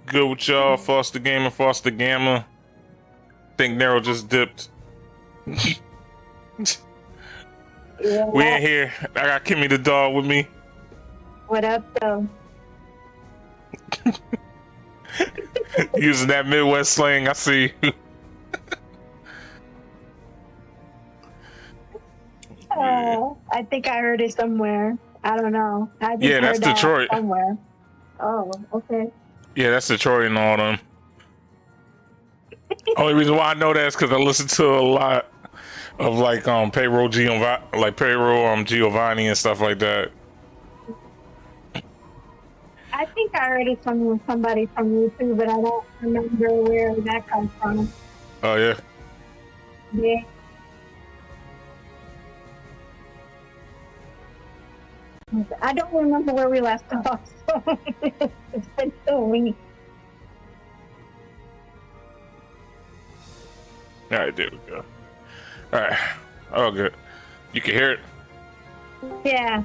Good with y'all, Foster Gamer, Foster Gamma. Think Nero just dipped. Yeah. We ain't here. I got Kimmy the dog with me. What up, though? Using that Midwest slang, I see. I think I heard it somewhere. I don't know. I just Yeah, that's heard that Detroit. somewhere. Oh, okay. Yeah, that's Detroit and all them. Only reason why I know that is because I listen to a lot of like payroll Giovanni and stuff like that. I think I heard it from somebody from YouTube, but I don't remember where that comes from. Oh yeah. Yeah. I don't remember where we left off. So it's been so weak. All right, there we go. All right. Oh, good. You can hear it? Yeah.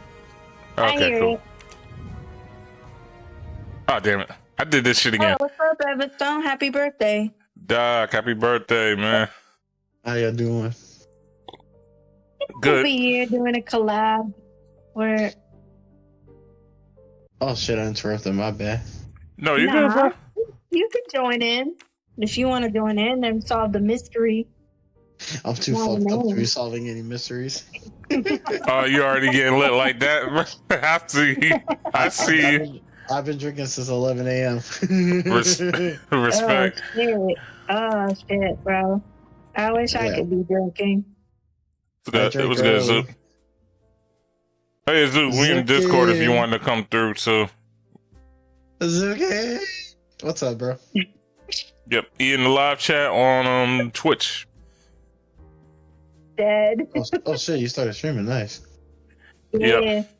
I Okay, hear cool. it. Oh, damn it. I did this shit again. Oh, what's up, Everton? Happy birthday. Doc, happy birthday, man. How y'all doing? Good. We'll be here doing a collab where... Oh shit, I interrupted, my bad. No, you good, bro? You can join in. If you want to join in and solve the mystery. I'm too fucked up to be solving any mysteries. Oh, you already getting lit like that, bro? I see. I've been drinking since 11 a.m. Respect. Oh shit, bro. I wish I could be drinking. It was good, Zoop. Hey, Zoop, we in Discord if you want to come through, too. Okay. What's up, bro? Yep, he in the live chat on Twitch. Dead. Oh shit, you started streaming, nice. Yeah. Yep.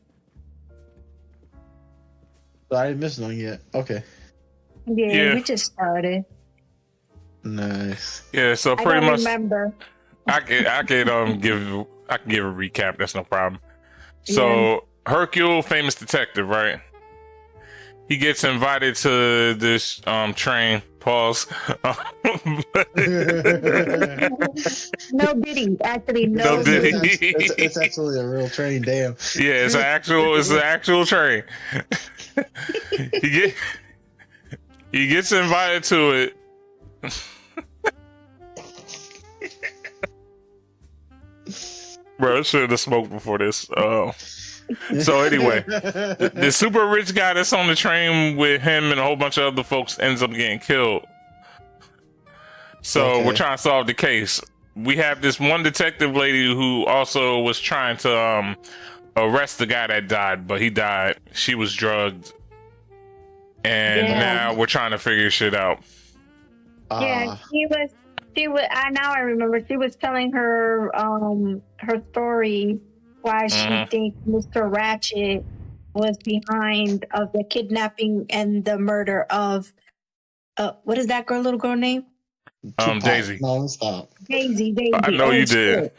I didn't miss none yet. Okay. Yeah, we just started. Nice. Yeah, so pretty much. Remember. I can give a recap. That's no problem. So Hercule, famous detective, right? He gets invited to this train. Pause. No diddy. Actually, No diddy. It's actually a real train. Damn. Yeah, it's an actual train. he gets invited to it. Bro, I should have smoked before this. So anyway, the super rich guy that's on the train with him and a whole bunch of other folks ends up getting killed. So we're trying to solve the case. We have this one detective lady who also was trying to arrest the guy that died, but he died. She was drugged. And now we're trying to figure shit out. Yeah, she was. Now I remember. She was telling her her story why she thinks Mr. Ratchet was behind of the kidnapping and the murder of what is that little girl name? Daisy. No, stop. Daisy. I know you did.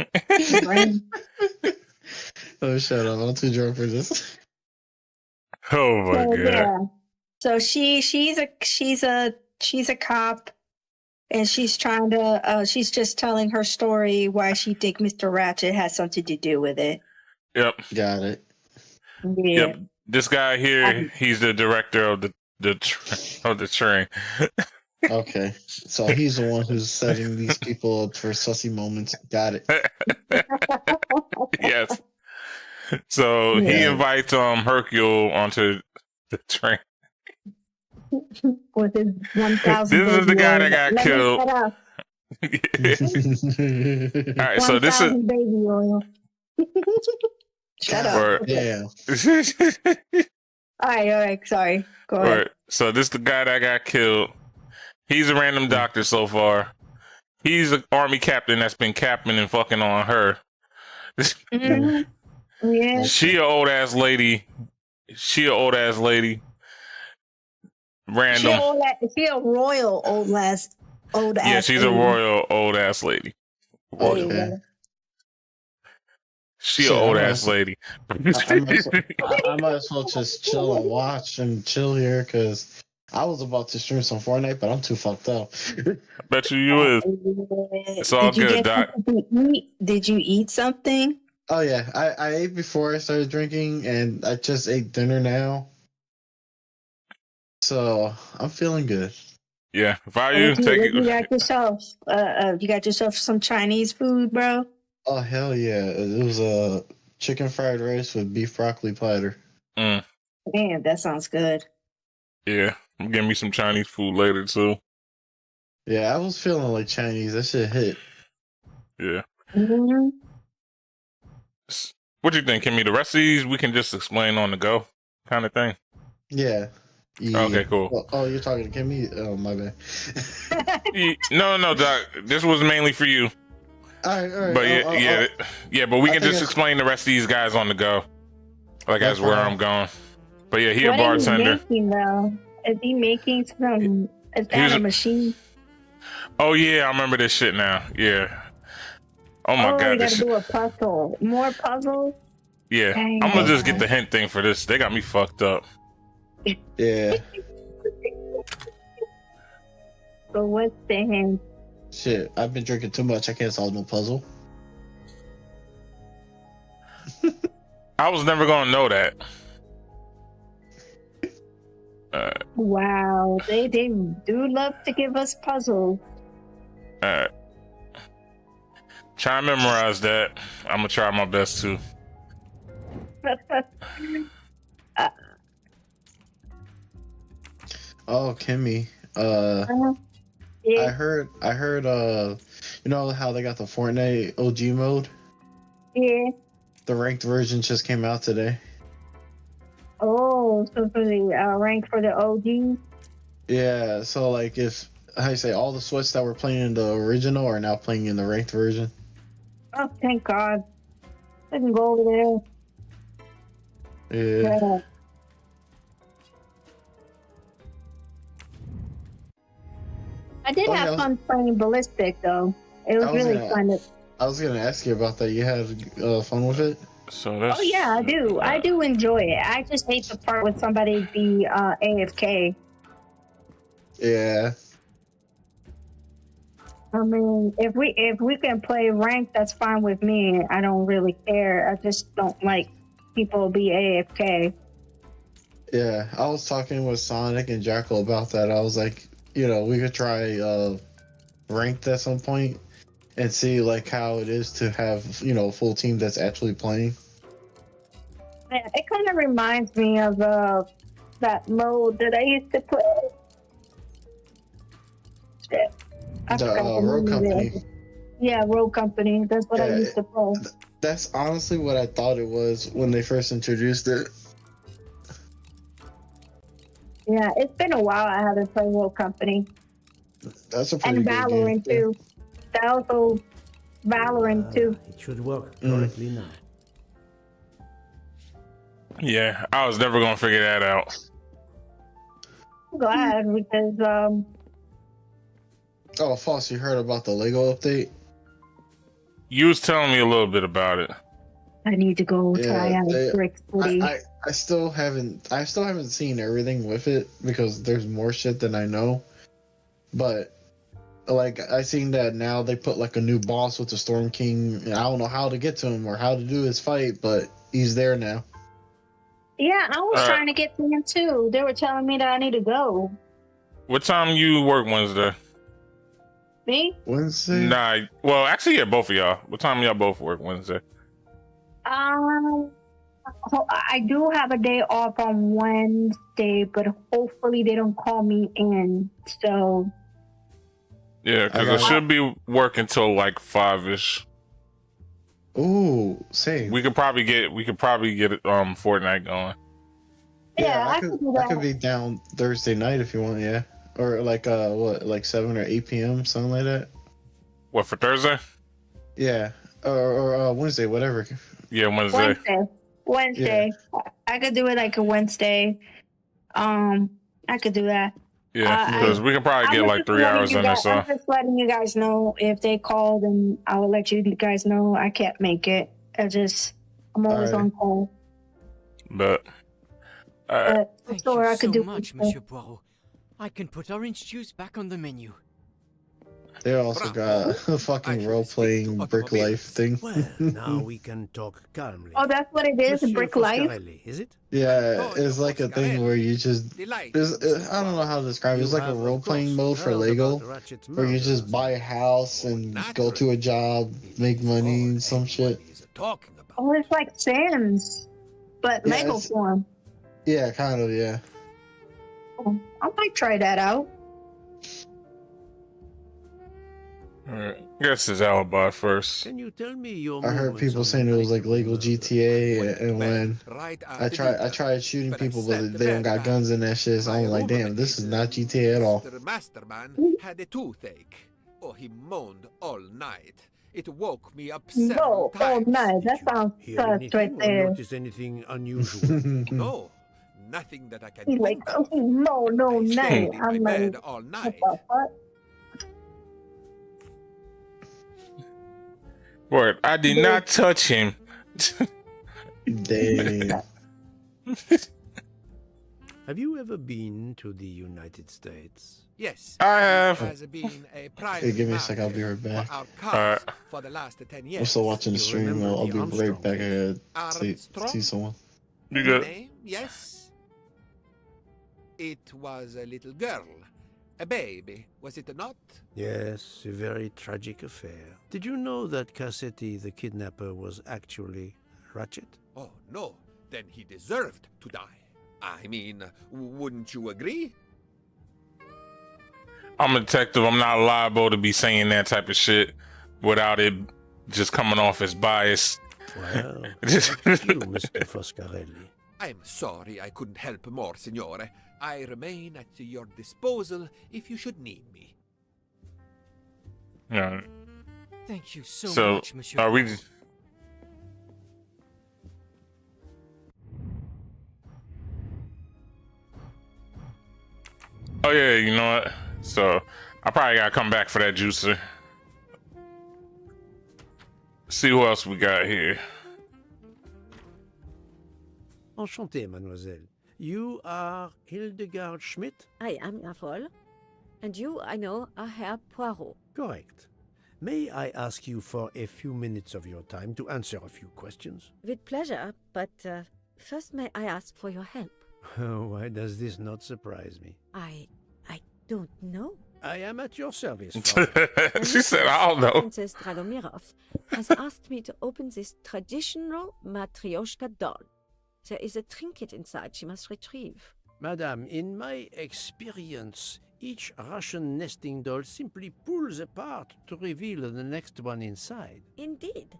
Oh, shut up! I'm too drunk for this. Oh my god. Yeah. So she's a cop. And she's trying to, she's just telling her story why she think Mr. Ratchet has something to do with it. Yep. Got it. Yeah. Yep. This guy here, he's the director of the train. Okay. So he's the one who's setting these people up for sussy moments. Got it. Yes. So he invites Hercule onto the train. With his 1,000. This is the guy that got killed. All right, so this is baby oil. Shut up. Yeah. All right. Sorry. Go ahead. Right. So this is the guy that got killed. He's a random doctor so far. He's an army captain that's been capping and fucking on her. Yeah. She a old ass lady. Random. She a royal old ass. Yeah, she's a royal old ass lady. Okay. She an old ass lady. I might as well just chill and watch and chill here because I was about to stream some Fortnite, but I'm too fucked up. I bet you is. It's all Did you good, get Doc. something to eat? Did you eat something? Oh yeah, I ate before I started drinking, and I just ate dinner now, so I'm feeling good. Yeah, if I you, What take you it. got yourself? You got yourself some Chinese food, bro? Oh hell yeah! It was a chicken fried rice with beef broccoli platter. Mm, Man, that sounds good. yeah, I'm getting me some Chinese food later too. Yeah, I was feeling like Chinese. That shit hit. Yeah. Mm-hmm. What do you think, Kimmy? The rest of these we can just explain on the go, kind of thing. Yeah. Yeah. Okay, cool. Oh, you're talking to Kimmy? Oh, my bad. No, Doc. This was mainly for you. All right. But yeah. But we can just explain the rest of these guys on the go, like That's as where fine. I'm going. But yeah, he What a bartender. is he making though? Is he making some? Is that a machine? Oh yeah, I remember this shit now. Yeah. Oh my Oh, god, we this gotta shit. do a puzzle. More puzzles. Yeah, Dang. I'm gonna just get the hint thing for this. They got me fucked up. Yeah. So what's the hint? Shit, I've been drinking too much. I can't solve no puzzle. I was never gonna know that. Wow, they do love to give us puzzles. Alright. Try and memorize that. I'm gonna try my best to. Oh, Kimmy. Yeah. I heard. You know how they got the Fortnite OG mode? Yeah. The ranked version just came out today. Oh, so for the rank for the OG. Yeah. So like, if how you say, all the sweats that were playing in the original are now playing in the ranked version. Oh, thank God. I can go over there. Yeah. Yeah. I did have fun playing ballistic though. It was really fun. I was gonna ask you about that. You had fun with it? So that's. Oh yeah, I do. I do enjoy it. I just hate the part when somebody be AFK. Yeah. I mean, if we can play ranked, that's fine with me. I don't really care. I just don't like people be AFK. Yeah, I was talking with Sonic and Jackal about that. I was like, we could try ranked at some point and see like how it is to have a full team that's actually playing. Yeah, it kind of reminds me of that mode that I used to play. Shit. The Road Company. Yeah, Road Company. That's what I used to play. That's honestly what I thought it was when they first introduced it. Yeah, it's been a while I haven't played Road Company. That's a pretty and good Valorant game. too. Also Valorant too. It should work correctly now. Yeah, I was never gonna figure that out. I'm glad because Oh, Foss, you heard about the Lego update? You was telling me a little bit about it. I need to go try out Brick City. I still haven't seen everything with it because there's more shit than I know. But like I seen that now they put like a new boss with the Storm King, and I don't know how to get to him or how to do his fight, but he's there now. Yeah, I was trying to get to him too. They were telling me that I need to go. What time you work Wednesday? Me? Wednesday? Nah, well, actually, yeah, both of y'all. What time y'all both work Wednesday? I do have a day off on Wednesday, but hopefully they don't call me in. So Yeah, because I should be working till like 5ish. Ooh, same. We could probably get Fortnite going. Yeah, I could do that. I could be down Thursday night if you want, yeah. Or like like 7 or 8 p.m. something like that. What, for Thursday? Yeah, or Wednesday, whatever. Yeah, Wednesday. Yeah. I could do it like a Wednesday. I could do that. Yeah, because we can probably get like 3 hours in or so. I'm just letting you guys know if they called, and I will let you guys know I can't make it. I'm always on call. But I'm sure I could do much, Monsieur Poirot. I can put orange juice back on the menu. They also got a fucking role-playing brick life thing. Well, now we can talk calmly. Oh, that's what it is, Monsieur brick life. Foscarelli, is it? Yeah, it's like a thing where you just I don't know how to describe it. It's You like a have, of role-playing course, mode for heard Lego, about Ratchet's where you murder, just hasn't buy a you? house and go to a job, make money, and some shit. Everybody's talking about. Oh, it's like Sims, but Yeah, Lego it's- form. Yeah, kind of. Yeah. Oh, I might try that out. Alright. Guess it's Alibi first. Can you tell me your I heard movements people on saying the it was night like of Lego murder? GTA, and when Right I tried shooting people, but they don't got guns in that shit. So I'm like, damn, this is not GTA at all. Mr. Masterman had a toothache. Oh, he moaned all night. It woke me up several No, oh times. no, that sounds Hear sus anything right or there. notice anything unusual? No, nothing that I can He's like, think of. oh no, no, I no. stayed in my I'm bed like, all what night. the fuck? Word, I did not touch him. Damn. Have you ever been to the United States? Yes, I have. it has been a private Hey, give me a sec. I'll be right for back. our cars for the last 10 I'm years. still watching the You stream. remember I'll the be Armstrong right back. I gotta Armstrong? see someone. You good? Name, yes. It was a little girl, a baby, was it not? Yes, a very tragic affair. Did you know that Cassetti, the kidnapper, was actually Ratchet? Oh no, then he deserved to die. I mean, wouldn't you agree? I'm a detective. I'm not liable to be saying that type of shit without it just coming off as bias. Well, thank you, Mr. Foscarelli. I'm sorry I couldn't help more, signore. I remain at your disposal if you should need me. Yeah. Thank you so, So, much, Monsieur. are we? Poirot. Oh yeah, you know what? So I probably gotta come back for that juicer. See who else we got here. Enchanté, mademoiselle. You are Hildegard Schmidt? I am Erfol. And you, I know, are Herr Poirot. Correct. May I ask you for a few minutes of your time to answer a few questions? With pleasure, but first may I ask for your help? Why does this not surprise me? I don't know. I am at your service, Frau. She said, I don't know. Princess Dragomirov has asked me to open this traditional Matryoshka doll. There is a trinket inside she must retrieve. Madame, in my experience, each Russian nesting doll simply pulls apart to reveal the next one inside. Indeed.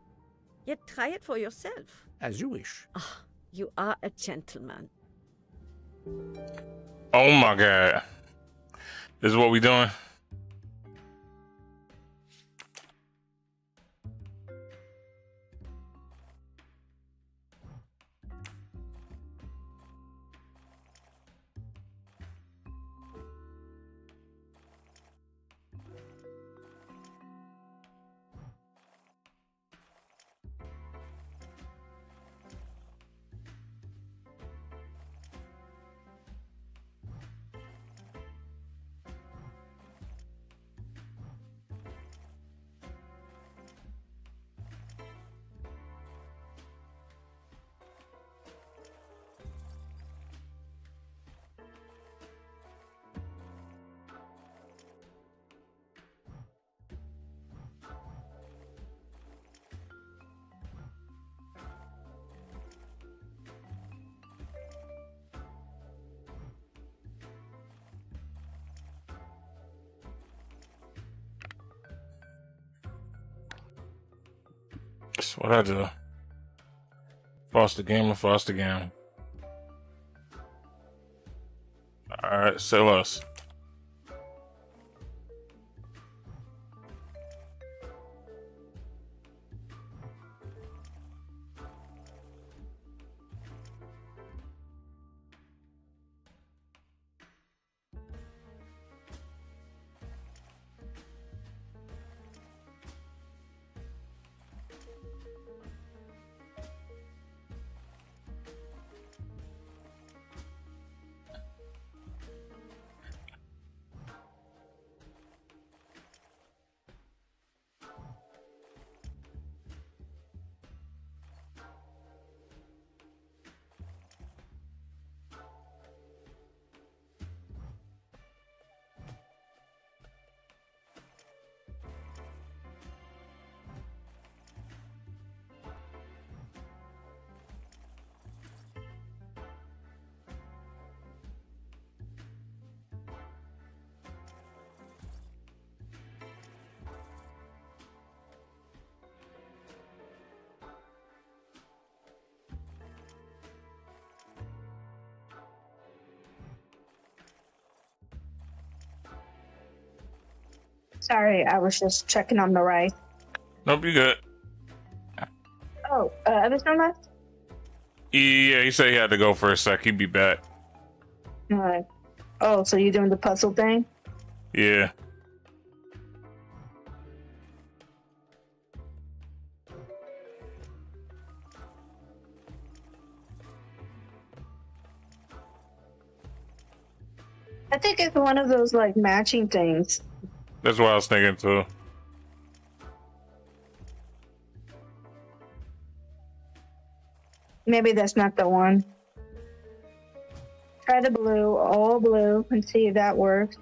Yet try it for yourself. As you wish. Ah, you are a gentleman. Oh my god. This is what we doing? That's what I do. Foster game or foster game. Alright, sell us. Sorry, I was just checking on the rice. Nope, you good. Oh, Everson left? Yeah, he said he had to go for a sec. He'd be back. Oh, so you're doing the puzzle thing? Yeah. I think it's one of those like matching things. That's what I was thinking too. Maybe that's not the one. Try the blue, all blue, and see if that works.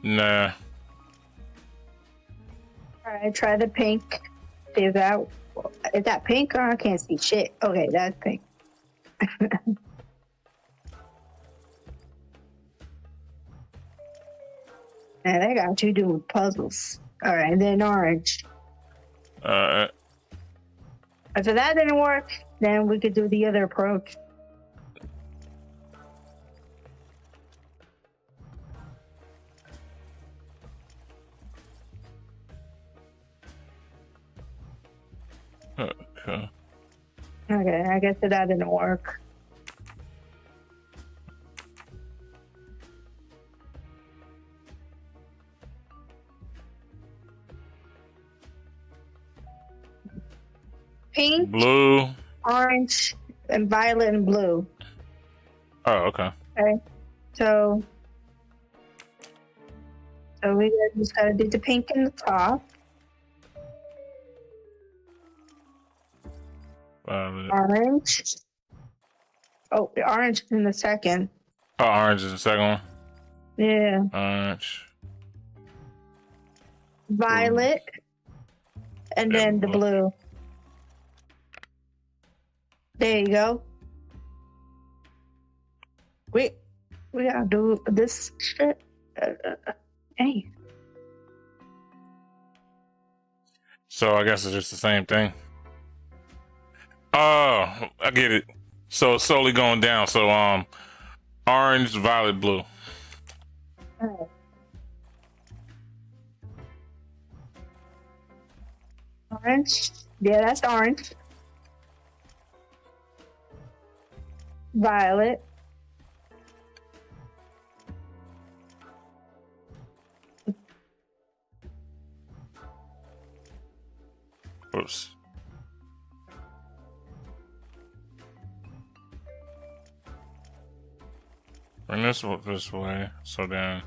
Nah. All right, try the pink. See if that is that pink? Oh, I can't see shit. Okay, that's pink. Man, they got you doing puzzles. All right, and then orange. If that didn't work, then we could do the other approach. Okay. Okay, I guess that didn't work. Pink, Blue. orange, and violet and blue. Oh, okay. Okay, so we just gotta do the pink in the top. Orange. Oh, the orange in the second. Oh, orange is the second one. Yeah. Orange. Violet. And then the blue. There you go. We gotta do this shit. Hey. So I guess it's just the same thing. Oh, I get it. So it's slowly going down. So orange, violet, blue. Alright. Orange. Yeah, that's orange. Violet. Oops. Bring this way. So then.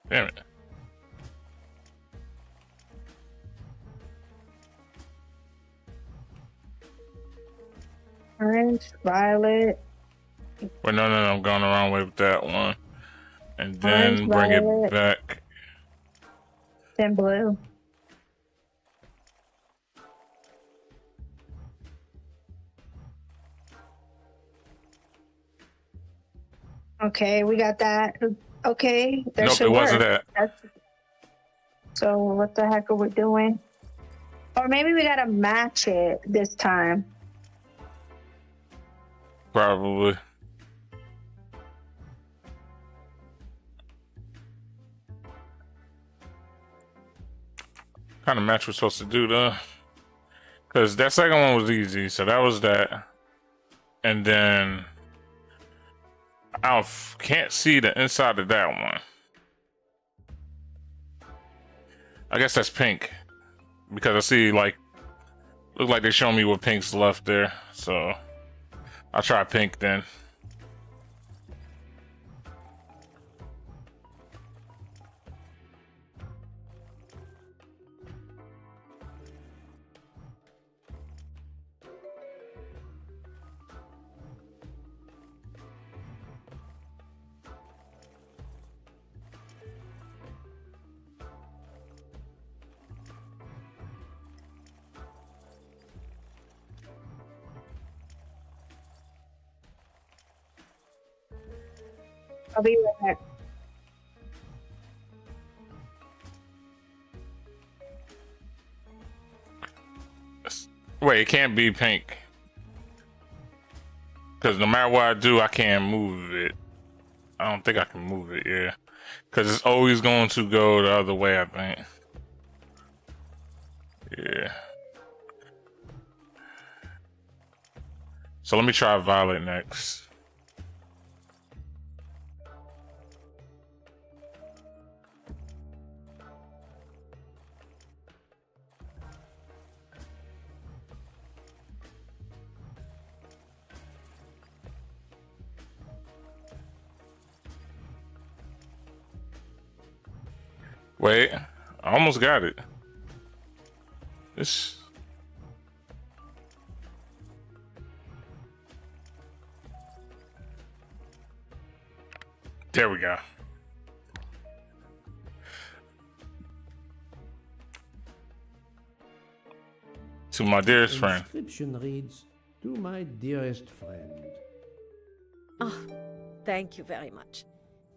Damn it. Orange, violet. Wait, no, I'm going the wrong way with that one. And then Orange, bring violet. it back. Then blue. Okay, we got that. Okay, that Nope, should it work. wasn't that. So what the heck are we doing? Or maybe we gotta match it this time. Probably. Kind of match we're supposed to do though. Because that second one was easy. So that was that. And then I can't see the inside of that one. I guess that's pink. Because I see like, look like they're showing me what pink's left there. So I'll try pink then. I'll be right back. Wait, it can't be pink. Because no matter what I do, I can't move it. I don't think I can move it, yeah. Because it's always going to go the other way, I think. Yeah. So let me try violet next. Wait, I almost got it. This. There we go. To my dearest friend. Inscription reads, "To my dearest friend." Oh, thank you very much.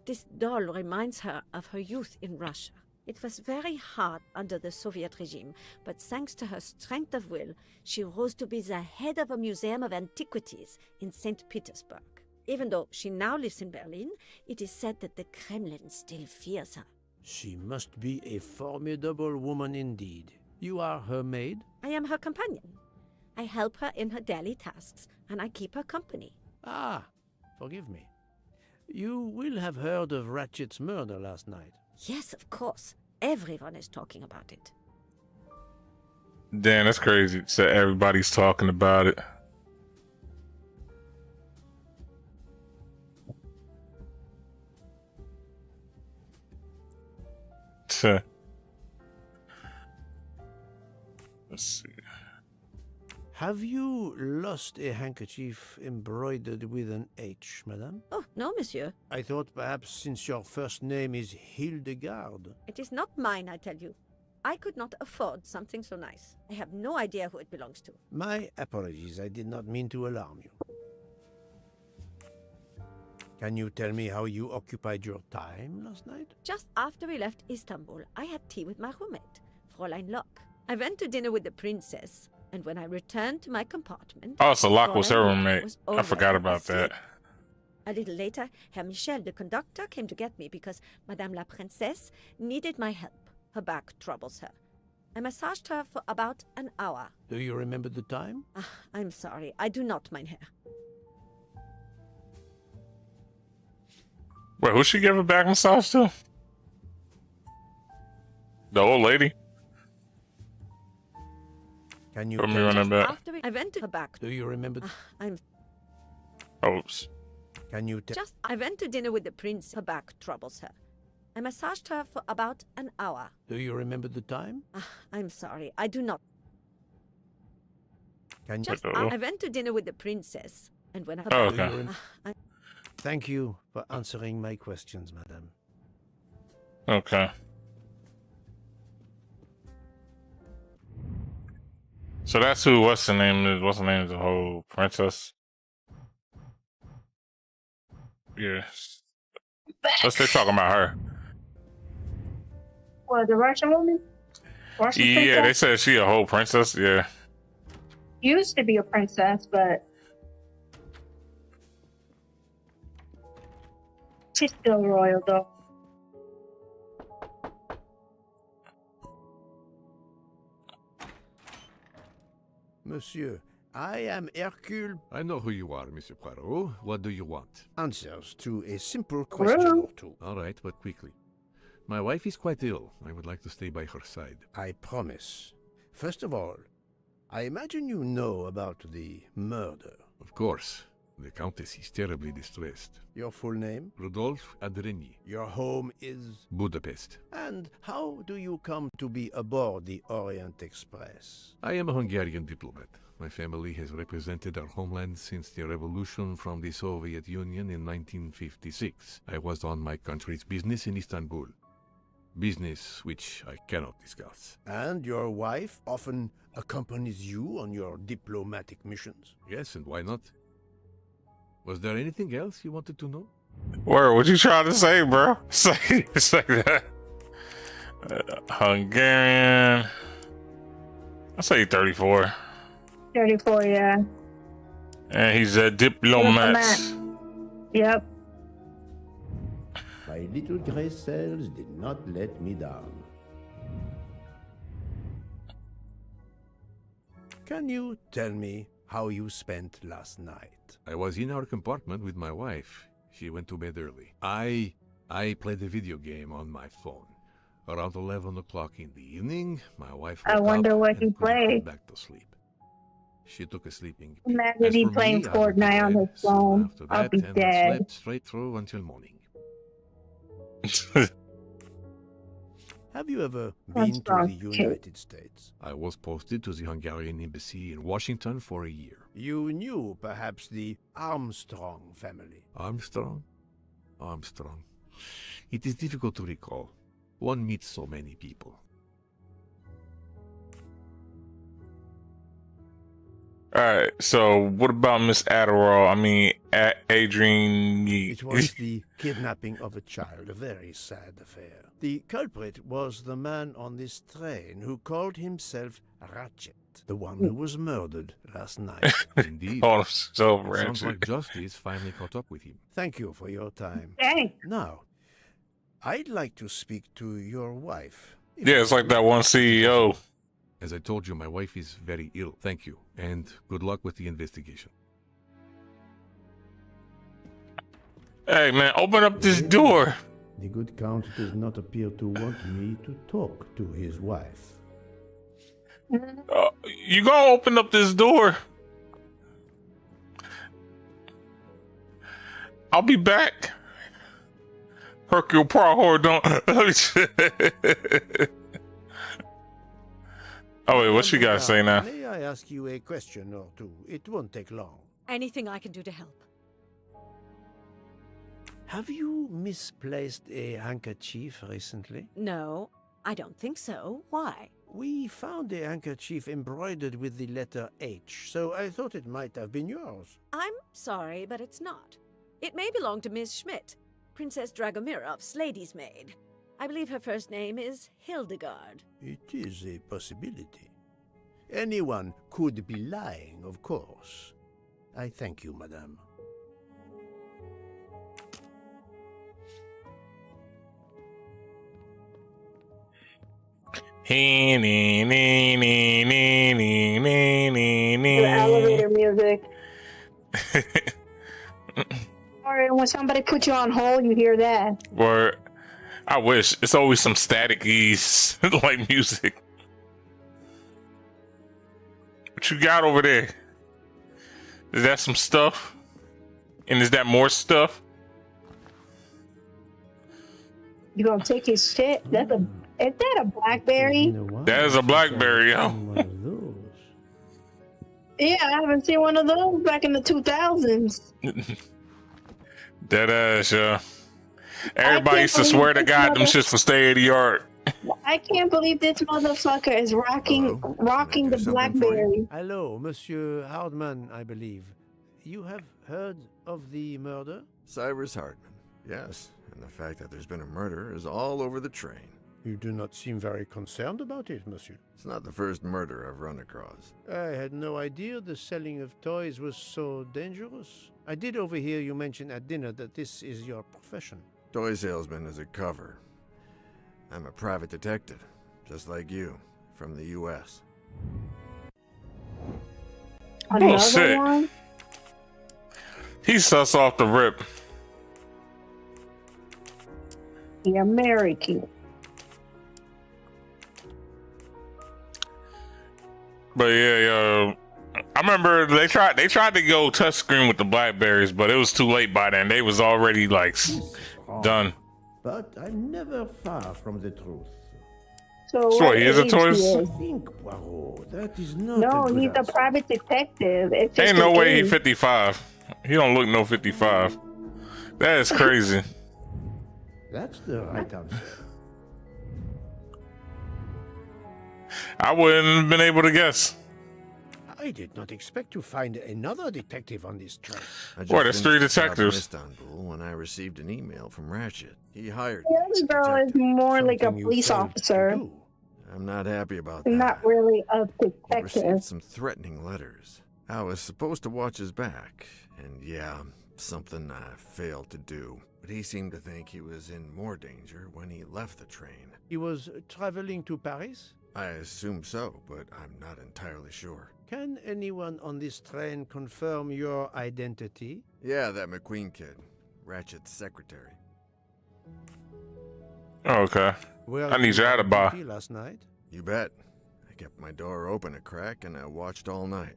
This doll reminds her of her youth in Russia. It was very hard under the Soviet regime, but thanks to her strength of will, she rose to be the head of a museum of antiquities in St. Petersburg. Even though she now lives in Berlin, it is said that the Kremlin still fears her. She must be a formidable woman indeed. You are her maid? I am her companion. I help her in her daily tasks, and I keep her company. Ah, forgive me. You will have heard of Ratchet's murder last night. Yes, of course. Everyone is talking about it. Damn, that's crazy. So everybody's talking about it. Tuh. Let's see. Have you lost a handkerchief embroidered with an H, madame? Oh, no, monsieur. I thought perhaps since your first name is Hildegard. It is not mine, I tell you. I could not afford something so nice. I have no idea who it belongs to. My apologies, I did not mean to alarm you. Can you tell me how you occupied your time last night? Just after we left Istanbul, I had tea with my roommate, Fräulein Locke. I went to dinner with the princess, and when I returned to my compartment... Oh, so Locke was her Fräulein roommate. was I over forgot about asleep. that. A little later, Herr Michel, the conductor, came to get me because Madame la Princesse needed my help. Her back troubles her. I massaged her for about an hour. Do you remember the time? I'm sorry, I do not, mein Herr. Wait, who she give a back massage to? The old lady? Can you Put me tell on me? that back. After I went to her back. Do you remember? I'm Oops. Can you tell? I went to dinner with the prince. Her back troubles her. I massaged her for about an hour. Do you remember the time? I'm sorry, I do not. Can you? I went to dinner with the princess, and when her Oh, back. okay. Thank you for answering my questions, madam. Okay. So that's who, what's the name is? What's the name of the whole princess? Yes. Let's stay talking about her. What, the Russian woman? Russian Yeah, they princess? said she a whole princess. Yeah. Used to be a princess, but she's still royal, though. Monsieur, I am Hercule. I know who you are, Monsieur Poirot. What do you want? Answers to a simple question or two. All right, but quickly. My wife is quite ill. I would like to stay by her side. I promise. First of all, I imagine you know about the murder. Of course. The Countess is terribly distressed. Your full name? Rodolphe Adreny. Your home is? Budapest. And how do you come to be aboard the Orient Express? I am a Hungarian diplomat. My family has represented our homeland since the revolution from the Soviet Union in 1956. I was on my country's business in Istanbul. Business which I cannot discuss. And your wife often accompanies you on your diplomatic missions? Yes, and why not? Was there anything else you wanted to know? Where? What you trying to say, bro? Say that. Hungarian. I say 34. 34, yeah. And he's a diplomat. Yep. My little gray cells did not let me down. Can you tell me how you spent last night? I was in our compartment with my wife. She went to bed early. I played a video game on my phone. Around 11 o'clock in the evening, my wife woke I wonder up what and he couldn't go played. back to sleep. She took a sleeping pill. Imagine As he for me, playing I went to Fortnite on bed his soon phone. after I'll that, be and I dead. slept straight through until morning. Have you ever That's been to wrong, the kid. United States? I was posted to the Hungarian embassy in Washington for a year. You knew perhaps the Armstrong family. Armstrong? Armstrong. It is difficult to recall. One meets so many people. All right. So what about Miss Adderall? I mean, Adrian. It was the kidnapping of a child, a very sad affair. The culprit was the man on this train who called himself Ratchet, the one who was murdered last night. Indeed. Call himself It sounds Ratchet. like justice finally caught up with him. Thank you for your time. Dang. Now, I'd like to speak to your wife. Yeah, it's like that one CEO. As I told you, my wife is very ill. Thank you, and good luck with the investigation. Hey, man, open up this door. The good count does not appear to want me to talk to his wife. You gonna open up this door? I'll be back. Hercule Poirot, don't. Oh wait, what you gotta say now? May I ask you a question or two? It won't take long. Anything I can do to help? Have you misplaced a handkerchief recently? No, I don't think so. Why? We found a handkerchief embroidered with the letter H, so I thought it might have been yours. I'm sorry, but it's not. It may belong to Miss Schmidt, Princess Dragomirov's lady's maid. I believe her first name is Hildegard. It is a possibility. Anyone could be lying, of course. I thank you, madame. The elevator music. Or when somebody puts you on hold, you hear that. Or I wish it's always some static-y like music. What you got over there? Is that some stuff? And is that more stuff? You gonna take his shit? Is that a BlackBerry? That is a BlackBerry, yo. One of those. Yeah, I haven't seen one of those back in the 2000s. That ass, yeah. Everybody used to swear to God them shits for state of the art. I can't believe this motherfucker is rocking the BlackBerry. Hello, Monsieur Hardman, I believe. You have heard of the murder? Cyrus Hardman, yes. And the fact that there's been a murder is all over the train. You do not seem very concerned about it, monsieur. It's not the first murder I've run across. I had no idea the selling of toys was so dangerous. I did overhear you mention at dinner that this is your profession. Toy salesman is a cover. I'm a private detective, just like you, from the U.S. Bullshit. One? He's sus off the rip. The American. But yeah, yo, I remember they tried to go touchscreen with the Blackberries, but it was too late by then. They was already like done. But I'm never far from the truth. So So he is a toy. I think, Poirot, that is not No, a good he's a answer. private detective. It's just Ain't no an way he age. 55. He don't look no 55. That is crazy. That's the right answer. I wouldn't have been able to guess. I I did not expect to find another detective on this train. Boy, there's 3 finished a job in detectives. Istanbul when I received an email from Ratchet. He hired The me as other a girl is detective. more like a Something you police failed to officer, do. I'm not happy about that. not really a He received detective. some threatening letters. I was supposed to watch his back, and yeah, something I failed to do. But he seemed to think he was in more danger when he left the train. He was traveling to Paris? I assume so, but I'm not entirely sure. Can anyone on this train confirm your identity? Yeah, that McQueen kid. Ratchet's secretary. Okay. Were I need you your on alibi. duty last night? You bet. I kept my door open a crack and I watched all night.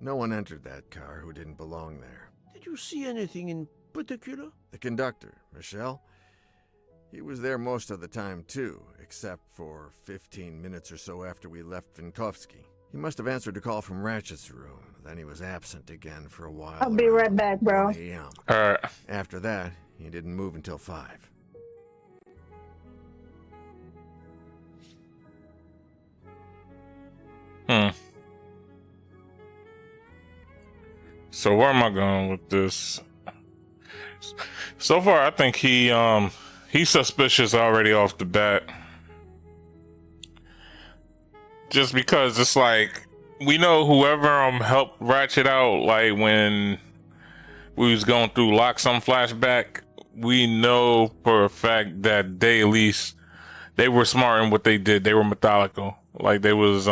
No one entered that car who didn't belong there. Did you see anything in particular? The conductor, Michelle, he was there most of the time too, except for 15 minutes or so after we left Vinkovsky. He must have answered a call from Ratchet's room. Then he was absent again for a while. I'll be right back, bro. 1 a.m. All right. After that, he didn't move until 5. So where am I going with this? So far, I think he's suspicious already off the bat. Just because it's like we know whoever helped Ratchet out, like when we was going through Lock Some flashback, we know for a fact that they were smart in what they did. They were methodical. Like they was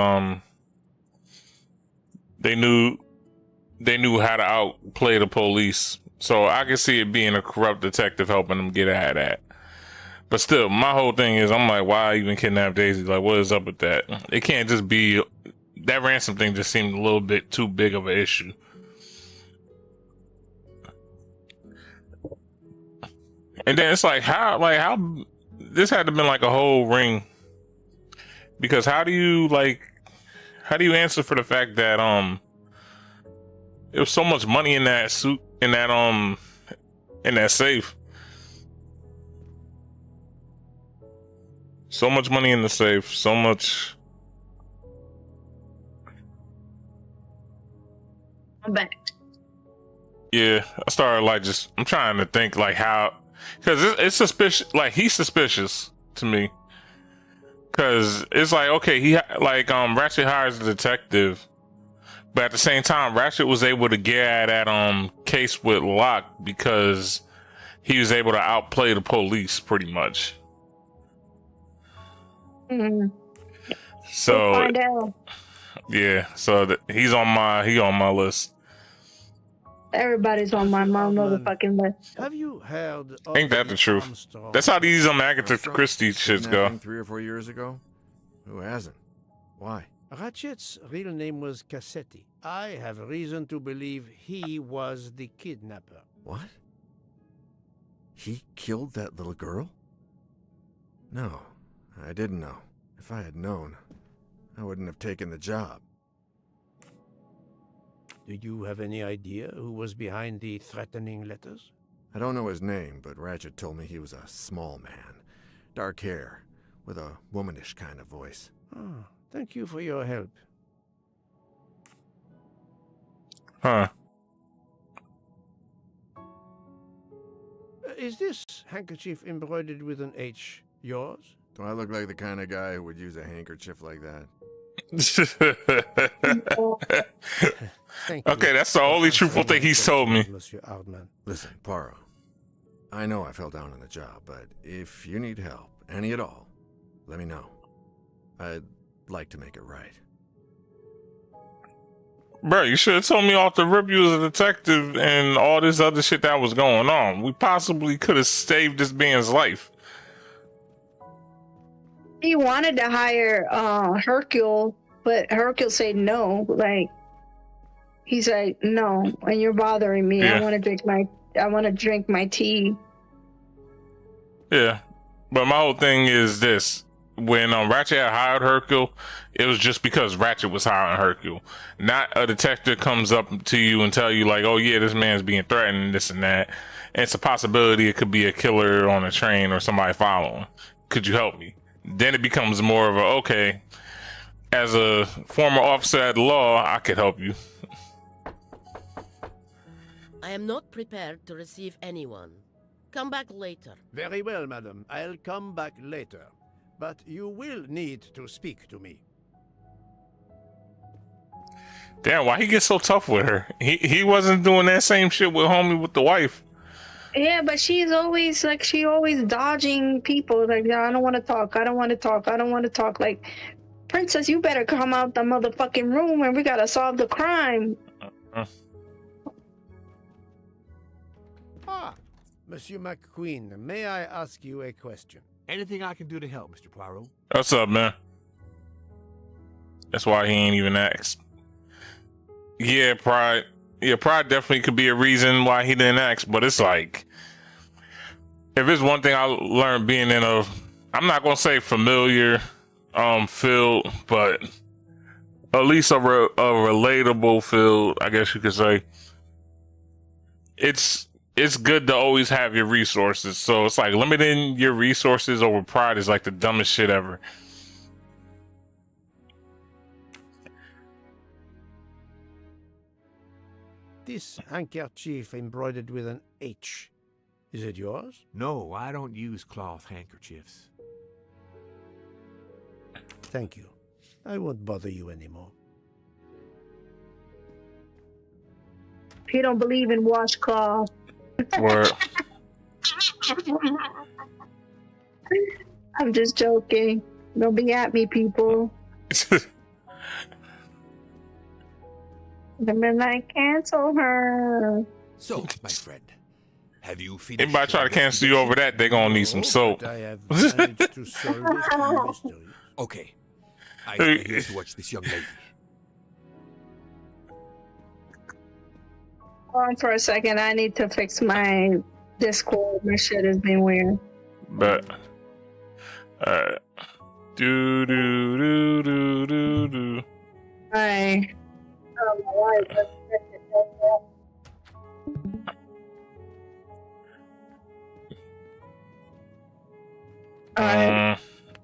they knew how to outplay the police. So I can see it being a corrupt detective helping them get at that. But still, my whole thing is, I'm like, why even kidnap Daisy? Like, what is up with that? It can't just be that ransom thing. Just seemed a little bit too big of an issue. And then it's like, how this had to been like a whole ring. Because how do you answer for the fact that there was so much money in that suit, in that safe. So much money in the safe, so much. I'm back. Yeah, I started I'm trying to think like how, because it's suspicious. Like he's suspicious to me. Because it's like, okay, Ratchet hires a detective. But at the same time, Ratchet was able to get at that case with Locke because he was able to outplay the police pretty much. Mm-hmm. So We'll find out. yeah, so he's on my list. Everybody's on my motherfucking list. Have you heard of Ain't that the truth? Armstrong? That's how these Agatha Armstrong Christie shits go. kidnapping 3 or 4 years ago? Who hasn't? Why? Ratchet's real name was Cassetti. I have reason to believe he was the kidnapper. What? He killed that little girl? No, I didn't know. If I had known, I wouldn't have taken the job. Do you have any idea who was behind the threatening letters? I don't know his name, but Ratchet told me he was a small man. Dark hair, with a womanish kind of voice. Oh, thank you for your help. Huh. Is this handkerchief embroidered with an H yours? Do I look like the kind of guy who would use a handkerchief like that? Thank you. Okay, that's the only truthful thing he's told me. Monsieur Ardman. Listen, Poirot. I know I fell down on the job, but if you need help, any at all, let me know. I'd like to make it right. Bro, you should have told me off the rip you was a detective and all this other shit that was going on. We possibly could have saved this man's life. He wanted to hire Hercule, but Hercule said no. Like he's like, no, and you're bothering me. Yeah. I want to drink my tea. Yeah. But my whole thing is this. When Ratchet had hired Hercule, it was just because Ratchet was hiring Hercule. Not a detective comes up to you and tell you like, oh yeah, this man's being threatened and this and that. And it's a possibility it could be a killer on a train or somebody following. Could you help me? Then it becomes more of a, okay, as a former officer at law, I could help you. I am not prepared to receive anyone. Come back later. Very well, madam. I'll come back later. But you will need to speak to me. Damn, why he get so tough with her? He wasn't doing that same shit with homie with the wife. Yeah, but she's always like, she always dodging people. Like, I don't want to talk. I don't want to talk. I don't want to talk. Like, princess, you better come out the motherfucking room and we gotta solve the crime. Ah, Monsieur McQueen, may I ask you a question? Anything I can do to help, Mr. Poirot? What's up, man? That's why he ain't even asked. Yeah, pride. Yeah, pride definitely could be a reason why he didn't ask. But it's like, if it's one thing I learned being in a, I'm not gonna say familiar field, but at least a relatable field, I guess you could say. It's good to always have your resources. So it's like limiting your resources over pride is like the dumbest shit ever. This handkerchief embroidered with an H. Is it yours? No, I don't use cloth handkerchiefs. Thank you. I won't bother you anymore. He don't believe in washcloth. Word. I'm just joking. Don't be at me, people. The midnight cancel her. So, my friend, have you finished? Anybody try to cancel you over that, they're gonna need some soap. I have managed to solve this mystery. Okay. I need to watch this young lady. Hold on for a second. I need to fix my Discord. My shit has been weird. But do do do do do do. Hi. Oh, my wife.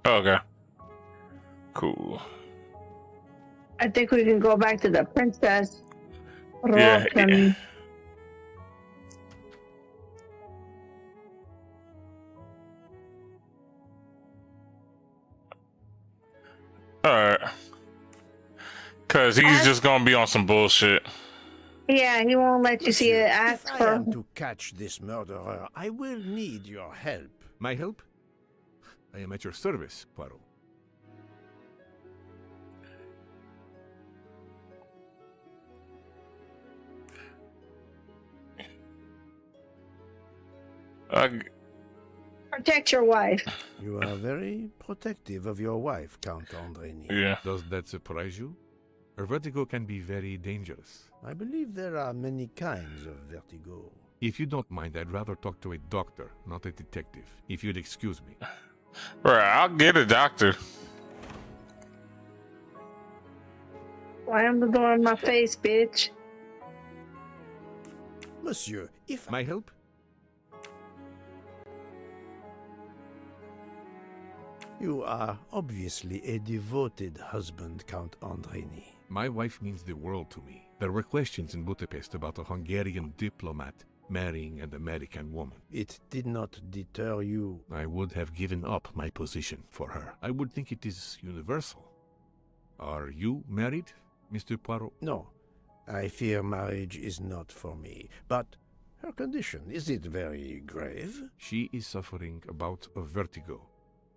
Okay. Cool. I think we can go back to the princess. Yeah. Alright. Cause he's just gonna be on some bullshit. Yeah, he won't let you see it. Ask If I for. am to catch this murderer, I will need your help. My help? I am at your service, Poirot. Protect your wife. You are very protective of your wife, Count Andreni. Yeah. Does that surprise you? Her vertigo can be very dangerous. I believe there are many kinds of vertigo. If you don't mind, I'd rather talk to a doctor, not a detective. If you'd excuse me. Right, I'll get a doctor. Slam the door in my face, bitch. Monsieur, if My help? you are obviously a devoted husband, Count Andreni. My wife means the world to me. There were questions in Budapest about a Hungarian diplomat marrying an American woman. It did not deter you. I would have given up my position for her. I would think it is universal. Are you married, Mr. Poirot? No, I fear marriage is not for me. But her condition, is it very grave? She is suffering a bout of vertigo.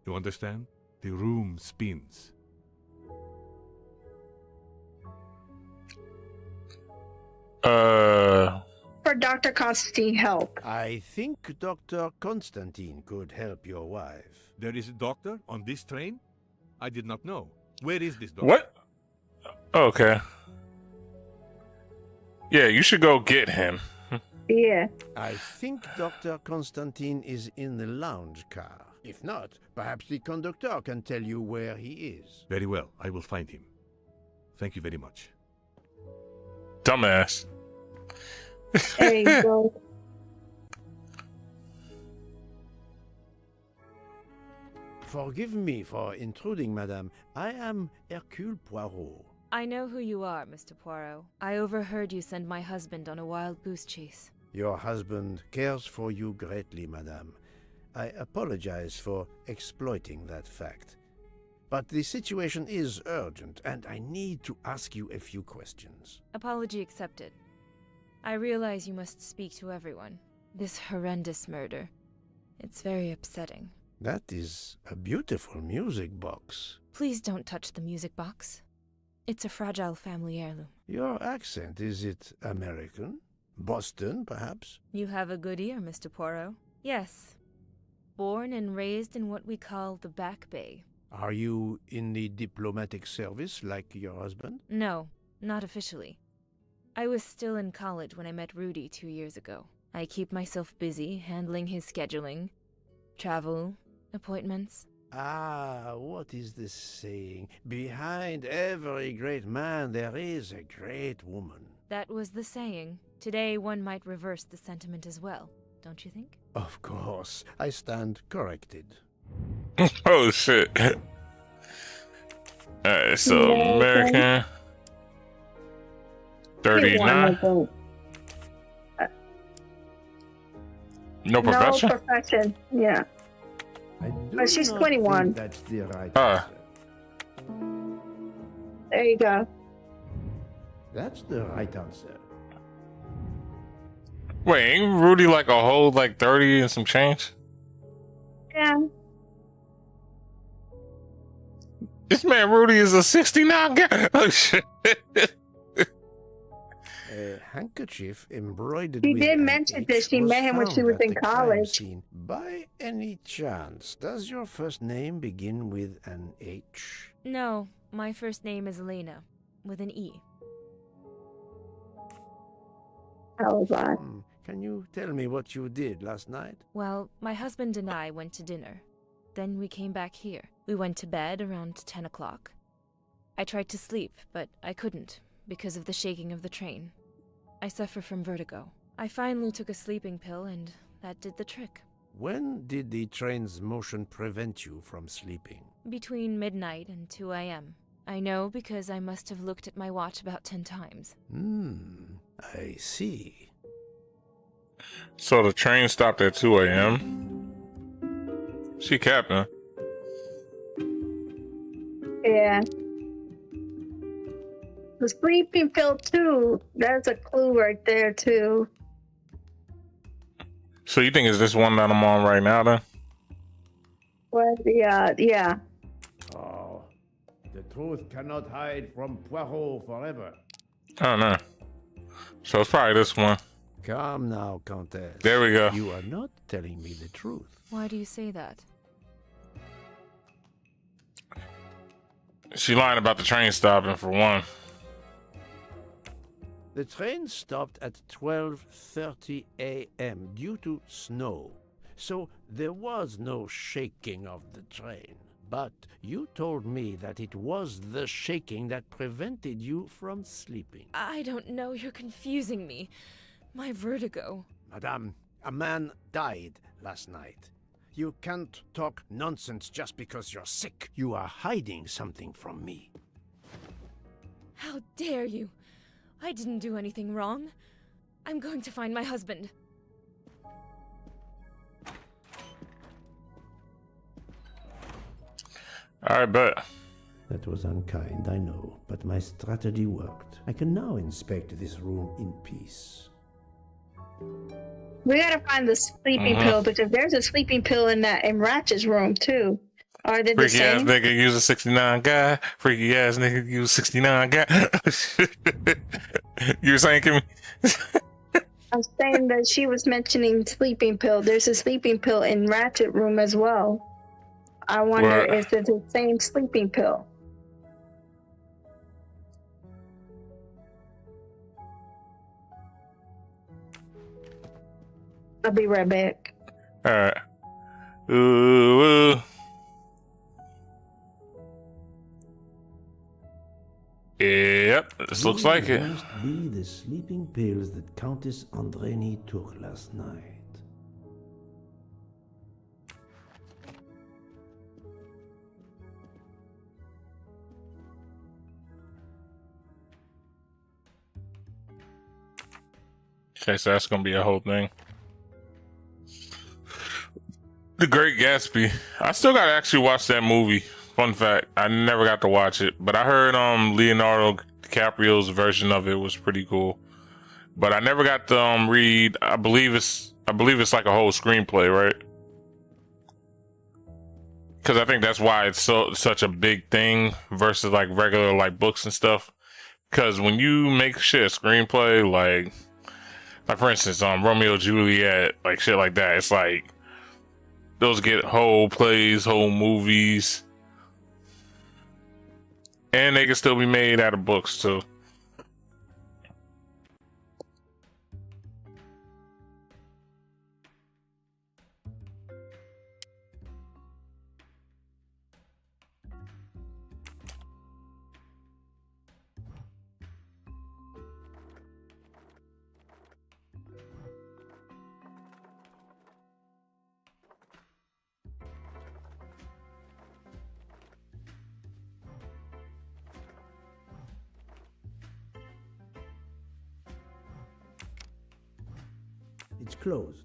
You understand? The room spins. For Dr. Constantine, help. I think Dr. Constantine could help your wife. There is a doctor on this train? I did not know. Where is this doctor? What? Okay. Yeah, you should go get him. Yeah. I think Dr. Constantine is in the lounge car. If not, perhaps the conductor can tell you where he is. Very well, I will find him. Thank you very much. Dumbass. There you go. Forgive me for intruding, madame. I am Hercule Poirot. I know who you are, Mr. Poirot. I overheard you send my husband on a wild goose chase. Your husband cares for you greatly, madame. I apologize for exploiting that fact. But the situation is urgent, and I need to ask you a few questions. Apology accepted. I realize you must speak to everyone. This horrendous murder. It's very upsetting. That is a beautiful music box. Please don't touch the music box. It's a fragile family heirloom. Your accent, is it American? Boston, perhaps? You have a good ear, Mr. Poirot. Yes. Born and raised in what we call the Back Bay. Are you in the diplomatic service like your husband? No, not officially. I was still in college when I met Rudy 2 years ago. I keep myself busy handling his scheduling, travel, appointments. Ah, what is the saying? Behind every great man there is a great woman. That was the saying. Today one might reverse the sentiment as well, don't you think? Of course, I stand corrected. Oh shit. Alright, so American 39. No profession? No profession, yeah. But she's 21. That's the right There you go. That's the right answer. Wait, ain't Rudy like a whole like 30 and some change? Yeah. This man Rudy is a 69 guy. Oh shit. A handkerchief embroidered She with did an mention H that she was met him when she found was at in the crime college. scene. By any chance, does your first name begin with an H? No, my first name is Elena, with an E. How was I? Can you tell me what you did last night? Well, my husband and I went to dinner. Then we came back here. We went to bed around 10 o'clock. I tried to sleep, but I couldn't, because of the shaking of the train. I suffer from vertigo. I finally took a sleeping pill, and that did the trick. When did the train's motion prevent you from sleeping? Between midnight and 2 a.m. I know because I must have looked at my watch about 10 times. I see. So the train stopped at 2 a.m. She capping. Yeah. The sleeping pill too. That's a clue right there too. So you think it's this one that I'm on right now then? Well, yeah. Oh, the truth cannot hide from Poirot forever. I don't know. So it's probably this one. Come now, Countess. There we go. You are not telling me the truth. Why do you say that? She lying about the train stopping for one. The train stopped at 12:30 a.m. due to snow, so there was no shaking of the train. But you told me that it was the shaking that prevented you from sleeping. I don't know, you're confusing me. My vertigo. Madame, a man died last night. You can't talk nonsense just because you're sick. You are hiding something from me. How dare you? I didn't do anything wrong. I'm going to find my husband. All right, bet. That was unkind, I know, but my strategy worked. I can now inspect this room in peace. We gotta find the sleeping pill because there's a sleeping pill in Ratchet's room too. Are they the Freaky ass same? nigga use a 69 guy. Freaky ass nigga use 69 guy. You were saying, Kimmy? I'm saying that she was mentioning sleeping pill. There's a sleeping pill in Ratchet room as well. I wonder if it's the same sleeping pill. I'll be right back. All right. Ooh. Yep, this looks like it. Must be the sleeping pills that Countess Andreni took last night. Okay, so that's gonna be a whole thing. The Great Gatsby. I still gotta actually watch that movie. Fun fact, I never got to watch it, but I heard Leonardo DiCaprio's version of it was pretty cool. But I never got to read. I believe it's like a whole screenplay, right? Because I think that's why it's such a big thing versus like regular like books and stuff. Because when you make shit a screenplay, like for instance, Romeo and Juliet, like shit like that, it's like those get whole plays, whole movies, and they can still be made out of books too. It's closed.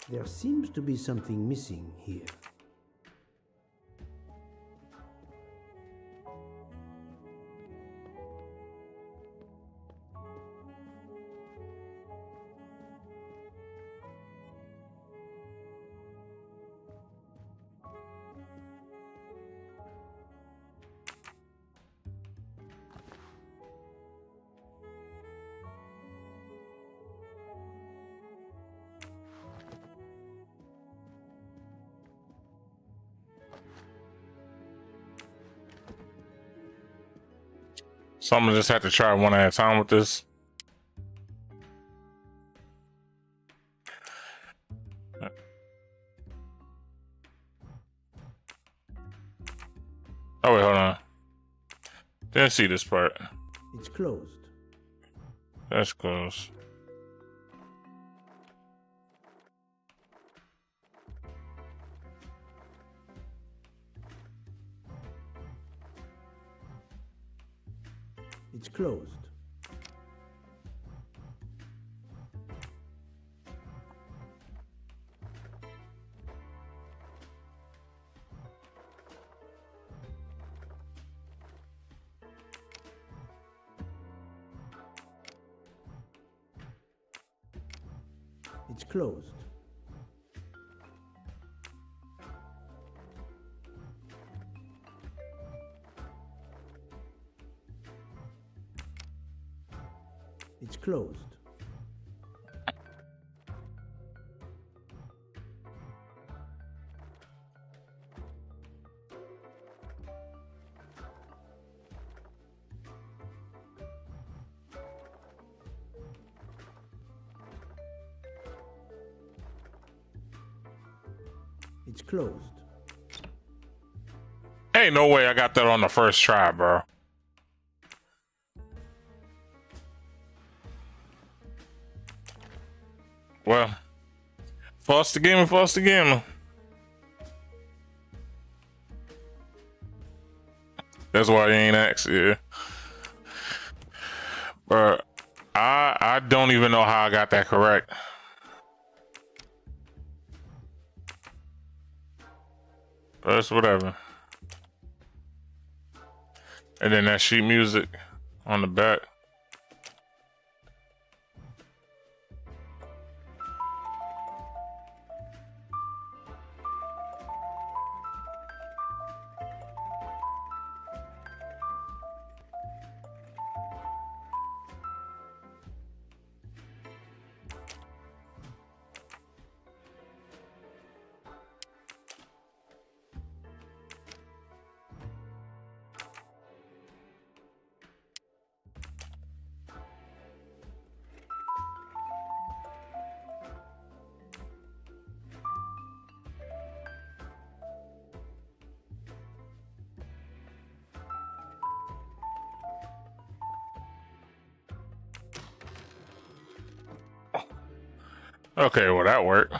There seems to be something missing here. So I'm gonna just have to try one at a time with this. Oh wait, hold on. Didn't see this part. It's closed. That's close. It's closed. It's closed. It's closed. It's closed. Ain't no way I got that on the first try, bro. Well, Foster Gamer, Foster Gamer. That's why you ain't asked, yeah. But I don't even know how I got that correct. But it's whatever. And then that sheet music on the back. Okay, well that worked.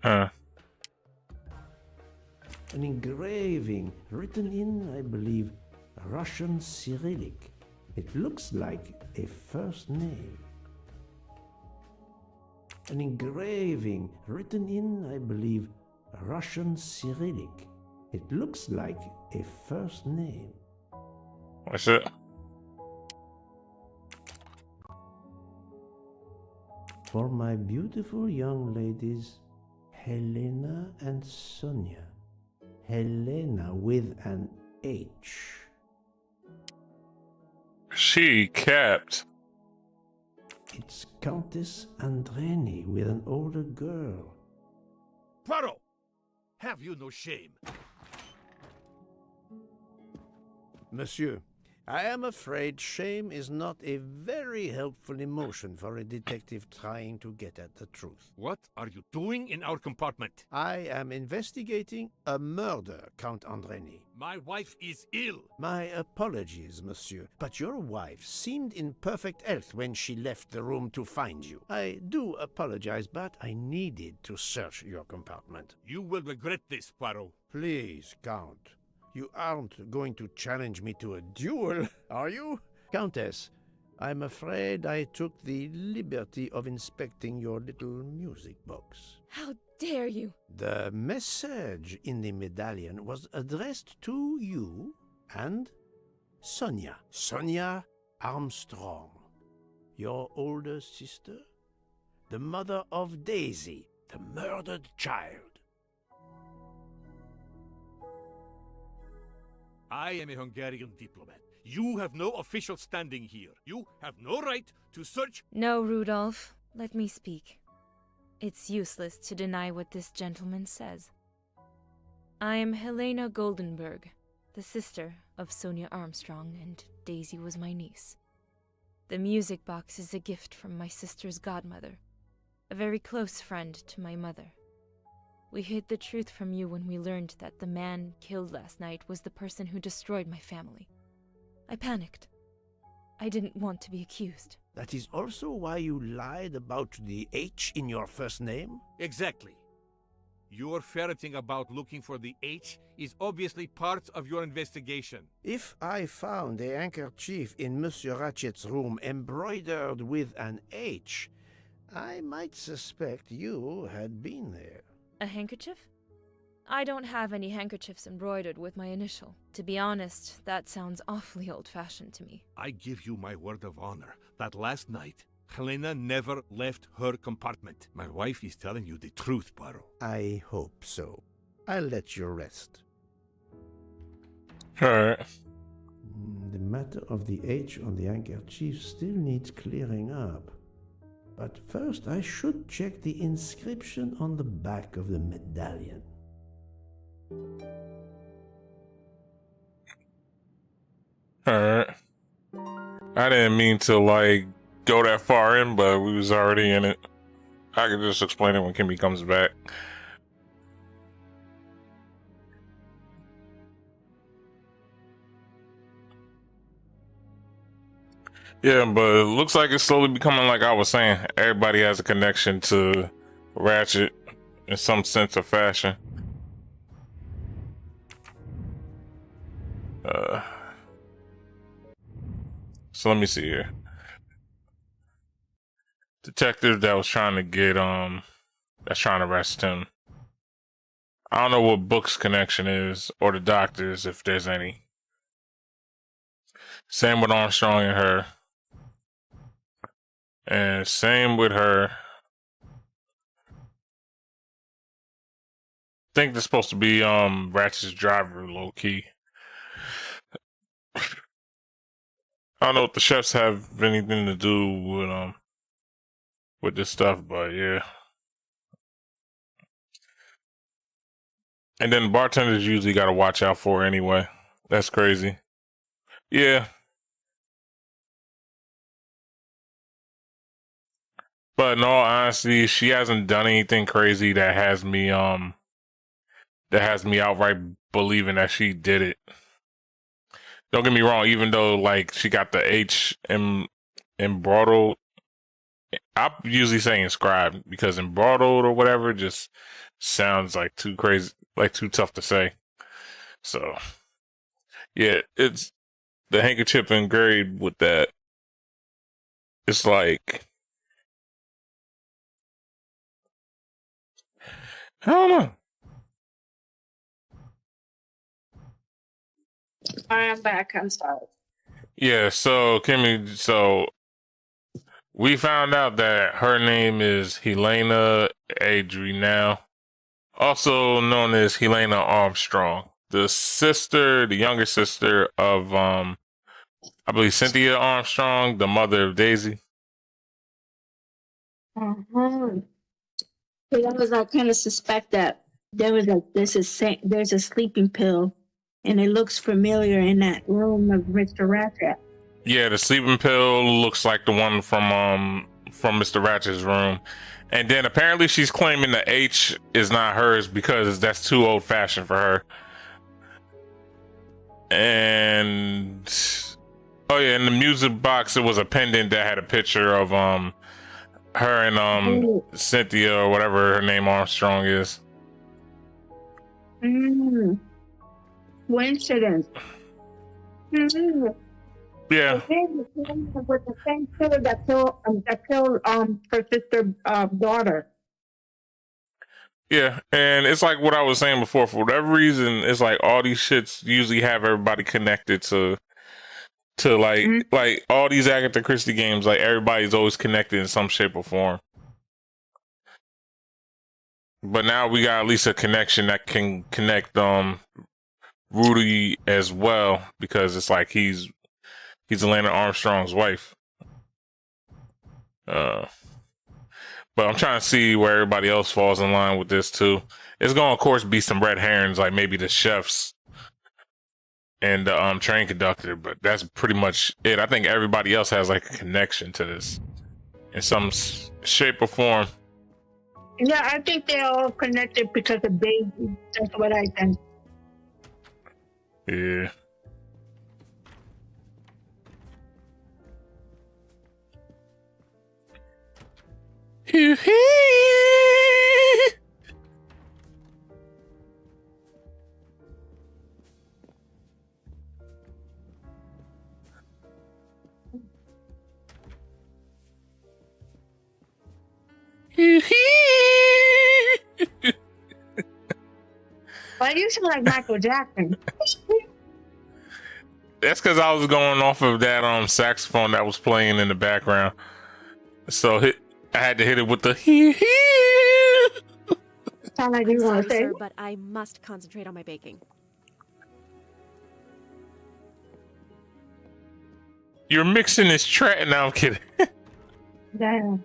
Huh. An engraving written in, I believe, Russian Cyrillic. It looks like a first name. An engraving written in, I believe, Russian Cyrillic. It looks like a first name. What's it? For my beautiful young ladies, Helena and Sonia. Helena with an H. She kept. It's Countess Andreni with an older girl. Poirot! Have you no shame? Monsieur, I am afraid shame is not a very helpful emotion for a detective trying to get at the truth. What are you doing in our compartment? I am investigating a murder, Count Andreni. My wife is ill. My apologies, monsieur, but your wife seemed in perfect health when she left the room to find you. I do apologize, but I needed to search your compartment. You will regret this, Poirot. Please, Count. You aren't going to challenge me to a duel, are you? Countess, I'm afraid I took the liberty of inspecting your little music box. How dare you? The message in the medallion was addressed to you and Sonia. Sonia Armstrong, your older sister, the mother of Daisy, the murdered child. I am a Hungarian diplomat. You have no official standing here. You have no right to search. No, Rudolph. Let me speak. It's useless to deny what this gentleman says. I am Helena Goldenberg, the sister of Sonia Armstrong, and Daisy was my niece. The music box is a gift from my sister's godmother, a very close friend to my mother. We hid the truth from you when we learned that the man killed last night was the person who destroyed my family. I panicked. I didn't want to be accused. That is also why you lied about the H in your first name? Exactly. Your ferreting about looking for the H is obviously part of your investigation. If I found a handkerchief in Monsieur Ratchet's room embroidered with an H, I might suspect you had been there. A handkerchief? I don't have any handkerchiefs embroidered with my initial. To be honest, that sounds awfully old-fashioned to me. I give you my word of honor that last night, Helena never left her compartment. My wife is telling you the truth, Poirot. I hope so. I'll let you rest. Alright. The matter of the H on the handkerchief still needs clearing up. But first I should check the inscription on the back of the medallion. Alright. I didn't mean to, like, go that far in, but we was already in it. I can just explain it when Kimmy comes back. Yeah, but it looks like it's slowly becoming, like I was saying, everybody has a connection to Ratchet in some sense or fashion. So let me see here. Detective that was trying to get that's trying to arrest him. I don't know what Book's connection is, or the doctor's, if there's any. Same with Armstrong and her. And same with her. I think this is supposed to be Ratchet's driver, low key. I don't know if the chefs have anything to do with this stuff, but yeah. And then bartenders usually got to watch out for anyway. That's crazy. Yeah. But in all honesty, she hasn't done anything crazy that has me outright believing that she did it. Don't get me wrong, even though like she got the H embroidered I'm usually say inscribed because embroidered or whatever just sounds like too crazy, like too tough to say. So yeah, it's the handkerchief engraved with that. It's like I don't know. I'm back. I'm sorry. Yeah, so Kimmy, so we found out that her name is Helena Adrianelle, also known as Helena Armstrong, the sister, the younger sister of I believe Cynthia Armstrong, the mother of Daisy. Uh-huh. So that was I kind of suspect that there's a sleeping pill, and it looks familiar in that room of Mr. Ratchet. Yeah, the sleeping pill looks like the one from Mr. Ratchet's room. And then apparently she's claiming the H is not hers because that's too old fashioned for her. And oh yeah, in the music box it was a pendant that had a picture of her and Cynthia or whatever her name Armstrong is. Coincidence. Yeah. With the same killer that killed her sister daughter. Yeah, and it's like what I was saying before. For whatever reason, it's like all these shits usually have everybody connected to like all these Agatha Christie games. Like everybody's always connected in some shape or form. But now we got at least a connection that can connect Rudy as well because it's like he's Elena Armstrong's wife. But I'm trying to see where everybody else falls in line with this too. It's gonna, of course, be some red herrings, like maybe the chefs and the train conductor, but that's pretty much it. I think everybody else has like a connection to this in some shape or form. Yeah, I think they're all connected because of Daisy. That's what I think. Yeah. Why do you sound like Michael Jackson? That's because I was going off of that saxophone that was playing in the background. So I had to hit it with the Sound like you want to say. Sir, but I must concentrate on my baking. You're mixing this track. No, I'm kidding. Damn.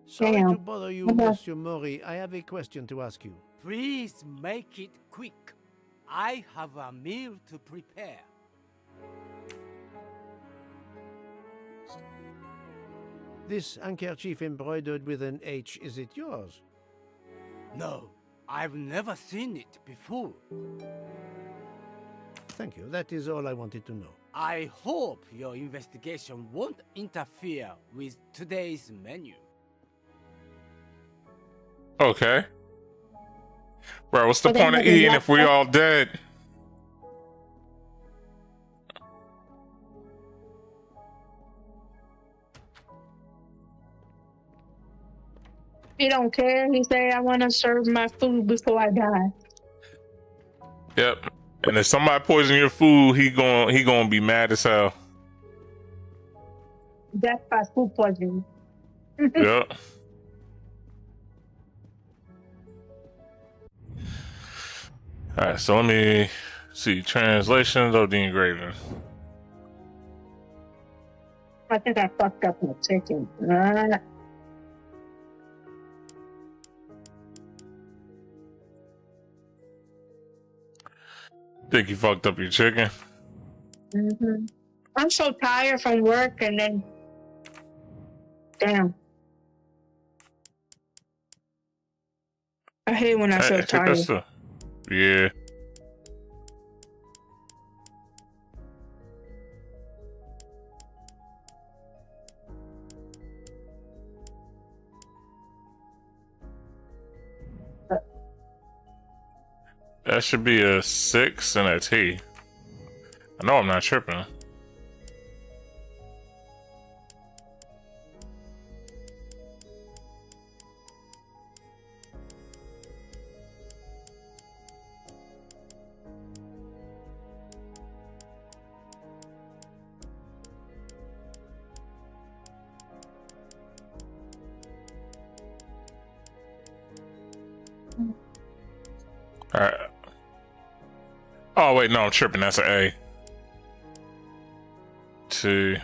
Sorry to bother you, Monsieur Mori. I have a question to ask you. Please make it quick. I have a meal to prepare. This handkerchief embroidered with an H, is it yours? No, I've never seen it before. Thank you. That is all I wanted to know. I hope your investigation won't interfere with today's menu. Okay. Bro, what's the point of eating if we all dead? He don't care. He say, I want to serve my food before I die. Yep. And if somebody poison your food, he gonna be mad as hell. That's by food poisoning. Yep. All right, so let me see translations of the engraving. I think I fucked up my chicken. Think you fucked up your chicken? Mm-hmm. I'm so tired from work, and then, damn, I hate when I feel tired. Yeah. That should be a 6 and a T. I know I'm not tripping. All right. Oh wait, no, I'm tripping. That's an A. 2.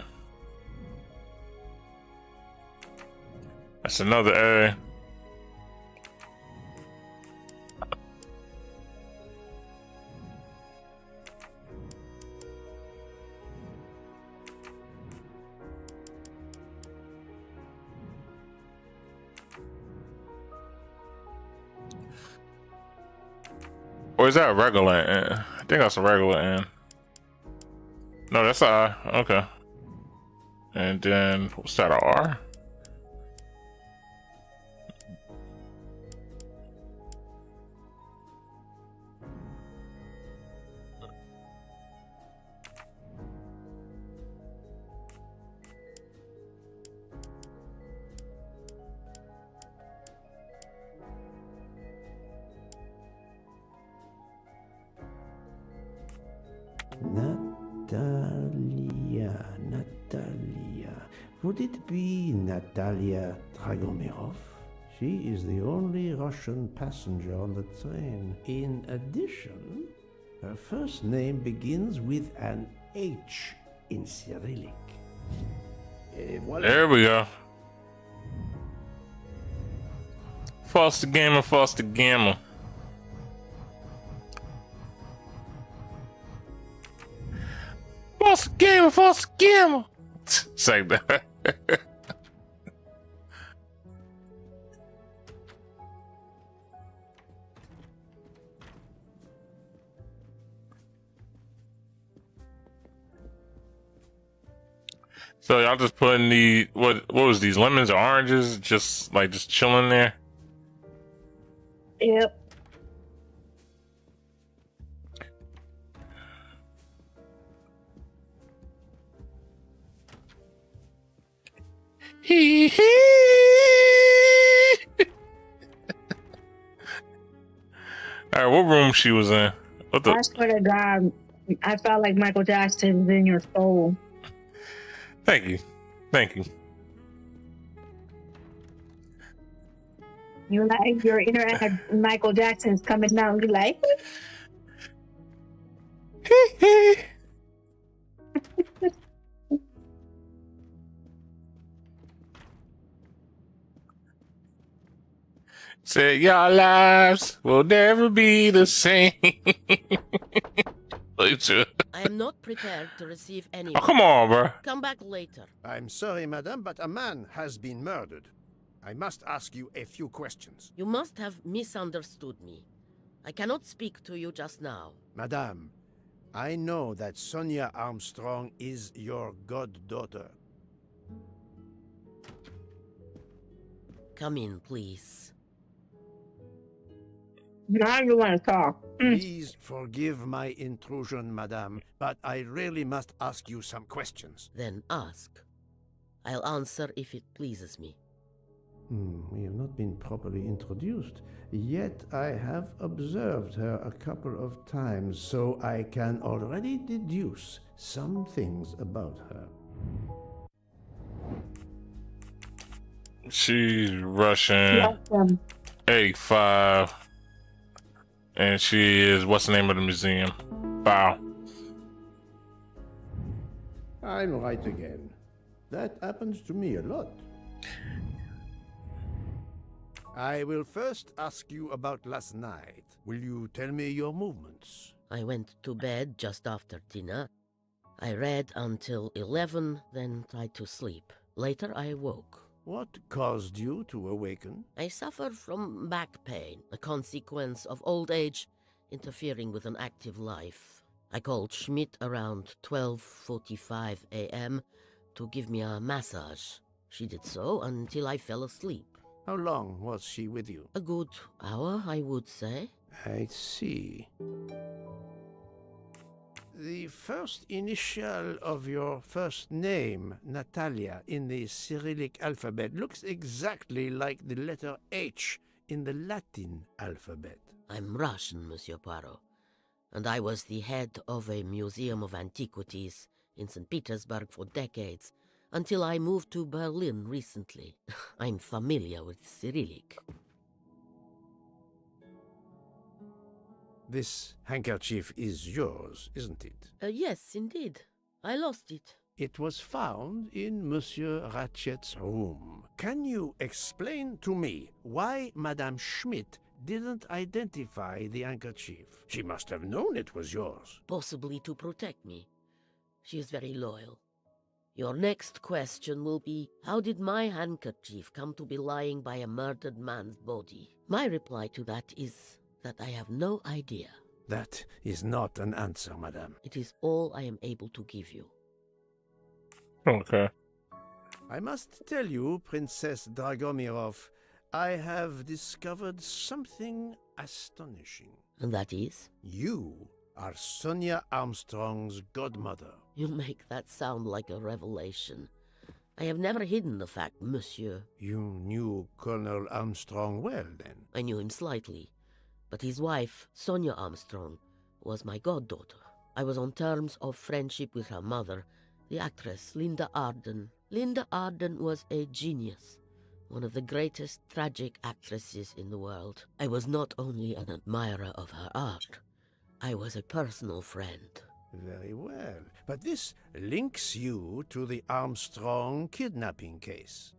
That's another A. Or is that a regular N? I think that's a regular N. No, that's a I. Okay. And then, what's that, a R? Natalia. Would it be Natalia Dragomirov? She is the only Russian passenger on the train. In addition, her first name begins with an H in Cyrillic. Voilà. There we go. Foster Gamer, Foster Gamer. Foster Gamer, Foster Gamer. Say that. So y'all just putting the what was these lemons or oranges just chilling there? Yep. Hee hee. All right, what room she was in? What the? I swear to God, I felt like Michael Jackson's in your soul. Thank you, thank you. You like your inner Michael Jackson's coming out. You like? Said your lives will never be the same. I am not prepared to receive anyone. Oh, come on, bro. Come back later. I'm sorry, madam, but a man has been murdered. I must ask you a few questions. You must have misunderstood me. I cannot speak to you just now. Madame, I know that Sonia Armstrong is your goddaughter. Come in, please. Now you want to talk. Please forgive my intrusion, madame, but I really must ask you some questions. Then ask. I'll answer if it pleases me. We have not been properly introduced, yet I have observed her a couple of times, so I can already deduce some things about her. She's Russian, A5, and she is, what's the name of the museum? Wow. I'm right again. That happens to me a lot. I will first ask you about last night. Will you tell me your movements? I went to bed just after dinner. I read until 11, then tried to sleep. Later I woke. What caused you to awaken? I suffer from back pain, a consequence of old age interfering with an active life. I called Schmidt around 12:45 a.m. to give me a massage. She did so until I fell asleep. How long was she with you? A good hour, I would say. I see. The first initial of your first name, Natalia, in the Cyrillic alphabet looks exactly like the letter H in the Latin alphabet. I'm Russian, Monsieur Poirot, and I was the head of a museum of antiquities in St. Petersburg for decades, until I moved to Berlin recently. I'm familiar with Cyrillic. This handkerchief is yours, isn't it? Yes, indeed. I lost it. It was found in Monsieur Ratchet's room. Can you explain to me why Madame Schmidt didn't identify the handkerchief? She must have known it was yours. Possibly to protect me. She is very loyal. Your next question will be, how did my handkerchief come to be lying by a murdered man's body? My reply to that is that I have no idea. That is not an answer, madame. It is all I am able to give you. Okay. I must tell you, Princess Dragomirov, I have discovered something astonishing. And that is? You are Sonia Armstrong's godmother. You make that sound like a revelation. I have never hidden the fact, monsieur. You knew Colonel Armstrong well, then? I knew him slightly. But his wife, Sonia Armstrong, was my goddaughter. I was on terms of friendship with her mother, the actress Linda Arden. Linda Arden was a genius, one of the greatest tragic actresses in the world. I was not only an admirer of her art, I was a personal friend. Very well. But this links you to the Armstrong kidnapping case.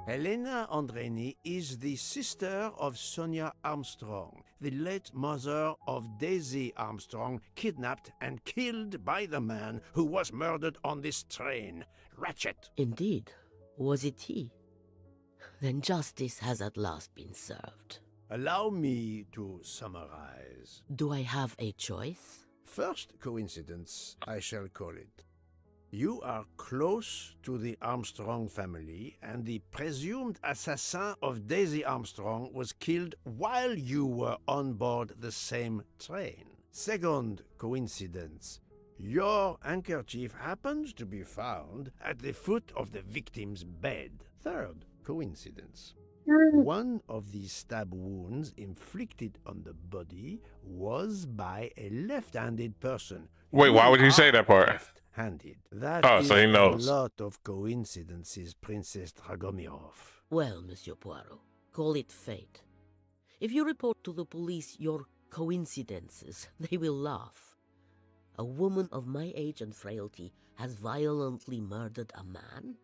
Helena Andreni is the sister of Sonia Armstrong, the late mother of Daisy Armstrong, kidnapped and killed by the man who was murdered on this train, Ratchet. Indeed. Was it he? Then justice has at last been served. Allow me to summarize. Do I have a choice? First coincidence, I shall call it. You are close to the Armstrong family, and the presumed assassin of Daisy Armstrong was killed while you were on board the same train. Second coincidence, your handkerchief happens to be found at the foot of the victim's bed. Third coincidence, one of the stab wounds inflicted on the body was by a left-handed person. Wait, why would you say that part? Handed. That is so he knows. A lot of coincidences, Princess Dragomirov. Well, Monsieur Poirot, call it fate. If you report to the police your coincidences, they will laugh. A woman of my age and frailty has violently murdered a man?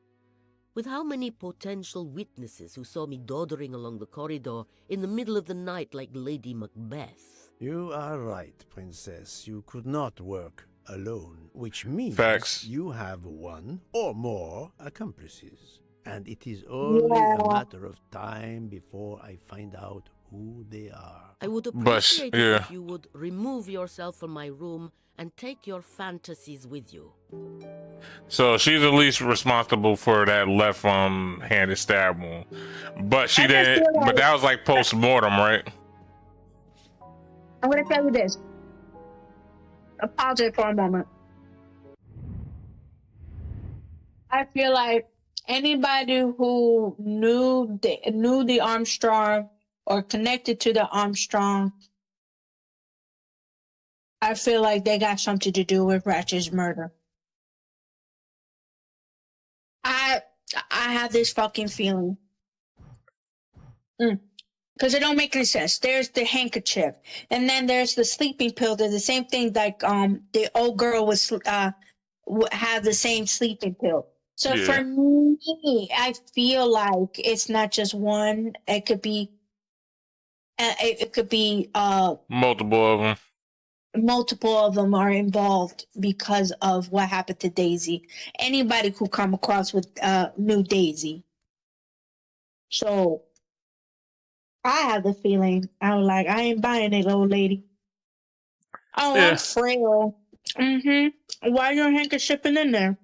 With how many potential witnesses who saw me doddering along the corridor in the middle of the night like Lady Macbeth? You are right, Princess. You could not work alone, which means Facts. You have one or more accomplices. And it is only a matter of time before I find out who they are. I would appreciate it if you would remove yourself from my room and take your fantasies with you. So she's at least responsible for that left handed stab wound. But she didn't, but that was like post mortem, right? I'm gonna tell you this. Apologize for a moment. I feel like anybody who knew the Armstrong or connected to the Armstrong, I feel like they got something to do with Ratchet's murder. I have this fucking feeling. Because it don't make any sense. There's the handkerchief, and then there's the sleeping pill. They're the same thing. Like the old girl was have the same sleeping pill. So for me, I feel like it's not just one. It could be. It could be multiple of them. multiple of them are involved because of what happened to Daisy. Anybody could come across with new Daisy. So I have the feeling I was like, I ain't buying it, old lady. Oh, Yeah. I'm frail. Why your handkerchief in there?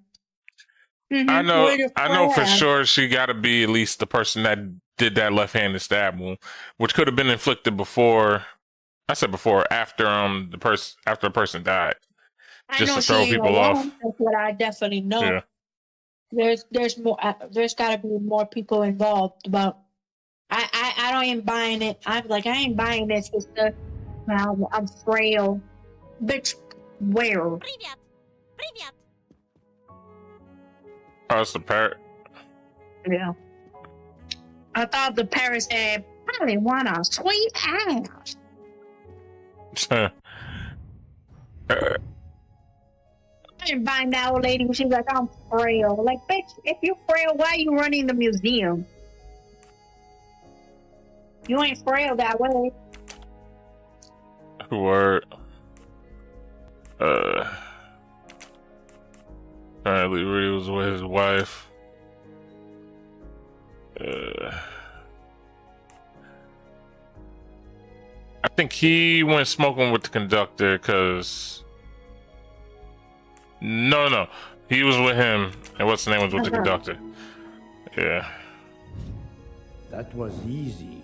I Where's your know for frail? sure she got to be at least the person that did that left-handed stab wound, which could have been inflicted before. I said before, after the person died, I just know to she throw ain't people off. alone. That's what I definitely know. Yeah. There's more. There's got to be more people involved. But I don't ain't buying it. I'm like, I ain't buying this, sister. I'm frail, bitch. Where? Привет! Привет! Oh, it's the parrot. Yeah. I thought the parrot said, probably want a sweet ass. I didn't buying that old lady when she's like, I'm frail. Like, bitch, if you're frail, why are you running the museum? You ain't frail that way. Word. Apparently Rudy was with his wife. I think he went smoking with the conductor because no, he was with him, and what's the name was with the conductor. Yeah. That was easy.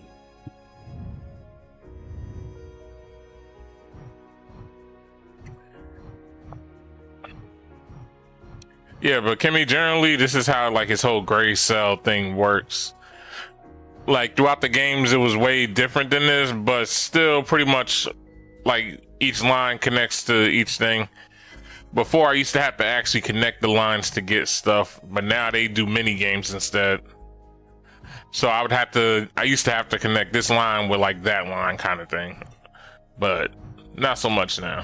Yeah, but Kimmy, generally, this is how like his whole gray cell thing works. Like throughout the games, it was way different than this, but still pretty much like each line connects to each thing. Before, I used to have to actually connect the lines to get stuff, but now they do mini games instead. So I used to have to connect this line with like that line kind of thing, but not so much now.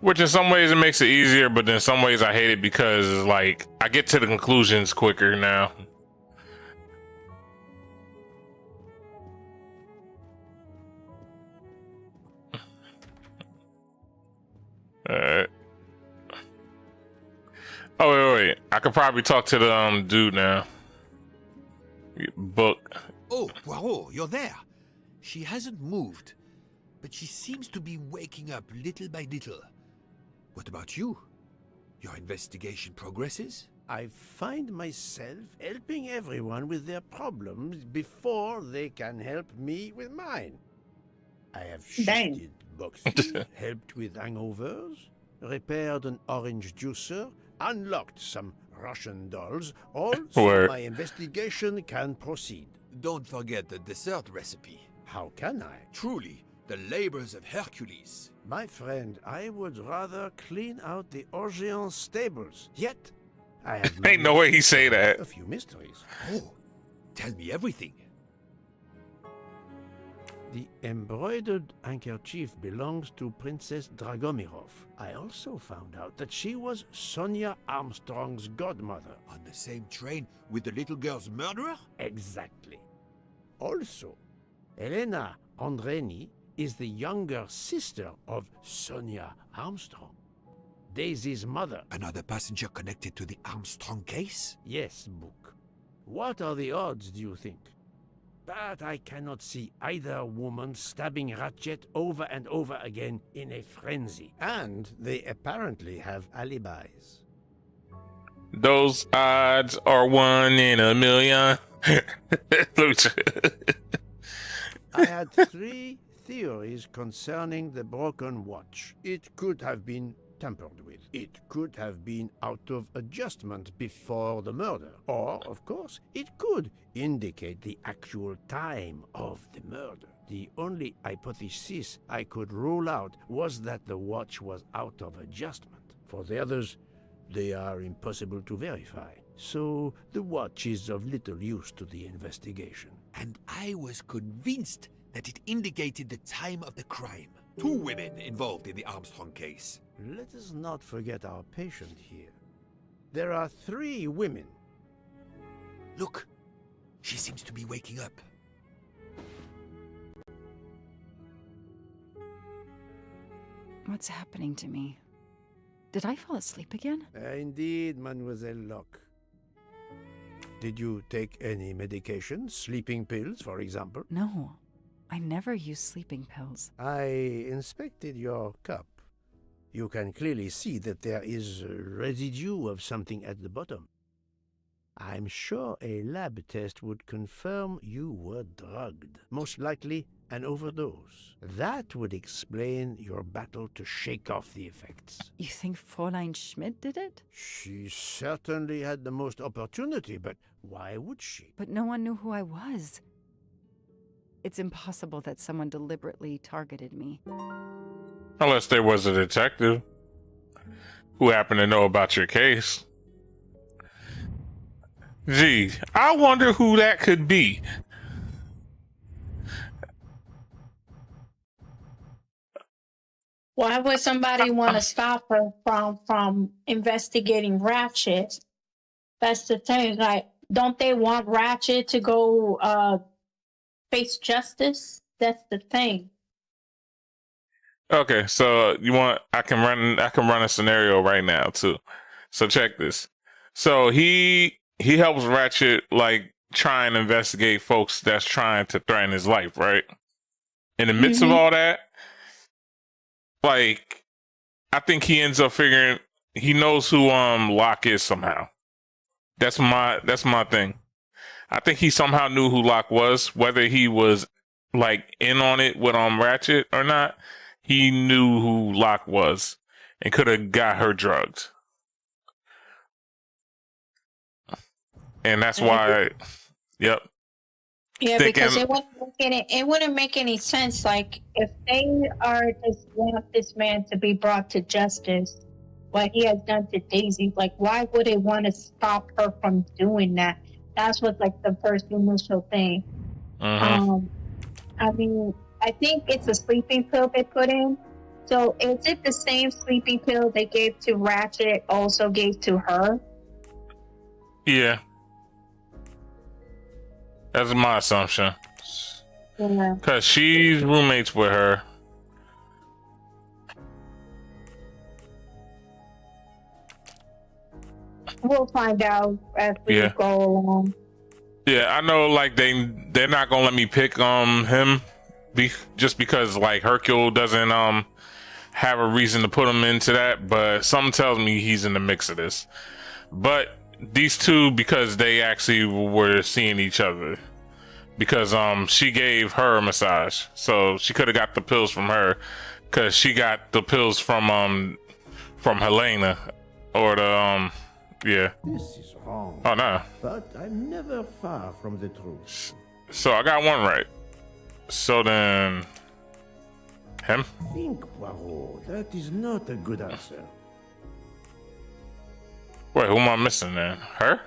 Which in some ways it makes it easier, but in some ways I hate it because like I get to the conclusions quicker now. Alright. Oh wait. I could probably talk to the dude now. Book. Oh, Poirot, you're there. She hasn't moved, but she seems to be waking up little by little. What about you? Your investigation progresses? I find myself helping everyone with their problems before they can help me with mine. I have shifted boxes, helped with hangovers, repaired an orange juicer, unlocked some Russian dolls, all so my investigation can proceed. Don't forget the dessert recipe. How can I? Truly, the labors of Hercules. My friend, I would rather clean out the Orient stables. Yet, I have ain't no way he say that. A few mysteries. Oh, tell me everything. The embroidered handkerchief belongs to Princess Dragomirov. I also found out that she was Sonia Armstrong's godmother. On the same train with the little girl's murderer? Exactly. Also, Elena Andreni is the younger sister of Sonia Armstrong, Daisy's mother. Another passenger connected to the Armstrong case? Yes, Book. What are the odds, do you think? But I cannot see either woman stabbing Ratchet over and over again in a frenzy. And they apparently have alibis. Those odds are 1 in a million. I had 3 theories concerning the broken watch. It could have been tampered with. It could have been out of adjustment before the murder. Or, of course, it could indicate the actual time of the murder. The only hypothesis I could rule out was that the watch was out of adjustment. For the others, they are impossible to verify. So the watch is of little use to the investigation. And I was convinced that it indicated the time of the crime. 2 women involved in the Armstrong case. Let us not forget our patient here. There are 3 women. Look, she seems to be waking up. What's happening to me? Did I fall asleep again? Indeed, Mademoiselle Locke. Did you take any medication? Sleeping pills, for example? No, I never use sleeping pills. I inspected your cup. You can clearly see that there is a residue of something at the bottom. I'm sure a lab test would confirm you were drugged. Most likely an overdose. That would explain your battle to shake off the effects. You think Fräulein Schmidt did it? She certainly had the most opportunity, but why would she? But no one knew who I was. It's impossible that someone deliberately targeted me. Unless there was a detective who happened to know about your case. Gee, I wonder who that could be. Why would somebody want to stop her from investigating Ratchet? That's the thing. Like, don't they want Ratchet to go face justice? That's the thing. Okay, so I can run a scenario right now too. So check this. So he helps Ratchet like try and investigate folks that's trying to threaten his life, right? In the midst of all that, like, I think he ends up figuring he knows who Locke is somehow. That's my thing. I think he somehow knew who Locke was, whether he was like in on it with Ratchet or not. He knew who Locke was and could have got her drugged. And that's why, yep. Yeah, because it wouldn't make any sense. Like, if they just want this man to be brought to justice, what he has done to Daisy, like, why would they want to stop her from doing that? That's what, like, the first initial thing. I mean, I think it's a sleeping pill they put in. So is it the same sleeping pill they gave to Ratchet also gave to her? Yeah. That's my assumption. Yeah. Because she's roommates with her. We'll find out as we go along. Yeah, I know, like, they're not gonna let me pick him just because, like, Hercule doesn't have a reason to put him into that, but something tells me he's in the mix of this. But these two, because they actually were seeing each other, because she gave her a massage, so she could have got the pills from her, because she got the pills from Helena, or the yeah. This is wrong. Oh no. But I'm never far from the truth. So I got one right. So then, him? Think, Poirot. That is not a good answer. Wait, who am I missing then? Her?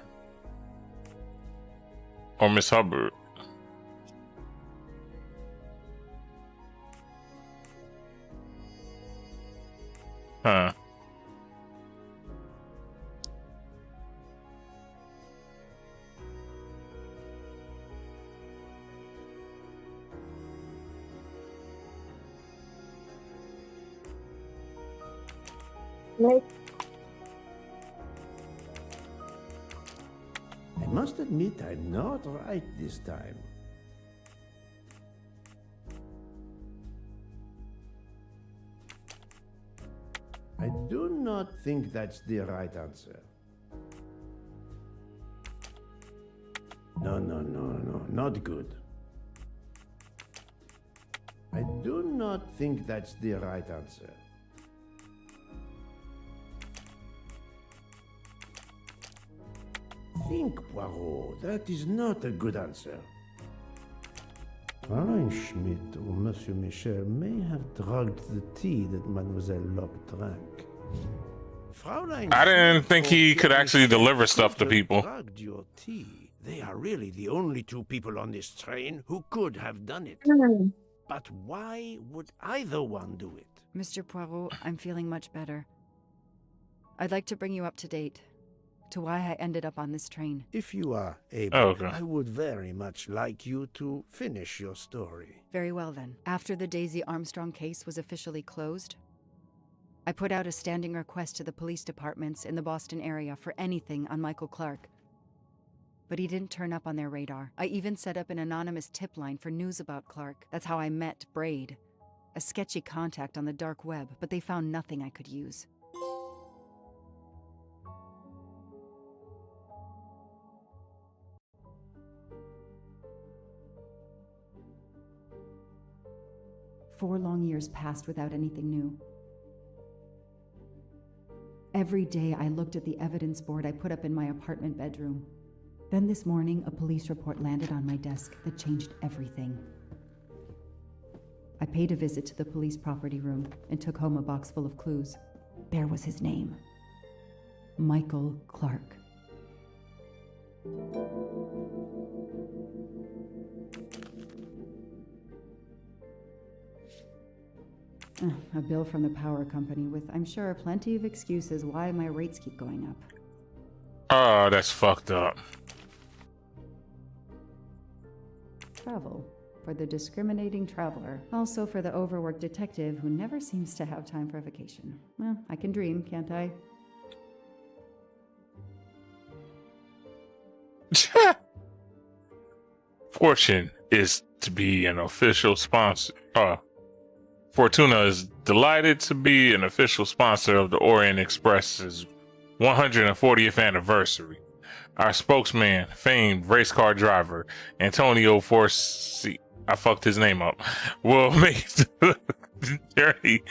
Or Miss Hubbard? Huh. I must admit I'm not right this time. I do not think that's the right answer. No, not good. I do not think that's the right answer. Think, Poirot. That is not a good answer. Fräulein Schmidt or Monsieur Michel may have drugged the tea that Mademoiselle Locke drank. Fräulein I didn't think he could actually deliver stuff to people. Drugged your tea. They are really the only two people on this train who could have done it. But why would either one do it? Mr. Poirot, I'm feeling much better. I'd like to bring you up to date to why I ended up on this train. If you are able, I would very much like you to finish your story. Very well then. After the Daisy Armstrong case was officially closed, I put out a standing request to the police departments in the Boston area for anything on Michael Clark. But he didn't turn up on their radar. I even set up an anonymous tip line for news about Clark. That's how I met Braid. A sketchy contact on the dark web, but they found nothing I could use. Four long years passed without anything new. Every day I looked at the evidence board I put up in my apartment bedroom. Then this morning, a police report landed on my desk that changed everything. I paid a visit to the police property room and took home a box full of clues. There was his name. Michael Clark. A bill from the power company with, I'm sure, plenty of excuses why my rates keep going up. Oh, that's fucked up. Travel. For the discriminating traveler. Also for the overworked detective who never seems to have time for vacation. Well, I can dream, can't I? Fortune is to be an official sponsor. Fortuna is delighted to be an official sponsor of the Orient Express's 140th anniversary. Our spokesman, famed race car driver Antonio Forci, I fucked his name up, will make the journey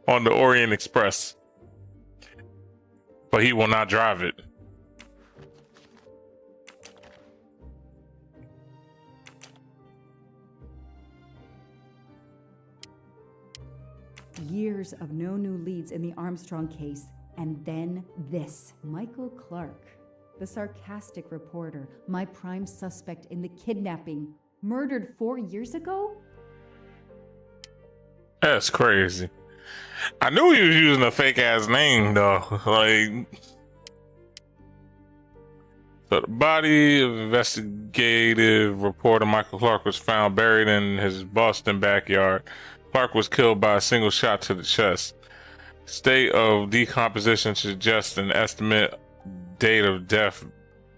on the Orient Express, but he will not drive it. Years of no new leads in the Armstrong case, and then this. Michael Clark, the sarcastic reporter, my prime suspect in the kidnapping, murdered 4 years ago? That's crazy. I knew he was using a fake ass name though. Like, so the body of investigative reporter Michael Clark was found buried in his Boston backyard. Clark was killed by a single shot to the chest. State of decomposition suggests an estimate date of death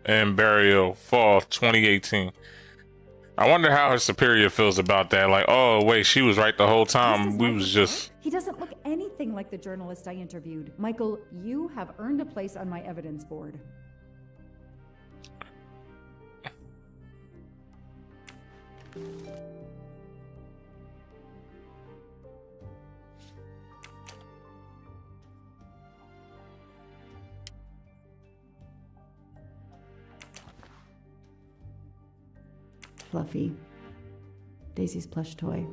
and burial fall 2018. I wonder how his superior feels about that. Like, oh wait, she was right the whole time. We was just... He doesn't look anything like the journalist I interviewed. Michael, you have earned a place on my evidence board. Fluffy. Daisy's plush toy.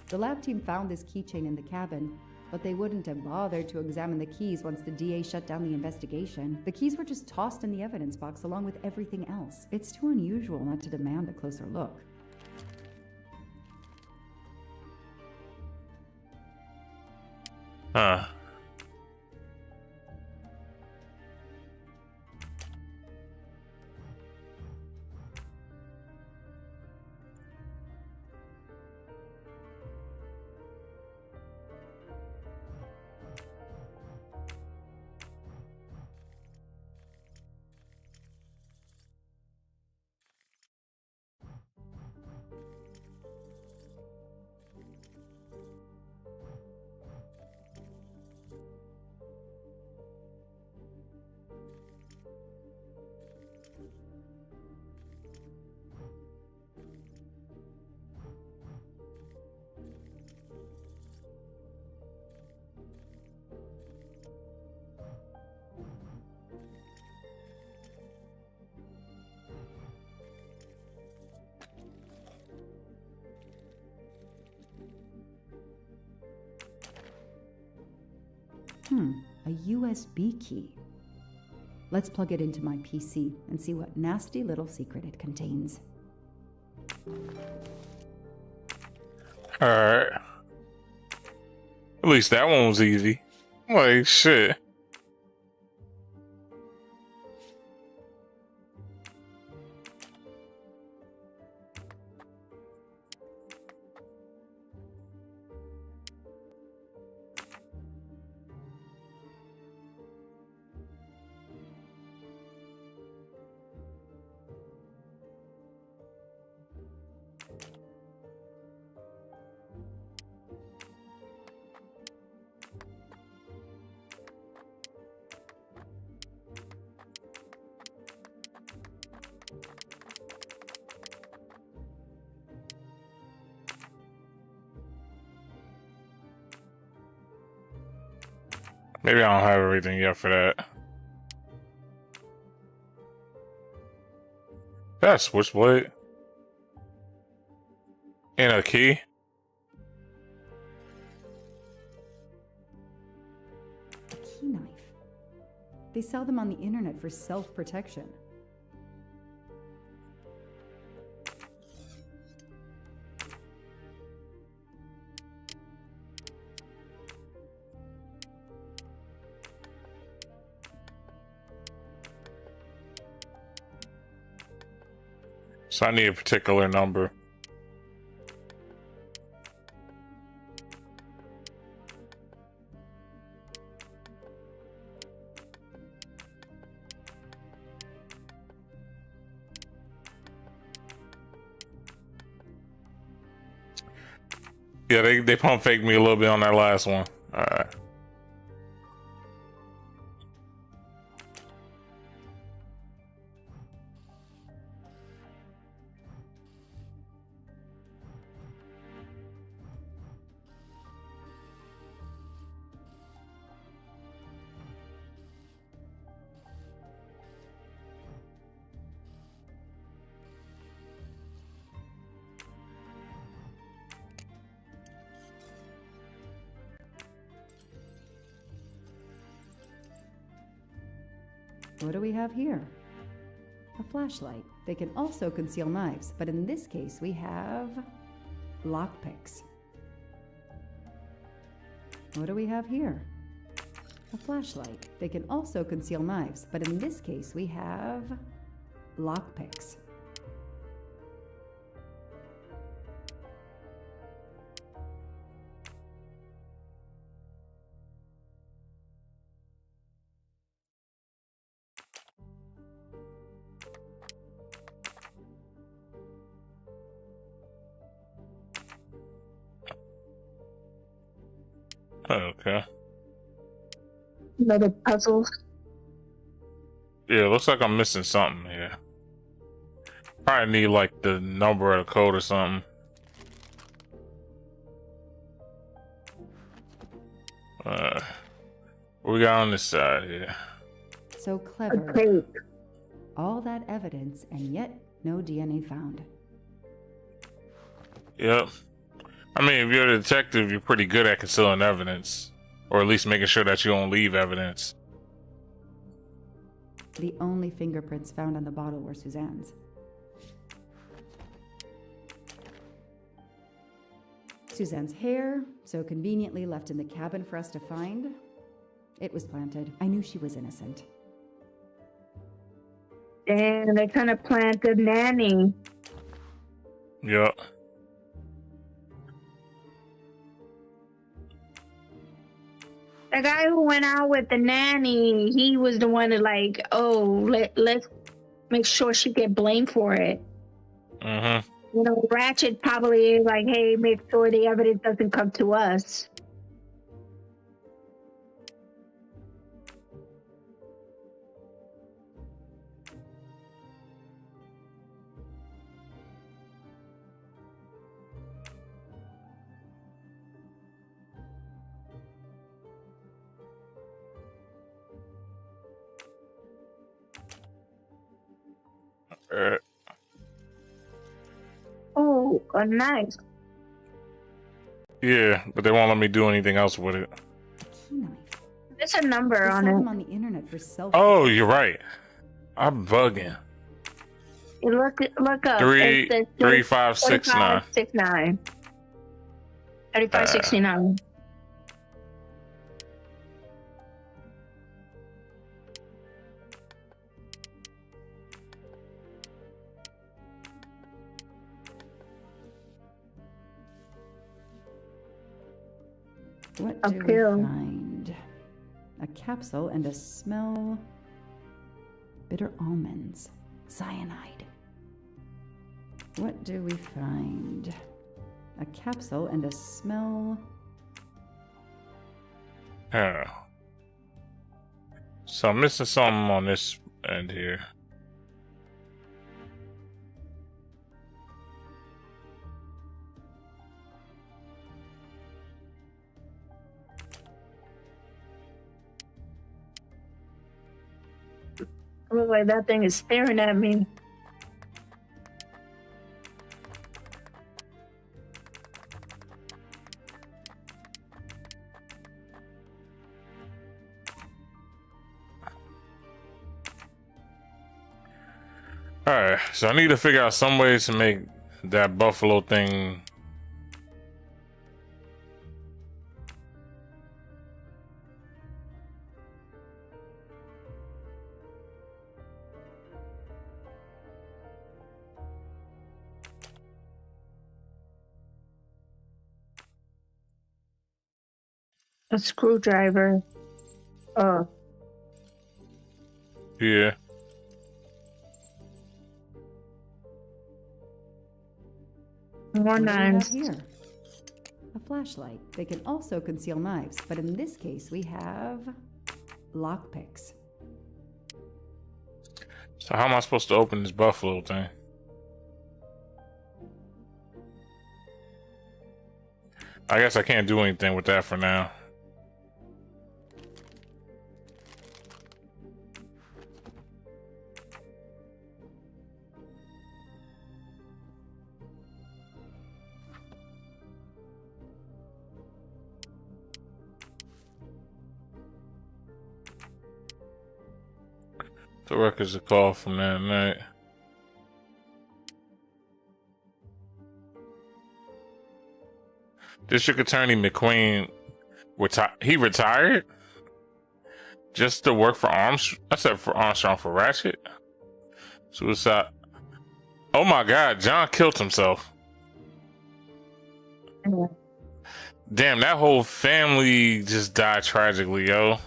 The lab team found this keychain in the cabin, but they wouldn't have bothered to examine the keys once the DA shut down the investigation. The keys were just tossed in the evidence box along with everything else. It's too unusual not to demand a closer look. Huh. A USB key. Let's plug it into my PC and see what nasty little secret it contains. Alright. At least that one was easy. Like, shit. Maybe I don't have everything yet for that. That's switchblade. And a key. A key knife. They sell them on the internet for self-protection. So I need a particular number. Yeah, they pump faked me a little bit on that last one. All right. What do we have here? A flashlight. They can also conceal knives, but in this case we have lockpicks. What do we have here? A flashlight. They can also conceal knives, but in this case we have lockpicks. Okay. Another puzzle. Yeah, looks like I'm missing something here. Probably need like the number of the code or something. What we got on this side here? So clever. Okay. All that evidence, and yet no DNA found. Yep. I mean, if you're a detective, you're pretty good at concealing evidence. Or at least making sure that you don't leave evidence. The only fingerprints found on the bottle were Suzanne's. Suzanne's hair, so conveniently left in the cabin for us to find. It was planted. I knew she was innocent. And they kind of planted Nanny. Yep. The guy who went out with the nanny, he was the one that like, oh, let's make sure she get blamed for it. Mm-hmm. You know, Ratchet probably is like, hey, make sure the evidence doesn't come to us. Oh, nice. Yeah, but they won't let me do anything else with it. Key knife. There's a number They on sell it. them on the internet for self. Oh, you're right. I'm bugging. You look up. 3569. 3569. 3569. What A do we pill. find? A capsule and a smell. Bitter almonds. Cyanide. What do we find? A capsule and a smell. Yeah. So I'm missing something on this end here. It looks like that thing is staring at me. Alright, so I need to figure out some ways to make that buffalo thing. A screwdriver. Oh. Yeah. More What do we have knives. here? A flashlight. They can also conceal knives, but in this case we have lockpicks. So how am I supposed to open this buffalo thing? I guess I can't do anything with that for now. The records a call from that night. District Attorney McQueen, he retired just to work for Armstrong. I said for Armstrong for Ratchet. Suicide. Oh my God, John killed himself. Damn, that whole family just died tragically, yo.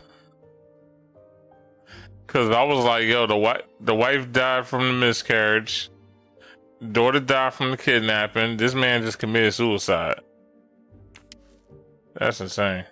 Cause I was like, yo, the wife died from the miscarriage, daughter died from the kidnapping. This man just committed suicide. That's insane.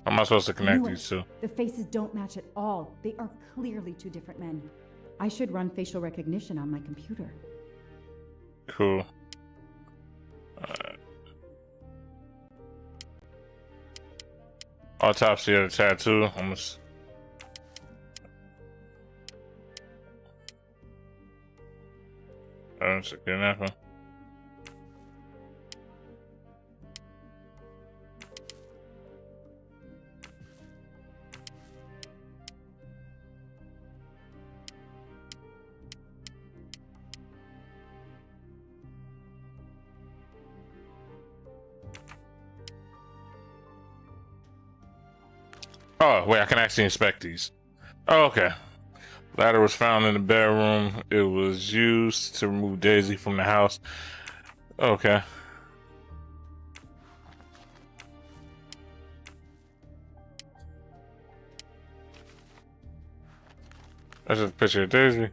How am I supposed to connect these two? The faces don't match at all. They are clearly two different men. I should run facial recognition on my computer. Cool. Autopsy of the tattoo. Almost. That's a good enough. Oh, wait, I can actually inspect these. Oh, okay. Ladder was found in the bedroom. It was used to remove Daisy from the house. Okay. That's just a picture of Daisy.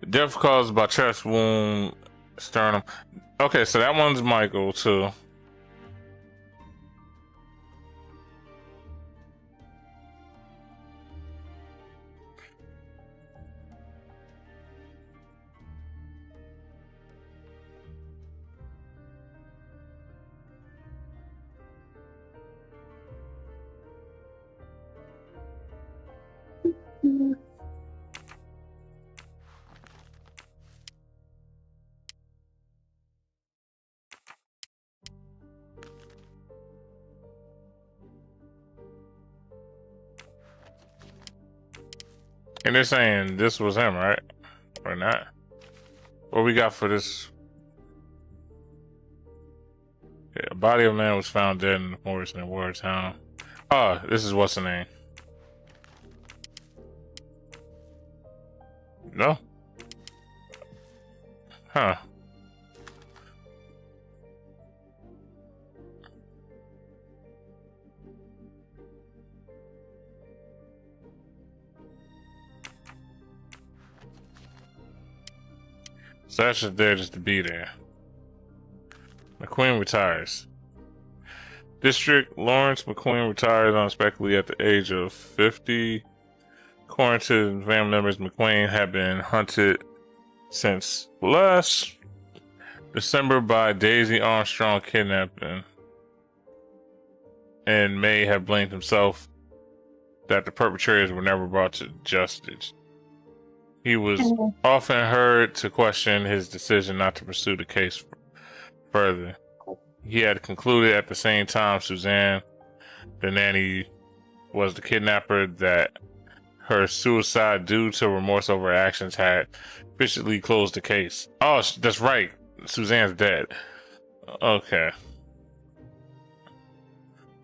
Death caused by chest wound, sternum. Okay, so that one's Michael too. And they're saying this was him, right? Or not? What we got for this? Yeah, a body of a man was found dead in the forest near Wartown. Oh, this is what's the name? No? Huh. So that's just there just to be there. McQueen retires. District Lawrence McQueen retires unexpectedly at the age of 50. According to family members, McQueen had been hunted since last December by Daisy Armstrong kidnapping and may have blamed himself that the perpetrators were never brought to justice. He was often heard to question his decision not to pursue the case further. He had concluded at the same time Suzanne, the nanny, was the kidnapper, that her suicide due to remorse over her actions had officially closed the case. Oh, that's right. Suzanne's dead. Okay.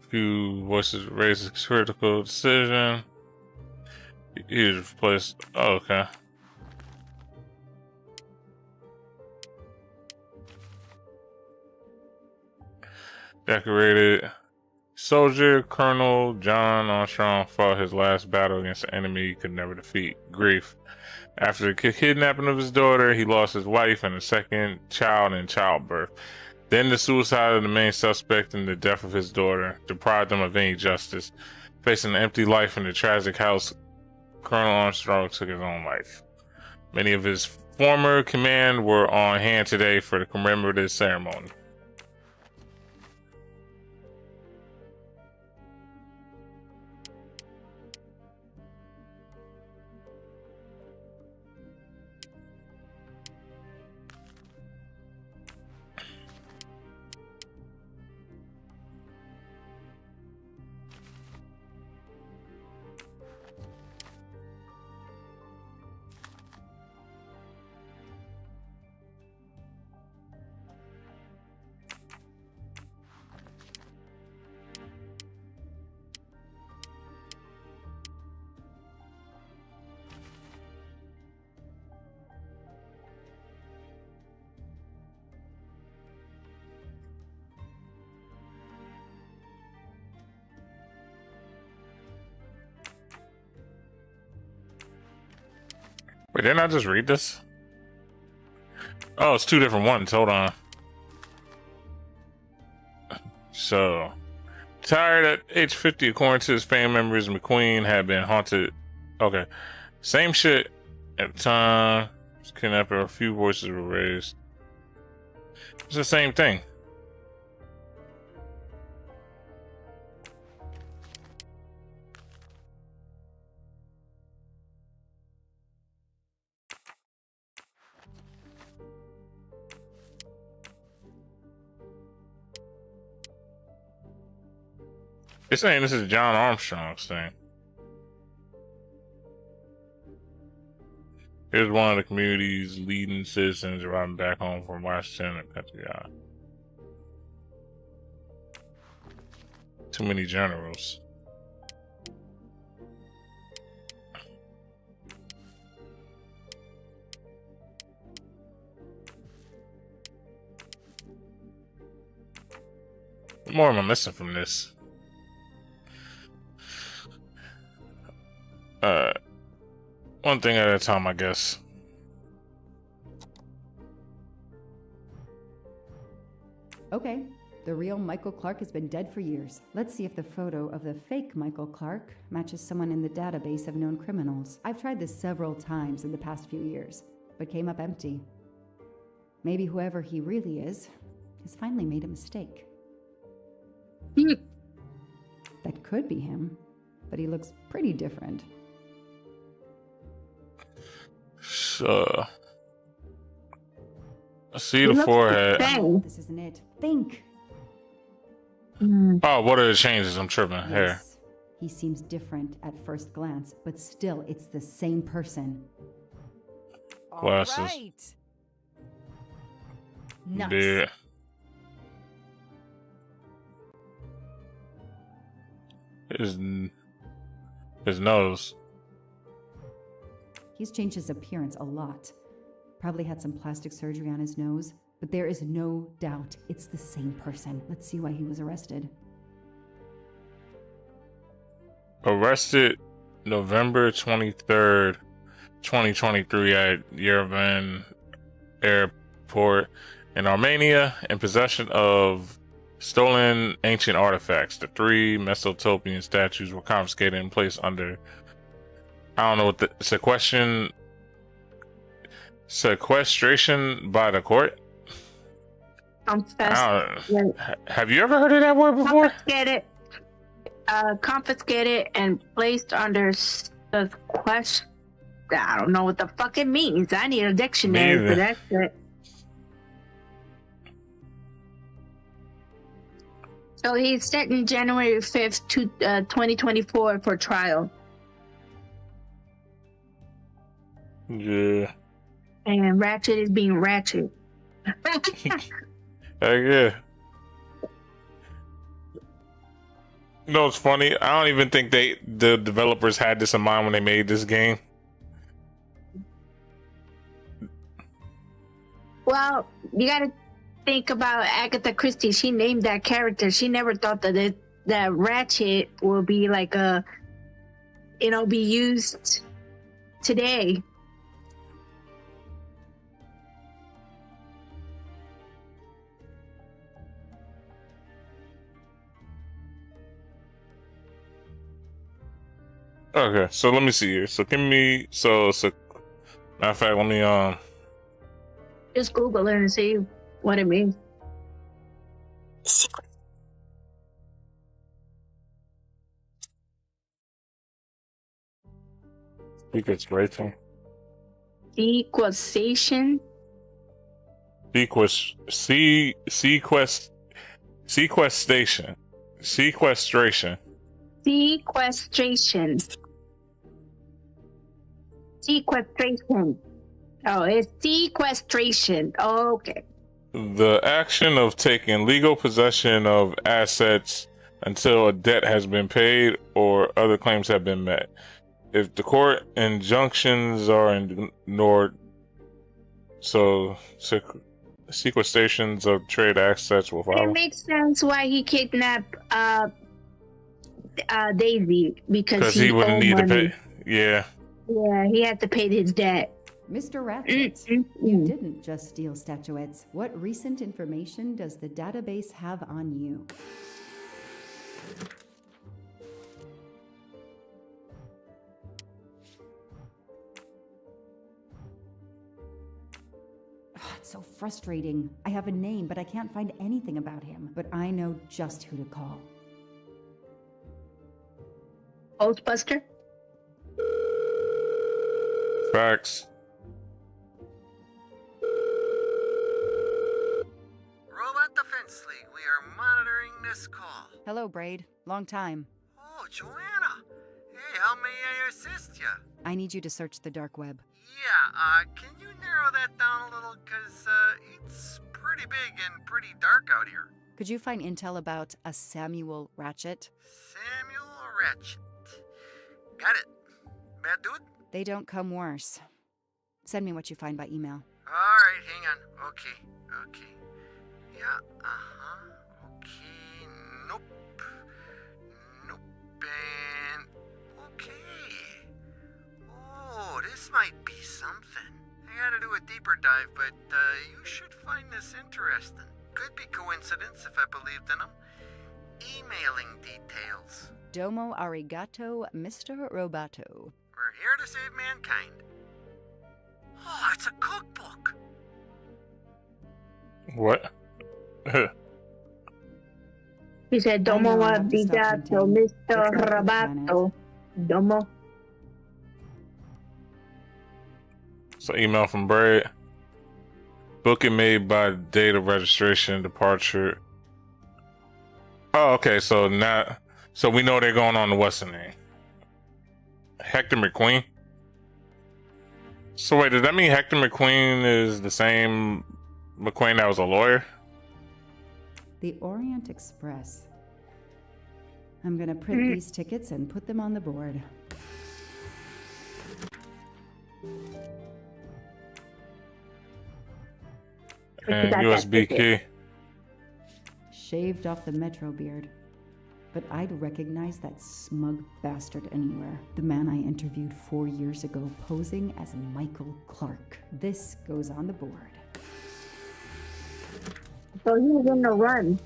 Few voices raised a critical decision. He was replaced. Oh, okay. Decorated soldier Colonel John Armstrong fought his last battle against an enemy he could never defeat, grief. After the kidnapping of his daughter, he lost his wife and a second child in childbirth. Then the suicide of the main suspect and the death of his daughter deprived him of any justice. Facing an empty life in the tragic house, Colonel Armstrong took his own life. Many of his former command were on hand today for the commemorative ceremony. Wait, didn't I just read this? Oh, it's two different ones. Hold on. So, tired at age 50, according to his family members, McQueen had been haunted. Okay. Same shit at the time. Kidnapper, a few voices were raised. It's the same thing. They're saying this is John Armstrong's thing. Here's one of the community's leading citizens arriving back home from Washington and country. Too many generals. What more am I missing from this? One thing at a time, I guess. Okay, the real Michael Clark has been dead for years. Let's see if the photo of the fake Michael Clark matches someone in the database of known criminals. I've tried this several times in the past few years, but came up empty. Maybe whoever he really is has finally made a mistake. That could be him, but he looks pretty different. So, I see the forehead. This isn't it. Think. Oh, what are the changes? I'm tripping. Yes. Here. He seems different at first glance, but still, it's the same person. Glasses. All right. Nice. Beard. His nose. He's changed his appearance a lot. Probably had some plastic surgery on his nose, but there is no doubt it's the same person. Let's see why he was arrested. Arrested November 23rd, 2023 at Yerevan airport in Armenia in possession of stolen ancient artifacts. The 3 Mesopotamian statues were confiscated and placed under, I don't know what the sequestration by the court. Have you ever heard of that word before? Confiscated and placed under sequestration. I don't know what the fuck it means. I need a dictionary for that shit. So he's set in January 5th, 2024 for trial. Yeah. And Ratchet is being Ratchet. Yeah. You know, it's funny. I don't even think the developers had this in mind when they made this game. Well, you gotta think about Agatha Christie. She named that character. She never thought that Ratchet will be like be used today. Okay, so let me see here. So matter of fact, let me just Google it and see what it means. Sequestration. Sequestration. Sequestration. Oh, it's sequestration. Oh, okay. The action of taking legal possession of assets until a debt has been paid or other claims have been met. If the court injunctions are ignored, so sequestrations of trade assets will follow. It makes sense why he kidnapped Daisy because he wouldn't need to pay. Yeah. Yeah, he had to pay his debt. Mr. Ratchet, you didn't just steal statuettes. What recent information does the database have on you? It's so frustrating. I have a name, but I can't find anything about him. But I know just who to call. Ghostbuster? Facts. Robot Defense League, we are monitoring this call. Hello, Braid. Long time. Oh, Joanna. Hey, how may I assist you? I need you to search the dark web. Yeah, can you narrow that down a little? Because, it's pretty big and pretty dark out here. Could you find intel about a Samuel Ratchet? Samuel Ratchet. Got it. Bad dude? They don't come worse. Send me what you find by email. Alright, hang on. Okay. Yeah, okay. Nope, and... okay. Oh, this might be something. I gotta do a deeper dive, but, you should find this interesting. Could be coincidence if I believed in them. Emailing details. Domo arigato, Mr. Roboto. We're here to save mankind. Oh, it's a cookbook. What? He said, Domo arigato, Mr. Roboto. Domo. So email from Braid. Booking made by date of registration, departure. Oh, okay. So we know they're going on to what's the name? Hector McQueen. So wait, does that mean Hector McQueen is the same McQueen that was a lawyer? The Orient Express. I'm gonna print these tickets and put them on the board. And USB key. Shaved off the Metro beard. But I'd recognize that smug bastard anywhere. The man I interviewed 4 years ago posing as Michael Clark. This goes on the board. So he was in the run.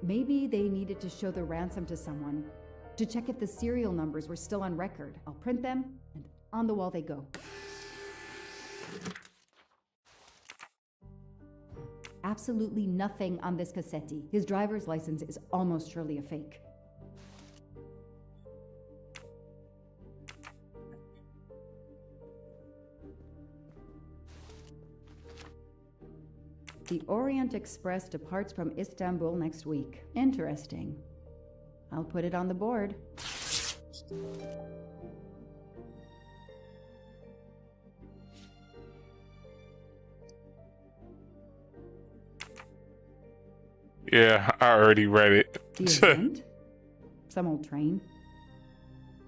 Maybe they needed to show the ransom to someone to check if the serial numbers were still on record. I'll print them, and on the wall they go. Absolutely nothing on this Cassetti. His driver's license is almost surely a fake. The Orient Express departs from Istanbul next week. Interesting. I'll put it on the board. Yeah, I already read it. The event? Some old train.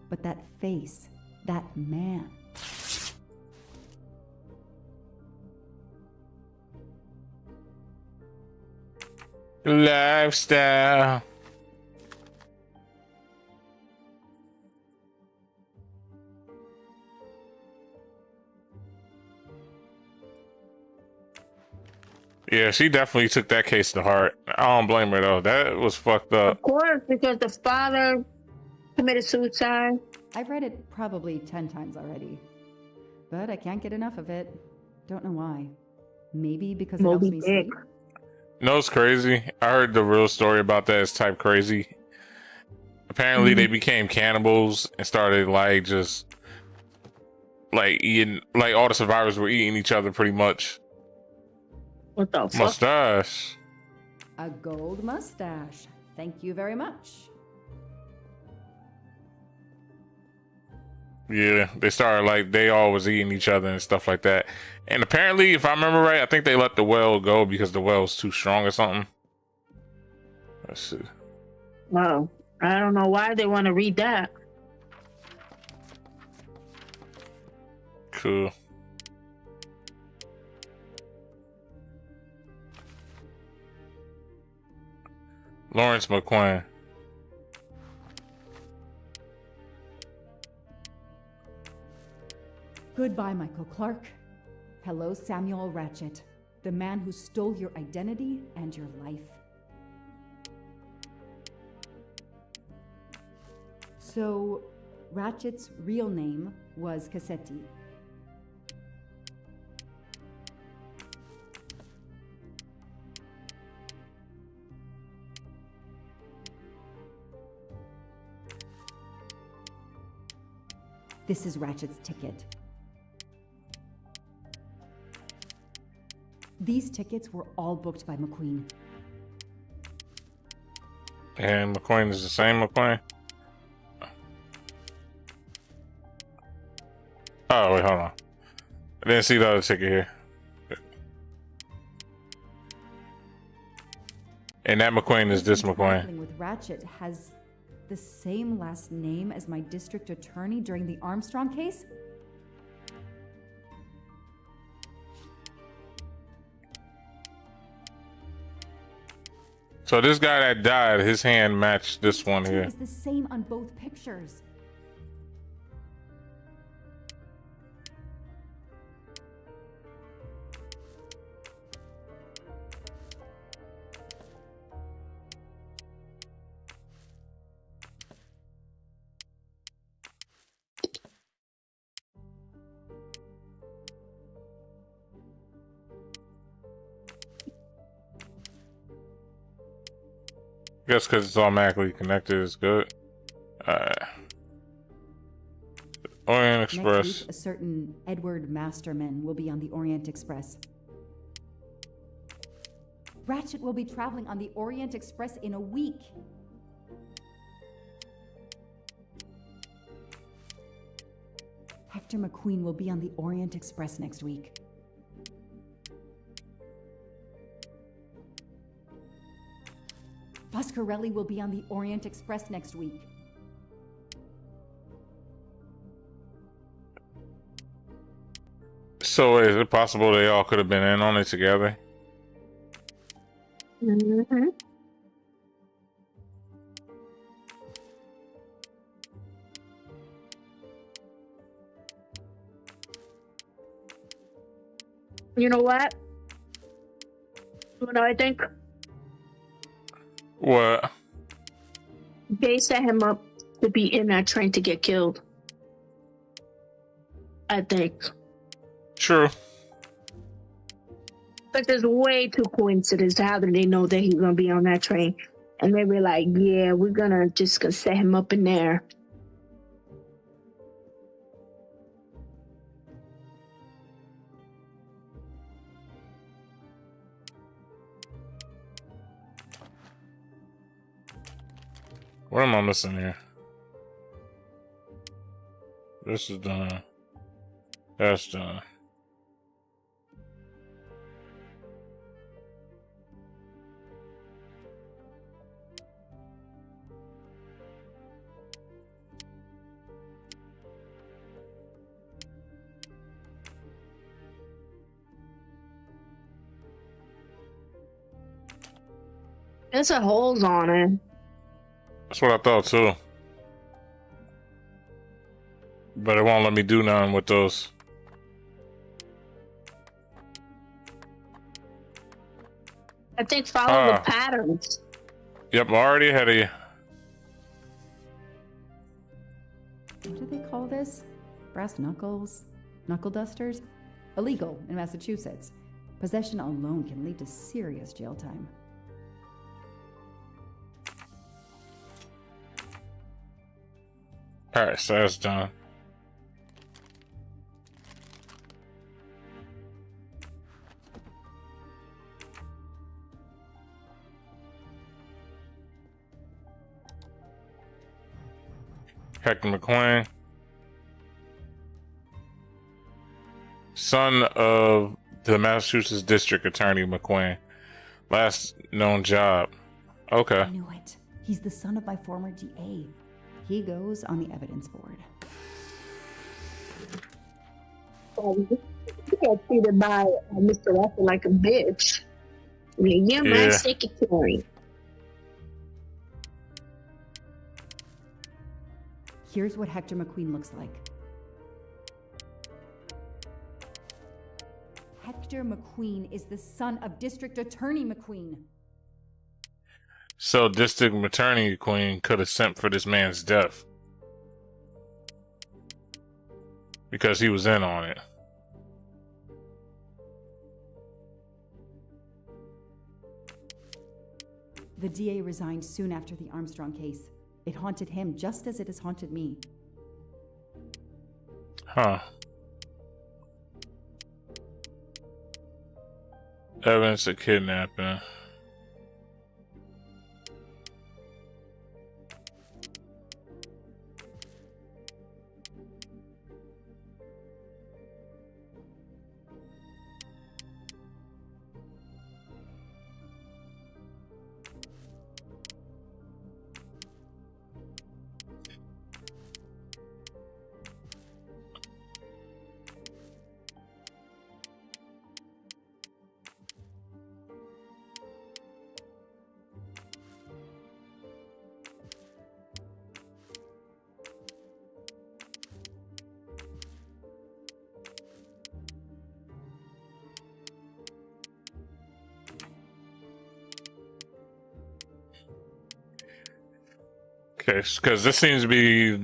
But that face, that man. Lifestyle. Yeah, she definitely took that case to heart. I don't blame her though. That was fucked up. Of course, because the father committed suicide. I've read it probably 10 times already. But I can't get enough of it. Don't know why. Maybe because it helps me sleep. No, it's crazy. I heard the real story about that. It's type crazy. Apparently, they became cannibals and started like just like eating. Like all the survivors were eating each other, pretty much. What the fuck? Mustache. A gold mustache. Thank you very much. Yeah, they started like they all was eating each other and stuff like that. And apparently, if I remember right, I think they let the well go because the well was too strong or something. Let's see. Wow. I don't know why they want to read that. Cool. Lawrence McQueen. Goodbye, Michael Clark. Hello, Samuel Ratchet, the man who stole your identity and your life. So, Ratchet's real name was Cassetti. This is Ratchet's ticket. These tickets were all booked by McQueen. And McQueen is the same McQueen? Oh, wait, hold on. I didn't see the other ticket here. And that McQueen is this McQueen. Traveling with Ratchet has the same last name as my district attorney during the Armstrong case? So this guy that died, his hand matched this one here. It's the same on both pictures. I guess because it's automatically connected is good. Orient Express. Next week, a certain Edward Masterman will be on the Orient Express. Ratchet will be traveling on the Orient Express in a week. Hector McQueen will be on the Orient Express next week. Foscarelli will be on the Orient Express next week. So is it possible they all could have been in on it together? Mm-hmm. You know what? What I think? What? They set him up to be in that train to get killed. I think. True. But there's way too coincidence. How did they know that he's gonna be on that train? And they were like, yeah, we're gonna set him up in there. What am I missing here? This is done. That's done. There's a holes on it. That's what I thought too. But it won't let me do nothing with those. I think follow the patterns. Yep, I already had a. What do they call this? Brass knuckles? Knuckle dusters? Illegal in Massachusetts. Possession alone can lead to serious jail time. Alright, so that's done. Hector McQueen, son of the Massachusetts District Attorney McQueen. Last known job. Okay. I knew it. He's the son of my former DA. He goes on the evidence board. You get treated by Mr. Russell like a bitch. I mean, you're my secretary. Here's what Hector McQueen looks like. Hector McQueen is the son of District Attorney McQueen. So District Attorney Queen could have sent for this man's death. Because he was in on it. The DA resigned soon after the Armstrong case. It haunted him just as it has haunted me. Huh. Evidence of kidnapping. Okay, because this seems to be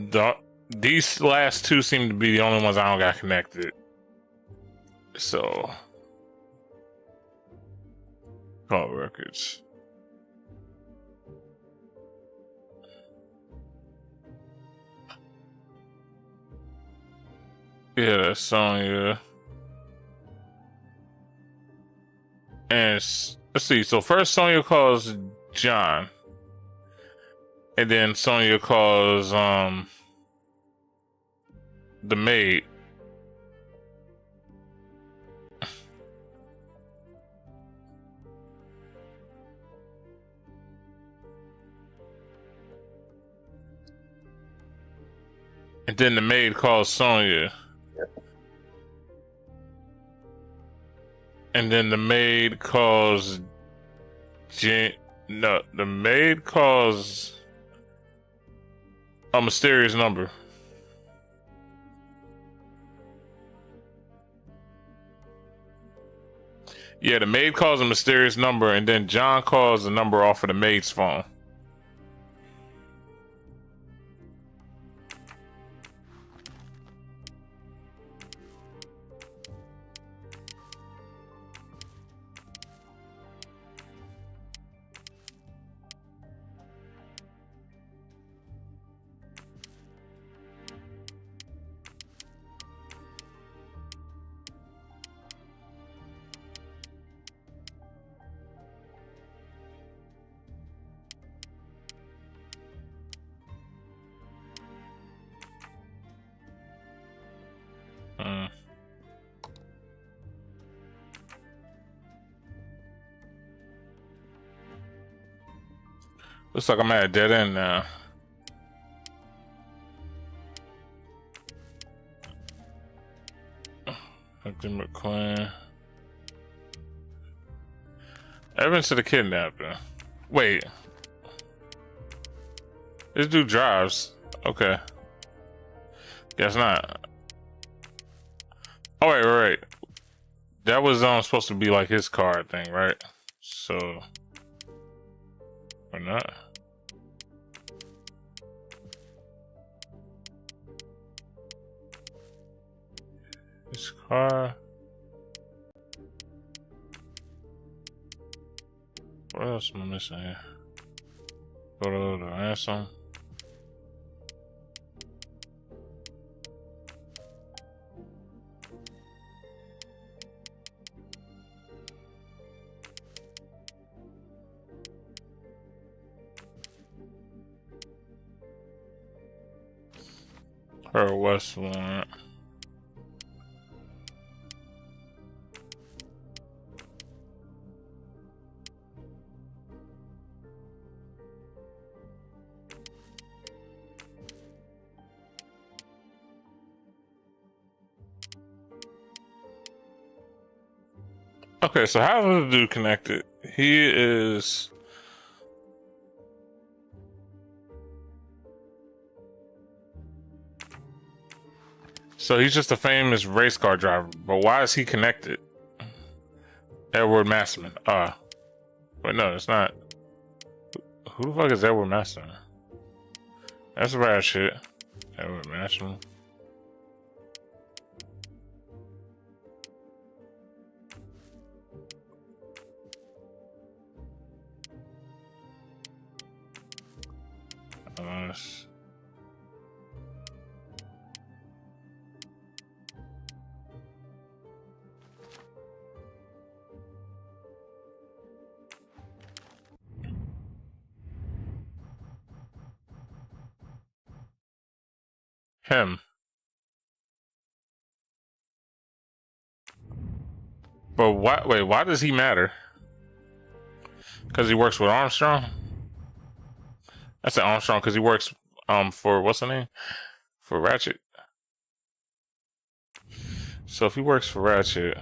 these last two seem to be the only ones I don't got connected. So, call records. Yeah, that's Sonya. And let's see. So first, Sonya calls John. And then Sonya calls the maid. And then the maid calls Sonya. And then the maid calls the maid calls a mysterious number. Yeah, the maid calls a mysterious number, and then John calls the number off of the maid's phone. Looks like I'm at a dead end now. Dr. McQueen. Evidence to the kidnapping. Wait. This dude drives. Okay. Guess not. Oh, right. That was supposed to be like his car thing, right? So. Or not. This car. What else am I missing here? Go to the ransom. Her West warrant. Okay, so how does the dude connected? He is. So he's just a famous race car driver, but why is he connected? Edward Masterman. Wait, no, it's not. Who the fuck is Edward Masterman? That's bad shit. Edward Masterman. Him. But why? Wait, why does he matter? Because he works with Armstrong? I said Armstrong because he works for what's the name? For Ratchet. So if he works for Ratchet,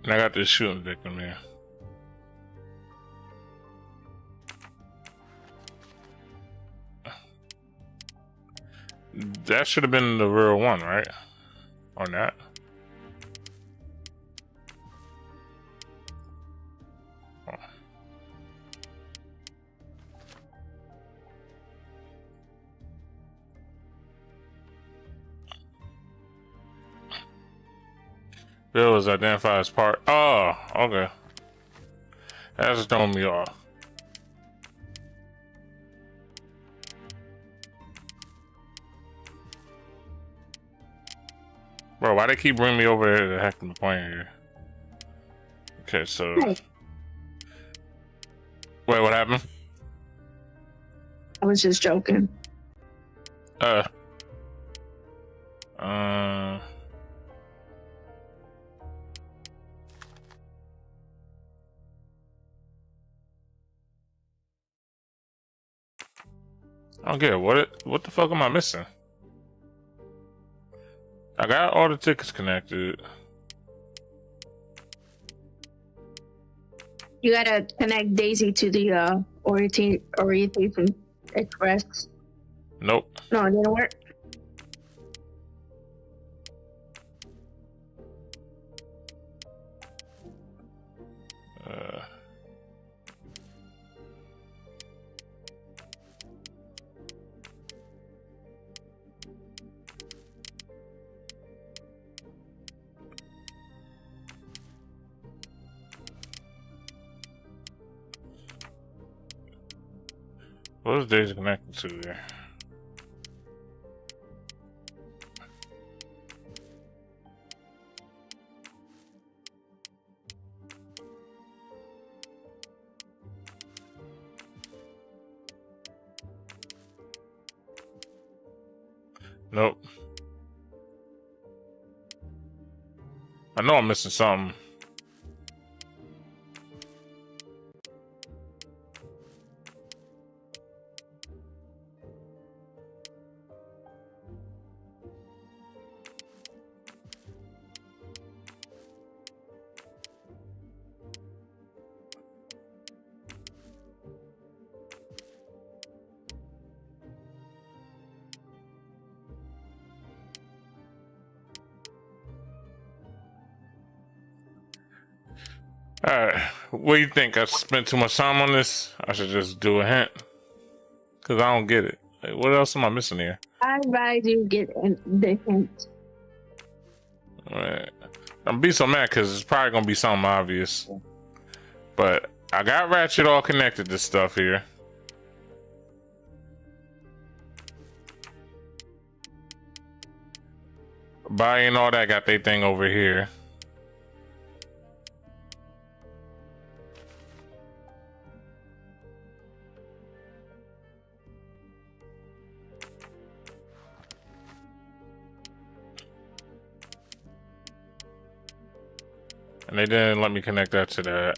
and I got this shooting victim here. That should have been the real one, right? Or not? Bill is identified as part. Oh, okay. That's throwing me off. Bro, why they keep bringing me over here to hack the point here? Okay, so Wait, what happened? I was just joking. I don't get it. What the fuck am I missing? I got all the tickets connected. You gotta connect Daisy to the Orientation Express. Nope. No, it didn't work. What is Daisy connected to there? Nope. I know I'm missing something. Alright, what do you think? I spent too much time on this? I should just do a hint. Because I don't get it. Like, what else am I missing here? I'd rather you get the hint. Alright. I'm be so mad because it's probably going to be something obvious. But I got Ratchet all connected to stuff here. Buying all that got their thing over here. And they didn't let me connect that to that.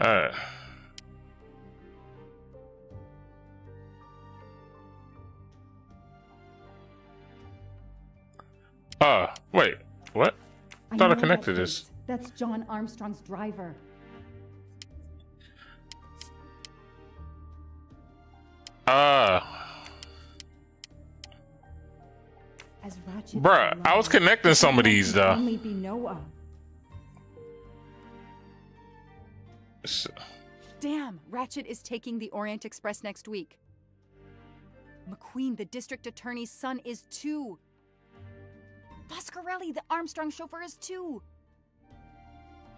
Alright. Wait, what? I thought I connected this. That's John Armstrong's driver. Bruh, I was connecting some of these though. Only be Noah. Damn, Ratchet is taking the Orient Express next week. McQueen, the district attorney's son, is too. Foscarelli, the Armstrong chauffeur, is too.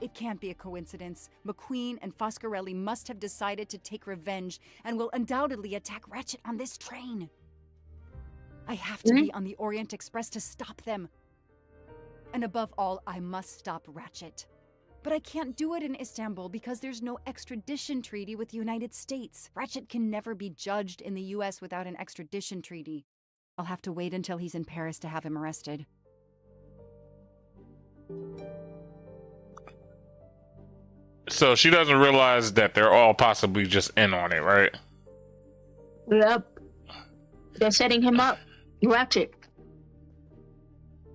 It can't be a coincidence. McQueen and Foscarelli must have decided to take revenge and will undoubtedly attack Ratchet on this train. I have to be on the Orient Express to stop them. And above all, I must stop Ratchet. But I can't do it in Istanbul because there's no extradition treaty with the United States. Ratchet can never be judged in the US without an extradition treaty. I'll have to wait until he's in Paris to have him arrested. So she doesn't realize that they're all possibly just in on it, right? Yep. They're setting him up. Ratchet.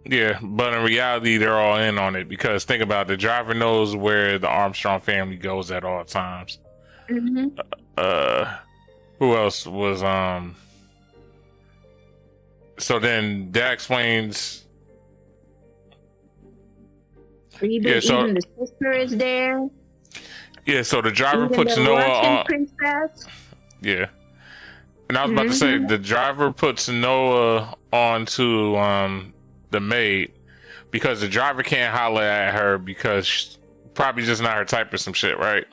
Yeah, but in reality, they're all in on it because think about it, the driver knows where the Armstrong family goes at all times. Mm-hmm. Who else was So then that explains. Even the sister is there. Yeah, so the driver even puts the Noah Russian on. Princess. Yeah. And I was about to say the driver puts Noah onto the maid because the driver can't holler at her because she's probably just not her type or some shit, right?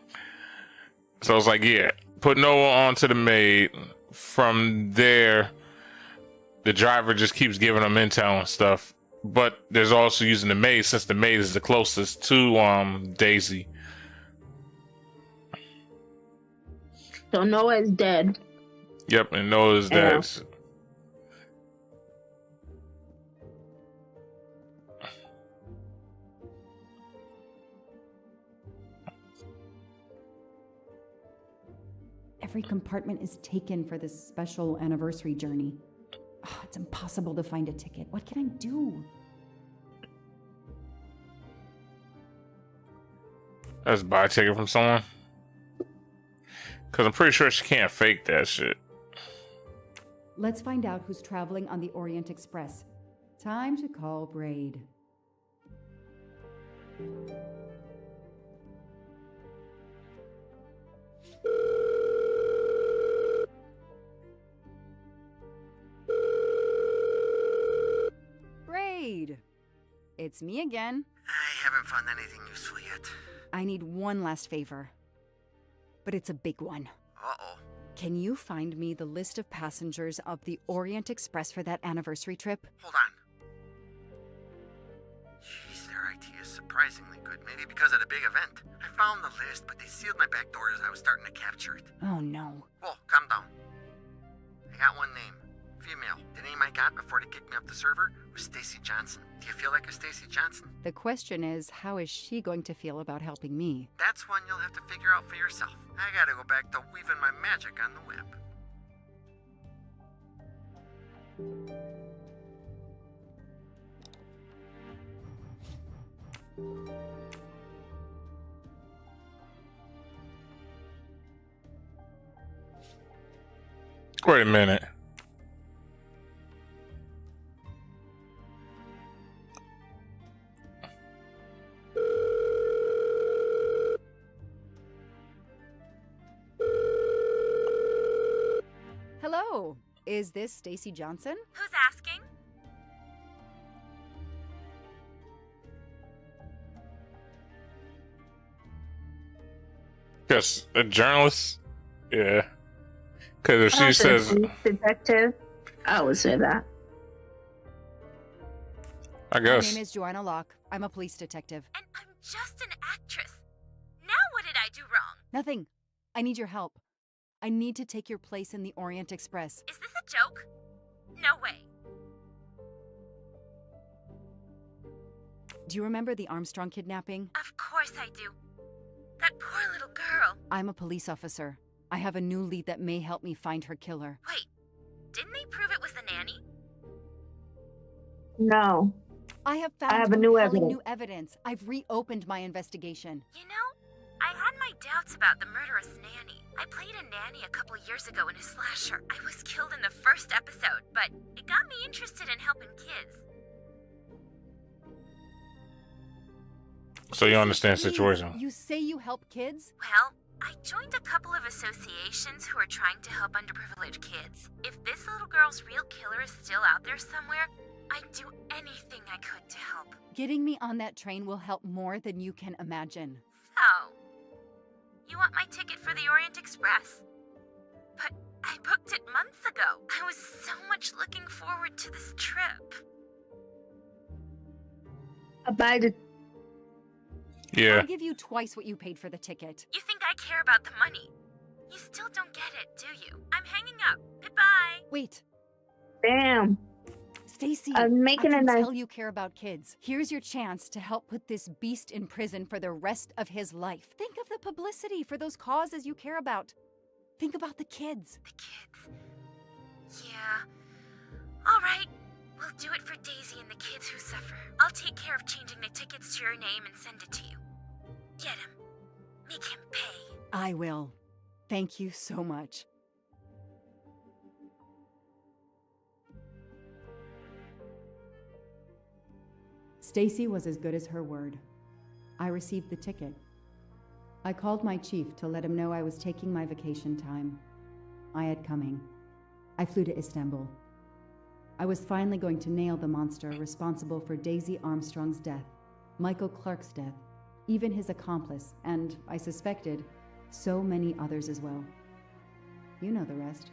So it's like, yeah, put Noah onto the maid. From there, the driver just keeps giving them intel and stuff. but there's also using the maid since the maid is the closest to Daisy. So Noah is dead. Yep, and Noah's Yeah. dead. Every compartment is taken for this special anniversary journey. Oh, it's impossible to find a ticket. What can I do? Let's buy a ticket from someone. Because I'm pretty sure she can't fake that shit. Let's find out who's traveling on the Orient Express. Time to call Braid. Braid! It's me again. I haven't found anything useful yet. I need one last favor. But it's a big one. Uh-oh. Can you find me the list of passengers of the Orient Express for that anniversary trip? Hold on. Jeez, their IT is surprisingly good. Maybe because of the big event. I found the list, but they sealed my back door as I was starting to capture it. Oh no. Whoa, calm down. I got one name. Female. The name I got before they kicked me off the server was Stacy Johnson. Do you feel like a Stacy Johnson? The question is, how is she going to feel about helping me? That's one you'll have to figure out for yourself. I gotta go back to weaving my magic on the web. Wait a minute. Hello, is this Stacy Johnson? Who's asking? Just a journalist? Yeah. Because if she says... Detective, I would say that. I guess. My name is Joanna Locke. I'm a police detective. And I'm just an actress. Now what did I do wrong? Nothing. I need your help. I need to take your place in the Orient Express. Is this a joke? No way. Do you remember the Armstrong kidnapping? Of course I do. That poor little girl. I'm a police officer. I have a new lead that may help me find her killer. Wait, didn't they prove it was the nanny? No. I have found compelling new evidence. I've reopened my investigation. You know, I had my doubts about the murderous nanny. I played a nanny a couple years ago in a slasher. I was killed in the first episode, but it got me interested in helping kids. So you understand the Please, situation. You say you help kids? Well, I joined a couple of associations who are trying to help underprivileged kids. If this little girl's real killer is still out there somewhere, I'd do anything I could to help. Getting me on that train will help more than you can imagine. So, you want my ticket for the Orient Express? But I booked it months ago. I was so much looking forward to this trip. I buy the. Yeah. I'll give you twice what you paid for the ticket. You think I care about the money? You still don't get it, do you? I'm hanging up. Goodbye. Wait. Damn. Stacy, I'm making I a can nice. tell you care about kids. Here's your chance to help put this beast in prison for the rest of his life. Think of the publicity for those causes you care about. Think about the kids. The kids. Yeah. All right. We'll do it for Daisy and the kids who suffer. I'll take care of changing the tickets to your name and send it to you. Get him. Make him pay. I will. Thank you so much. Stacy was as good as her word. I received the ticket. I called my chief to let him know I was taking my vacation time. I had coming. I flew to Istanbul. I was finally going to nail the monster responsible for Daisy Armstrong's death, Michael Clark's death, even his accomplice, and, I suspected, so many others as well. You know the rest.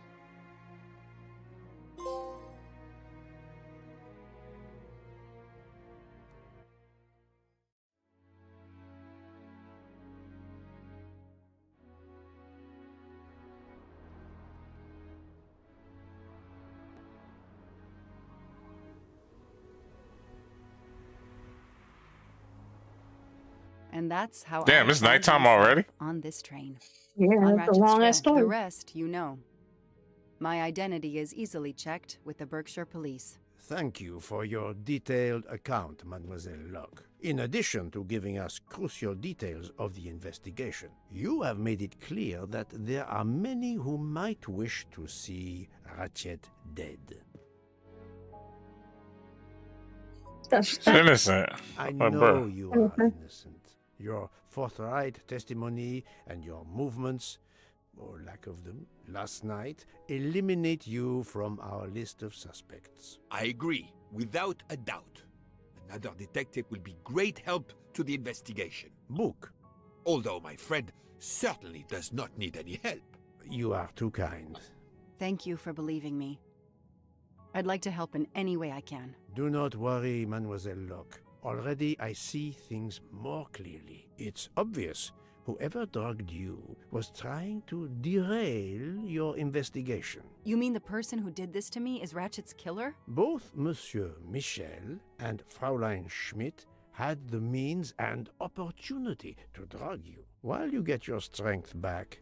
And that's how Damn, I it's found nighttime myself already? on this train. Yeah, On that's a Ratchet's long ass trail. The story. rest, you know. My identity is easily checked with the Berkshire Police. Thank you for your detailed account, Mademoiselle Locke. In addition to giving us crucial details of the investigation, you have made it clear that there are many who might wish to see Ratchet dead. It's innocent. I My know bro. you are innocent. Your forthright testimony and your movements, or lack of them, last night eliminate you from our list of suspects. I agree, without a doubt. Another detective will be great help to the investigation. Book. Although my friend certainly does not need any help. You are too kind. Thank you for believing me. I'd like to help in any way I can. Do not worry, Mademoiselle Locke. Already I see things more clearly. It's obvious whoever drugged you was trying to derail your investigation. You mean the person who did this to me is Ratchet's killer? Both Monsieur Michel and Fraulein Schmidt had the means and opportunity to drug you. While you get your strength back,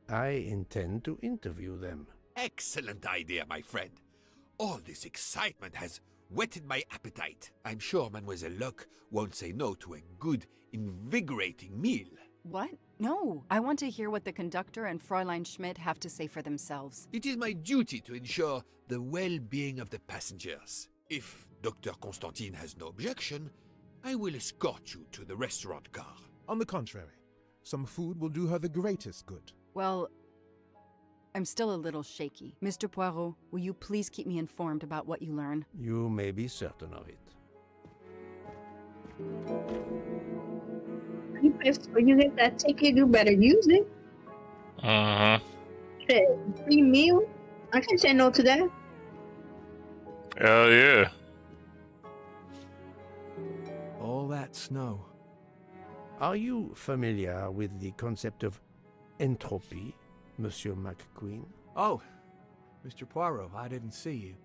I intend to interview them. Excellent idea, my friend. All this excitement has whetted my appetite. I'm sure Mademoiselle Locke won't say no to a good, invigorating meal. What? No. I want to hear what the conductor and Fräulein Schmidt have to say for themselves. It is my duty to ensure the well-being of the passengers. If Dr. Constantine has no objection, I will escort you to the restaurant car. On the contrary, some food will do her the greatest good. Well, I'm still a little shaky. Mr. Poirot, will you please keep me informed about what you learn? You may be certain of it. When you get that ticket, you better use it. Shit, free meal? I can say no to that. Hell yeah. All that snow. Are you familiar with the concept of entropy, Monsieur McQueen? Oh, Mr. Poirot, I didn't see you.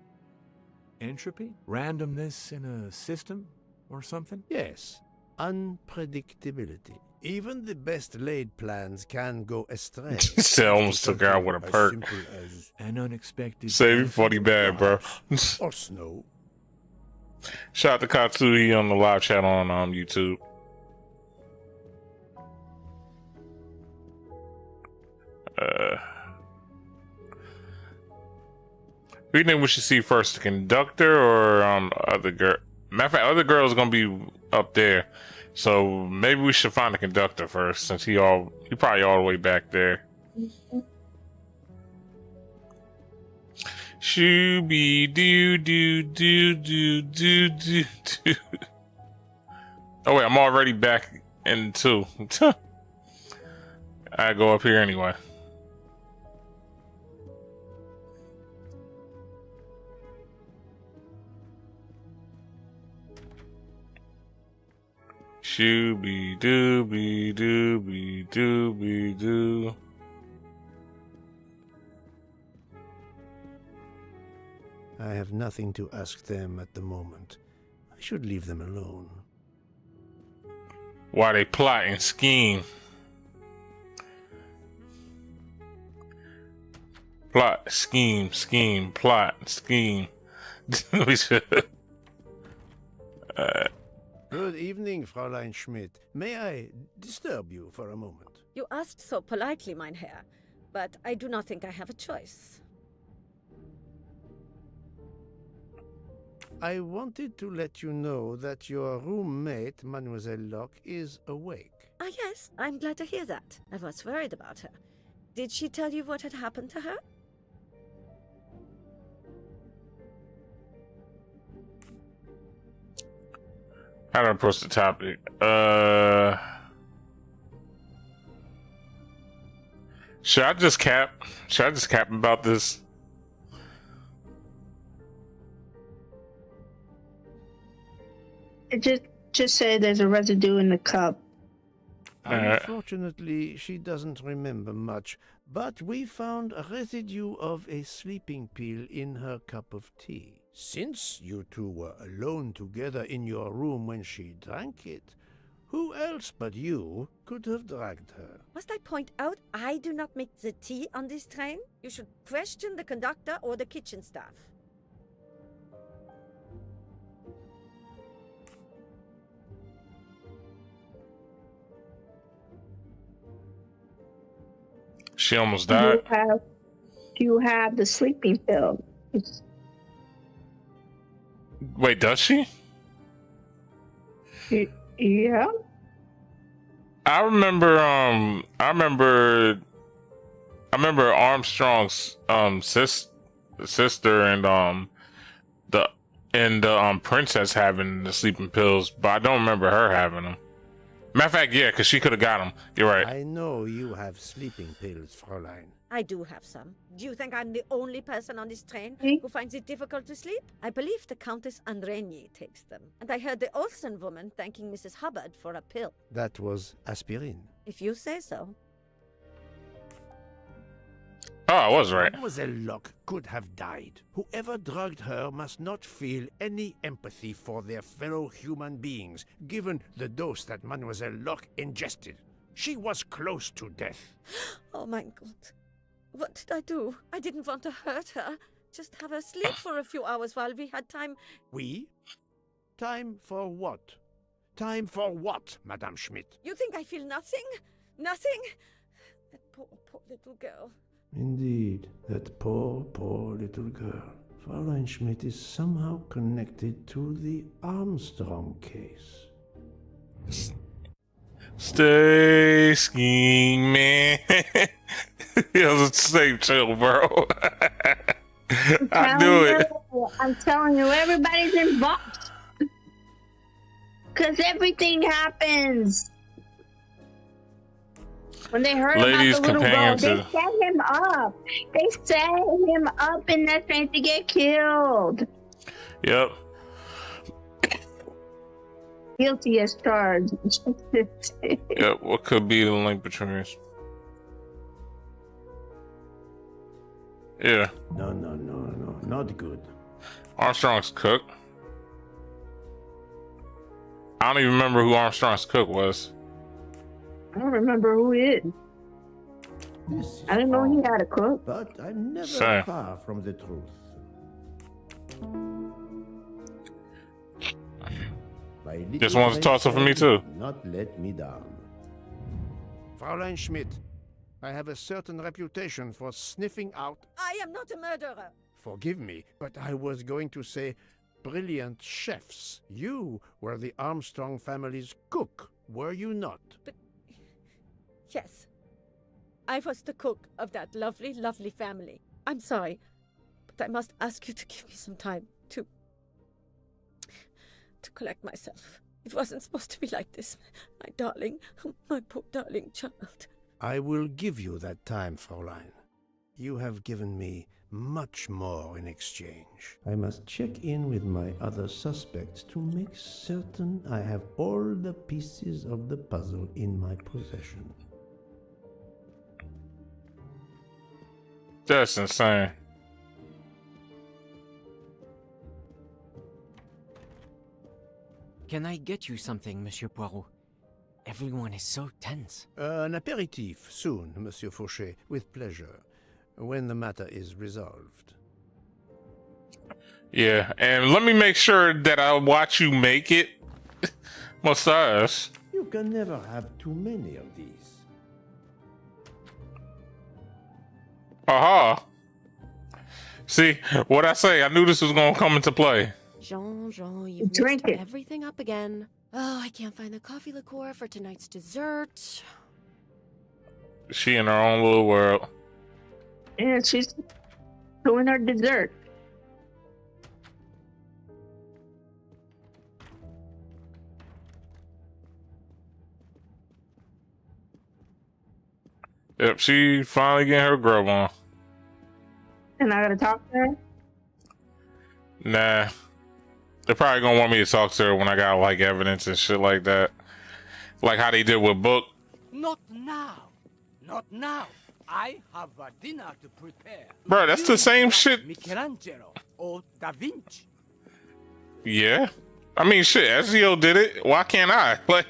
Entropy? Randomness in a system or something? Yes. Unpredictability. Even the best laid plans can go astray. He almost took her out with a As perk. simple as An unexpected... Save you 40 bad, bro. or snow. Shout out to Katsuhi on the live chat on YouTube. Who do you think we should see first, the conductor or other girl? Matter of fact, other girl's gonna be up there, so maybe we should find the conductor first, since he probably all the way back there. Shooby doo doo doo doo doo doo doo. Oh wait, I'm already back in 2. I go up here anyway. Shooby dooby dooby dooby doo. I have nothing to ask them at the moment. I should leave them alone. Why they plot and scheme? Plot, scheme, scheme, plot, scheme. We should. Good evening, Fräulein Schmidt. May I disturb you for a moment? You asked so politely, mein Herr, but I do not think I have a choice. I wanted to let you know that your roommate, Mademoiselle Locke, is awake. Ah, yes, I'm glad to hear that. I was worried about her. Did she tell you what had happened to her? How do I approach the topic? Should I just cap? Should I just cap about this? It just say there's a residue in the cup. Unfortunately, she doesn't remember much, but we found a residue of a sleeping pill in her cup of tea. Since you two were alone together in your room when she drank it, Who else but you could have dragged her? Must I point out I do not make the tea on this train? You should question the conductor or the kitchen staff. She almost died. Do you have the sleeping pill? Wait, does she? Yeah. I remember Armstrong's sister and the princess having the sleeping pills, but I don't remember her having them. Matter of fact, yeah, because she could have got them. You're right. I know you have sleeping pills, Fräulein. I do have some. Do you think I'm the only person on this train who finds it difficult to sleep? I believe the Countess Andreni takes them. And I heard the Olsen woman thanking Mrs. Hubbard for a pill. That was aspirin. If you say so. Oh, I was right. Mademoiselle Locke could have died. Whoever drugged her must not feel any empathy for their fellow human beings, given the dose that Mademoiselle Locke ingested. She was close to death. Oh my God. What did I do? I didn't want to hurt her. Just have her sleep for a few hours while we had time. We? Time for what? Time for what, Madame Schmidt? You think I feel nothing? Nothing? That poor little girl. Indeed, that poor little girl. Fräulein Schmidt is somehow connected to the Armstrong case. Stay skiing, man. It was the same chill, bro. I knew it. I'm telling you, everybody's involved. Because everything happens. When they heard Ladies, about the little girl, companions. they set him up. They set him up in that train to get killed. Yep. Guilty as charged. Yep. What could be the link between us? Yeah. No, not good. Armstrong's cook. I don't even remember who Armstrong's cook was. I don't remember who it is. I didn't know he had a cook. But I'm never Same. far from the truth. Just wants to toss it for me too. Not let me down. Fräulein Schmidt, I have a certain reputation for sniffing out. I am not a murderer. Forgive me, but I was going to say brilliant chefs. You were the Armstrong family's cook, were you not? But yes, I was the cook of that lovely, lovely family. I'm sorry, but I must ask you to give me some time to collect myself. It wasn't supposed to be like this. My darling, my poor darling child. I will give you that time, Fräulein. You have given me much more in exchange. I must check in with my other suspects to make certain I have all the pieces of the puzzle in my possession. That's insane. Can I get you something, Monsieur Poirot? Everyone is so tense. An aperitif soon, Monsieur Fauchet, with pleasure, when the matter is resolved. Yeah, and let me make sure that I watch you make it. Mustache. You can never have too many of these. Aha. See, what I say, I knew this was gonna come into play. Jean, you've Drink messed it. everything up again. Oh, I can't find the coffee liqueur for tonight's dessert. She in her own little world. Yeah, she's doing her dessert. Yep, she finally getting her grub on. And I gotta talk to her. Nah. They're probably gonna want me to talk to her when I got like evidence and shit like that. Like how they did with Book. Not now. Not now. I have a dinner to prepare. Bro, that's the same shit. Michelangelo or Da Vinci. Yeah. I mean, shit, SEO did it. Why can't I? Like,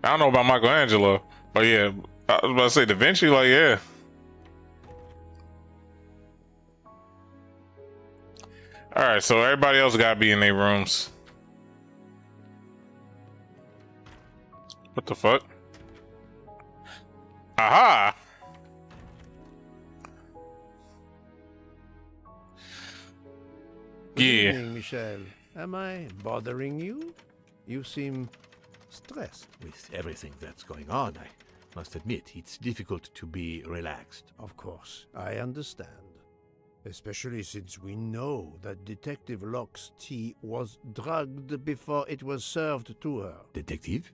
I don't know about Michelangelo, but yeah, I was about to say Da Vinci. Like, yeah. All right, so everybody else gotta be in their rooms. What the fuck? Aha! Good Yeah. evening, Michel. Am I bothering you? You seem stressed. With everything that's going on, I must admit, it's difficult to be relaxed. Of course, I understand. Especially since we know that Detective Locke's tea was drugged before it was served to her. Detective?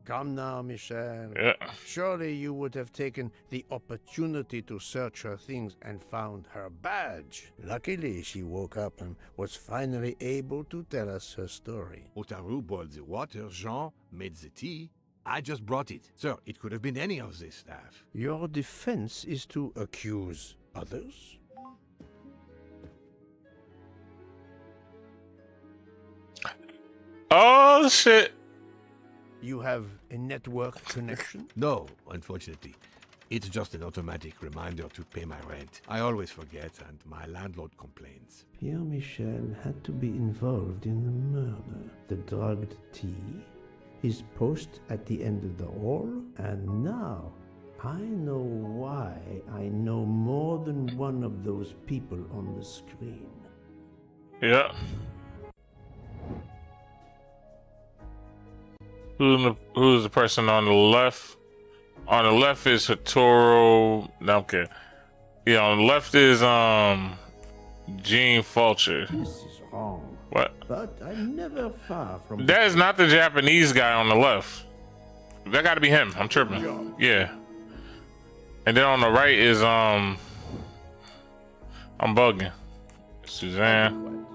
Come now, Michel. Yeah. Surely you would have taken the opportunity to search her things and found her badge. Luckily, she woke up and was finally able to tell us her story. Otaru boiled the water, Jean made the tea. I just brought it. Sir, it could have been any of the staff. Your defense is to accuse others? Oh, shit. You have a network connection? No, unfortunately. It's just an automatic reminder to pay my rent. I always forget, and my landlord complains. Pierre Michel had to be involved in the murder. The drugged tea, his post at the end of the hall, and now I know why I know more than one of those people on the screen. Yeah. Who's the person on the left? On the left is Hatoro. No, okay. Yeah, on the left is Gene Fulcher. This is wrong. What? But I'm never far from. That is not the Japanese guy on the left. That got to be him. I'm tripping. Yeah. And then on the right is I'm bugging. Suzanne.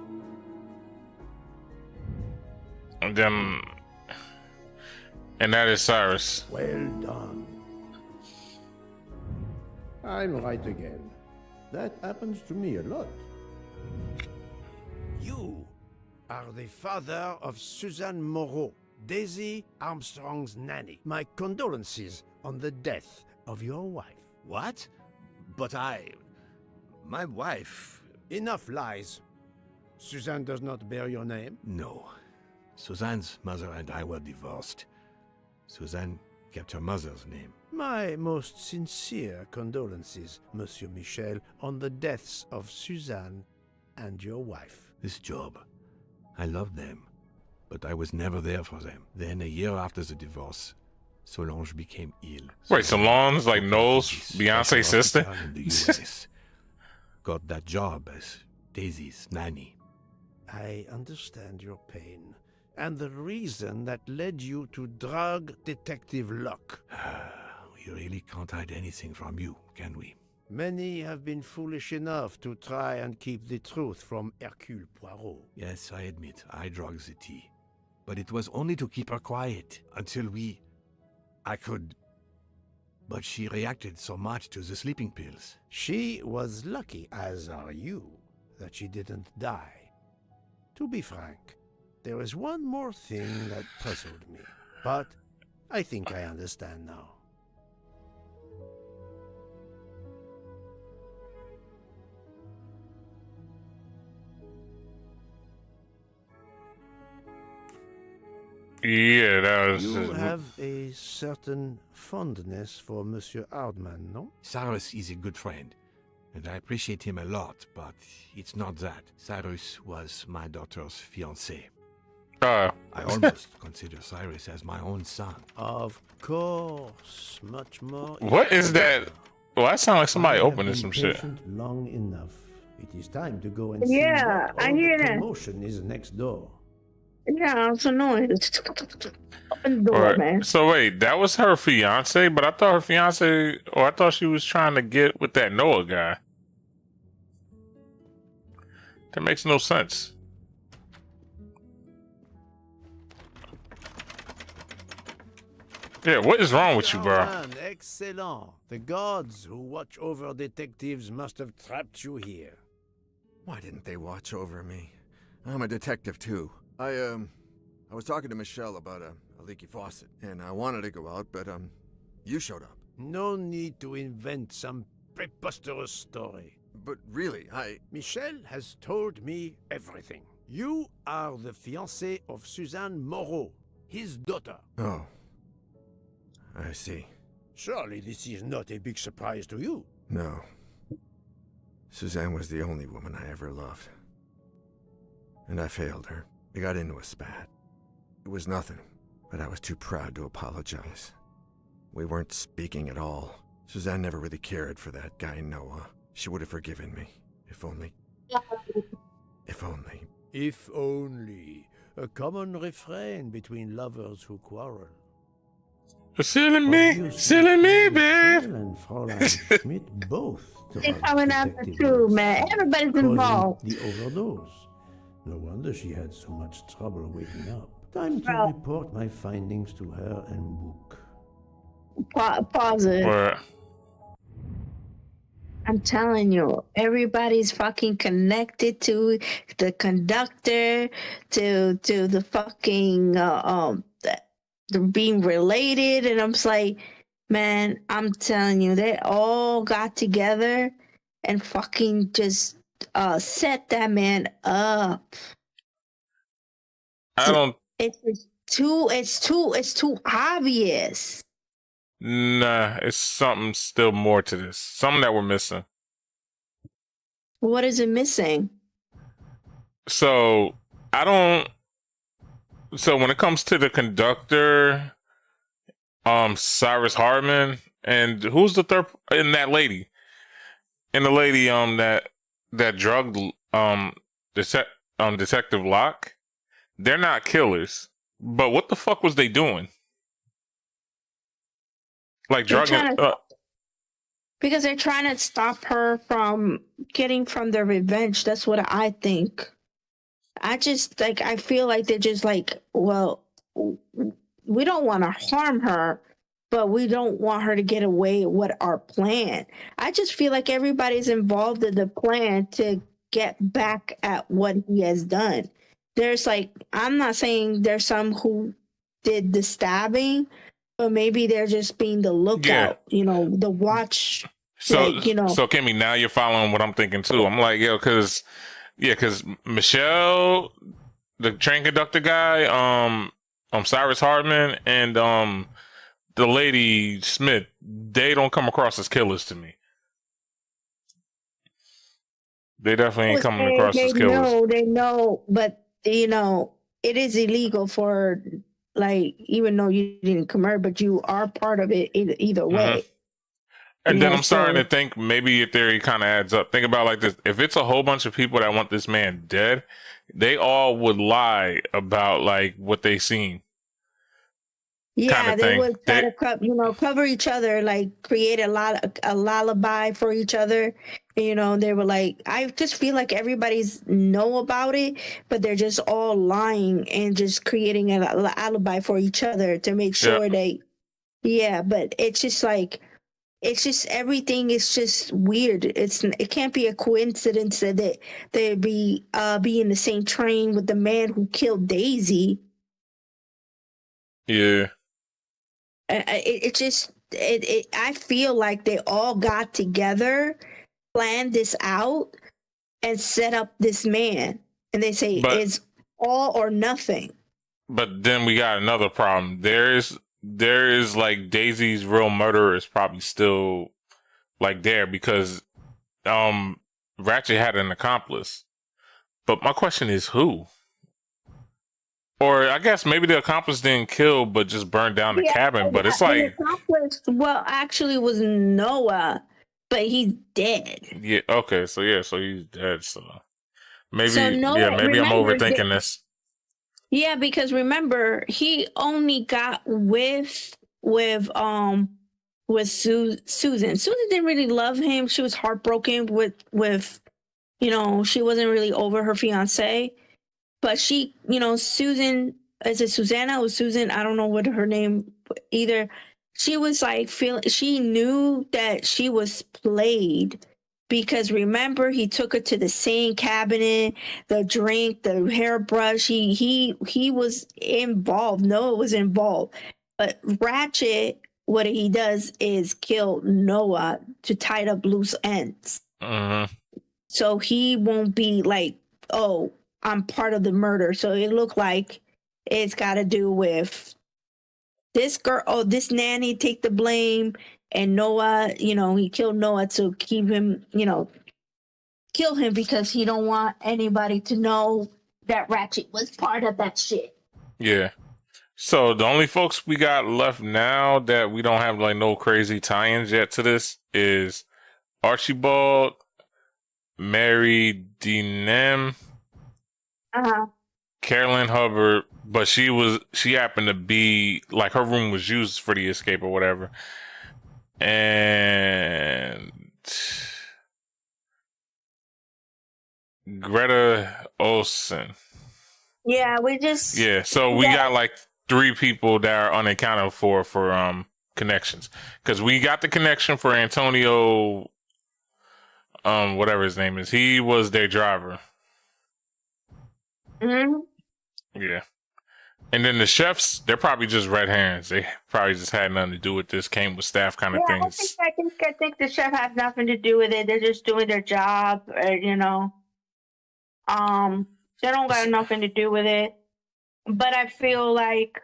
And then. And that is Cyrus. Well done. I'm right again. That happens to me a lot. You are the father of Suzanne Moreau, Daisy Armstrong's nanny. My condolences on the death of your wife. What? But my wife... Enough lies. Suzanne does not bear your name? No. Suzanne's mother and I were divorced. Suzanne kept her mother's name. My most sincere condolences, Monsieur Michel, on the deaths of Suzanne and your wife. This job, I loved them, but I was never there for them. Then, a year after the divorce, Solange became ill. Wait, Solange's like Noel's Beyonce's sister? In the US. Got that job as Daisy's nanny. I understand your pain, and the reason that led you to drug Detective Locke. We really can't hide anything from you, can we? Many have been foolish enough to try and keep the truth from Hercule Poirot. Yes, I admit, I drugged the tea. But it was only to keep her quiet, until I could... But she reacted so much to the sleeping pills. She was lucky, as are you, that she didn't die. To be frank, there is one more thing that puzzled me, but I think I understand now. Yeah, that was... You have a certain fondness for Monsieur Hardman, no? Cyrus is a good friend, and I appreciate him a lot, but it's not that. Cyrus was my daughter's fiancé. I almost consider Cyrus as my own son. Of course, much more. What is that? Well, that sounds like somebody opening some shit. Long enough. It is time to go and Yeah, see I hear that. Promotion is next door. Yeah, it's annoying. Open the door, Right. man. So wait, that was her fiance, but I thought her fiance, or I thought she was trying to get with that Noah guy. That makes no sense. Yeah, what is wrong with you, bro? Man, excellent. The gods who watch over detectives must have trapped you here. Why didn't they watch over me? I'm a detective too. I was talking to Michelle about a leaky faucet, and I wanted to go out, but you showed up. No need to invent some preposterous story. But really, Michelle has told me everything. You are the fiancé of Suzanne Moreau, his daughter. Oh. I see. Surely this is not a big surprise to you. No. Suzanne was the only woman I ever loved. And I failed her. We got into a spat. It was nothing, but I was too proud to apologize. We weren't speaking at all. Suzanne never really cared for that guy, Noah. She would have forgiven me. If only. If only. If only. A common refrain between lovers who quarrel. Silly me, babe. And Fräulein Schmidt both. They're coming after too, man. Everybody's involved. The overdose. No wonder she had so much trouble waking up. Time to report my findings to her and book. Pause it. What? I'm telling you, everybody's fucking connected to the conductor, to the fucking the being related, and I'm just like, man, I'm telling you, they all got together and fucking just set that man up. I don't. It's too obvious. Nah, it's something still more to this. Something that we're missing. What is it missing? So I don't. So when it comes to the conductor, Cyrus Hardman, and who's the third, and that lady, and the lady that drugged Detective Locke, they're not killers. But what the fuck was they doing? Like drugging? Because they're trying to stop her from getting from their revenge. That's what I think. I feel like they're just like, well, we don't want to harm her, but we don't want her to get away with our plan. I just feel like everybody's involved in the plan to get back at what he has done. There's like, I'm not saying there's some who did the stabbing, but maybe they're just being the lookout, the watch. So Kimmy, now you're following what I'm thinking too. I'm like, because Michelle, the train conductor guy, Cyrus Hardman, and the lady Smith, they don't come across as killers to me. They definitely ain't coming across as killers. They know, but it is illegal for, like, even though you didn't commit, but you are part of it either way. And then I'm starting to think maybe your theory kind of adds up. Think about it like this. If it's a whole bunch of people that want this man dead, they all would lie about like what they seen. Yeah, they would try to cover each other, like create a lullaby for each other. They were like, I just feel like everybody's know about it, but they're just all lying and just creating an alibi for each other to make sure but it's just like, everything is just weird. It can't be a coincidence that they'd be in the same train with the man who killed Daisy. Yeah. I feel like they all got together, planned this out, and set up this man. And they say it's all or nothing. But then we got another problem. There is like Daisy's real murderer is probably still like there because Ratchet had an accomplice. But my question is who? Or I guess maybe the accomplice didn't kill, but just burned down the cabin. But it's like the accomplice, actually was Noah, but he's dead. Yeah. Okay. So he's dead. So maybe I'm overthinking this. Yeah, because remember, he only got with Susan. Susan didn't really love him. She was heartbroken with she wasn't really over her fiance. But she, Susan is it Susanna or Susan? I don't know what her name either. She was like she knew that she was played because remember he took her to the same cabinet, the drink, the hairbrush. He was involved. Noah was involved. But Ratchet, what he does is kill Noah to tie up loose ends. So he won't be like, oh, I'm part of the murder. So it looked like it's got to do with this girl. Oh, this nanny take the blame, and Noah, he killed Noah to keep him, kill him because he don't want anybody to know that Ratchet was part of that shit. Yeah. So the only folks we got left now that we don't have like no crazy tie-ins yet to this is Archibald, Mary Denham, Carolyn Hubbard, but she happened to be like her room was used for the escape or whatever, and Greta Olson. Yeah, so we got like 3 people that are unaccounted for connections, because we got the connection for Antonio, whatever his name is. He was their driver. Yeah. And then the chefs, they're probably just red herrings. They probably just had nothing to do with this, came with staff kind of things. I think the chef has nothing to do with it. They're just doing their job, they don't got nothing to do with it. But I feel like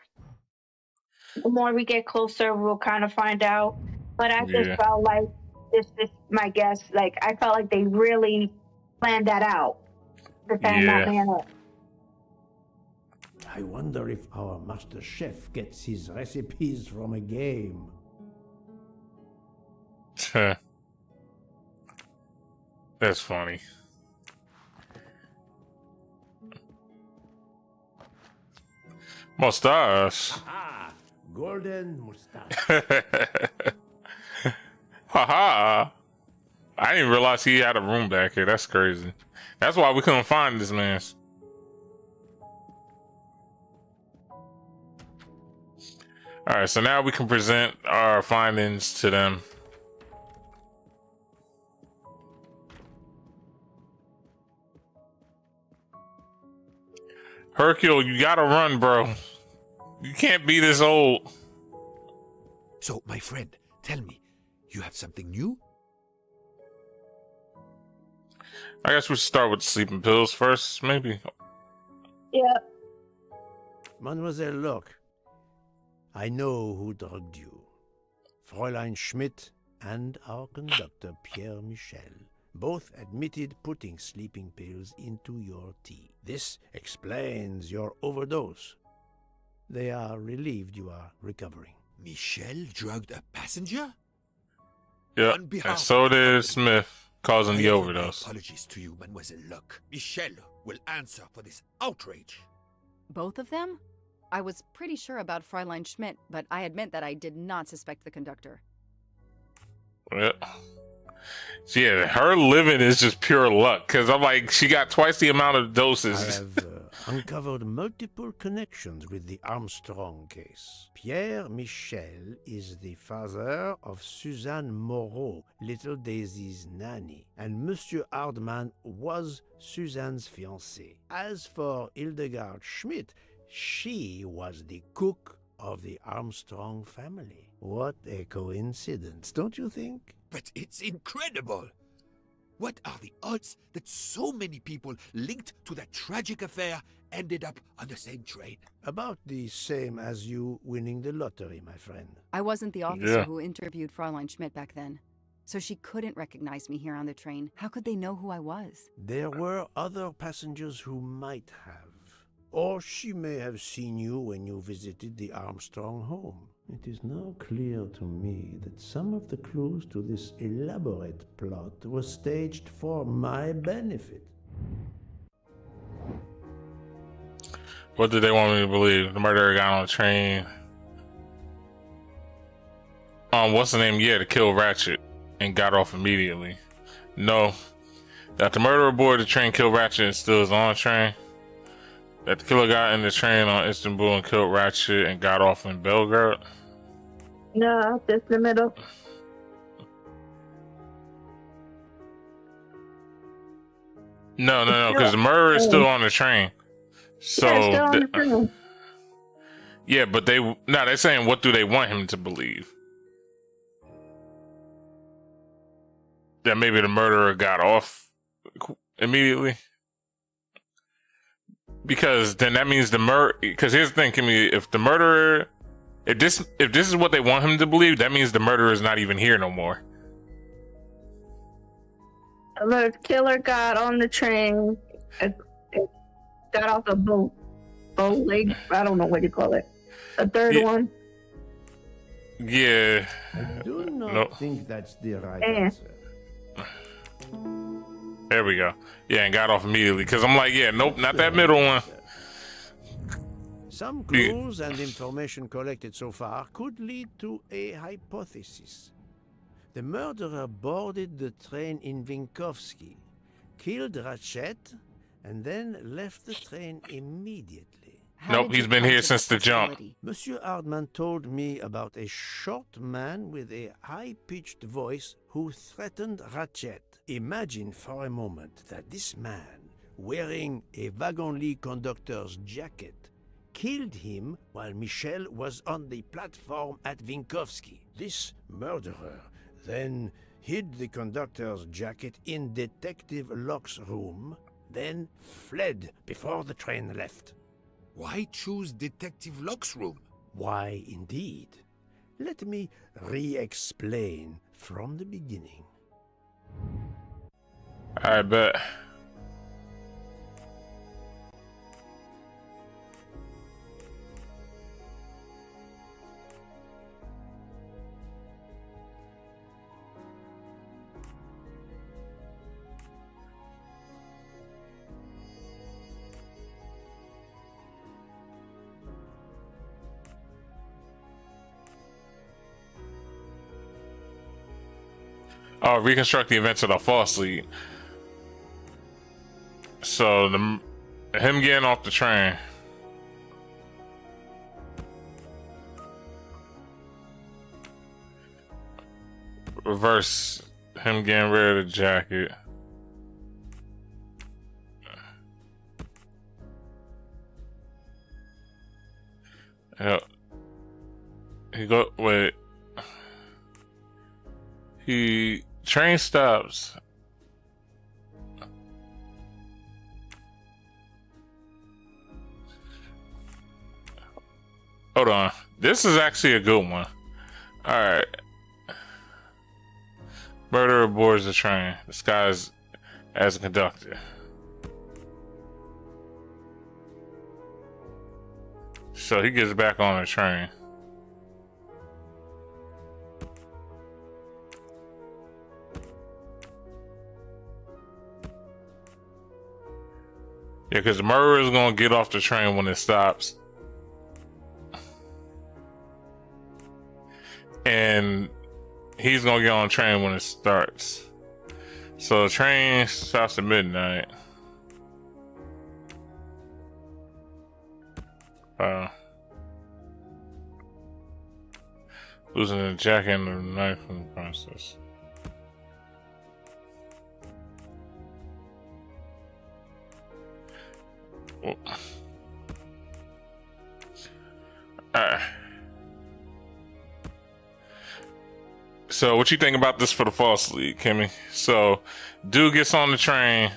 the more we get closer, we'll kind of find out. But I just felt like this is my guess. Like I felt like they really planned that out. I wonder if our master chef gets his recipes from a game. That's funny. Mustache. Golden mustache. Haha. I didn't realize he had a room back here. That's crazy. That's why we couldn't find this man's. All right, so now we can present our findings to them. Hercule, you gotta run, bro. You can't be this old. So, my friend, tell me, you have something new? I guess we should start with the sleeping pills first, maybe. Yeah. Mademoiselle, look. I know who drugged you. Fräulein Schmidt and our conductor, Pierre Michel, both admitted putting sleeping pills into your tea. This explains your overdose. They are relieved you are recovering. Michel drugged a passenger? Yeah, and so did Smith, causing the overdose. Apologies to you, Mademoiselle Luck. Michel will answer for this outrage. Both of them? I was pretty sure about Fräulein Schmidt, but I admit that I did not suspect the conductor. Yeah. So yeah, her living is just pure luck, because I'm like, she got twice the amount of doses. I have uncovered multiple connections with the Armstrong case. Pierre Michel is the father of Suzanne Moreau, little Daisy's nanny, and Monsieur Hardman was Suzanne's fiancé. As for Hildegard Schmidt, she was the cook of the Armstrong family. What a coincidence, don't you think? But it's incredible! What are the odds that so many people linked to that tragic affair ended up on the same train? About the same as you winning the lottery, my friend. I wasn't the officer who interviewed Fräulein Schmidt back then, so she couldn't recognize me here on the train. How could they know who I was? There were other passengers who might have. Or she may have seen you when you visited the Armstrong home. It is now clear to me that some of the clues to this elaborate plot were staged for my benefit. What did they want me to believe? The murderer got on a train. What's the name? Yeah, to kill Ratchet and got off immediately. No. That the murderer aboard the train killed Ratchet and still is on the train. That the killer got in the train on Istanbul and killed Ratchet and got off in Belgrade. No, just the middle. No, because the murderer is still on the train. So yeah, still on the train. Yeah, but they're saying what do they want him to believe? That maybe the murderer got off immediately? Because then that means because here's the thing, Kimmy, if the murderer, if this is what they want him to believe, that means the murderer is not even here no more. The killer got on the train, got off the boat leg. I don't know what you call it. The third one. Yeah. I do not think that's the right answer. There we go. Yeah, and got off immediately. Because I'm like, yeah, nope, not that middle one. Some clues and information collected so far could lead to a hypothesis. The murderer boarded the train in Vinkovsky, killed Ratchet, and then left the train immediately. Nope, he's been here since the jump. Monsieur Hardman told me about a short man with a high-pitched voice who threatened Ratchet. Imagine for a moment that this man, wearing a wagon-lit conductor's jacket, killed him while Michel was on the platform at Vinkovsky. This murderer then hid the conductor's jacket in Detective Locke's room, then fled before the train left. Why choose Detective Locke's room? Why, indeed. Let me re-explain from the beginning. I bet. Oh, reconstruct the events of the false lead. So him getting off the train. Reverse him getting rid of the jacket. Train stops. Hold on. This is actually a good one. Alright. Murderer boards the train. Disguised as a conductor. So he gets back on the train. Yeah, because the murderer is going to get off the train when it stops. And he's going to get on the train when it starts. So the train stops at midnight. Losing the jacket and the knife in the process. So what you think about this for the false lead, Kimmy? So dude gets on the train,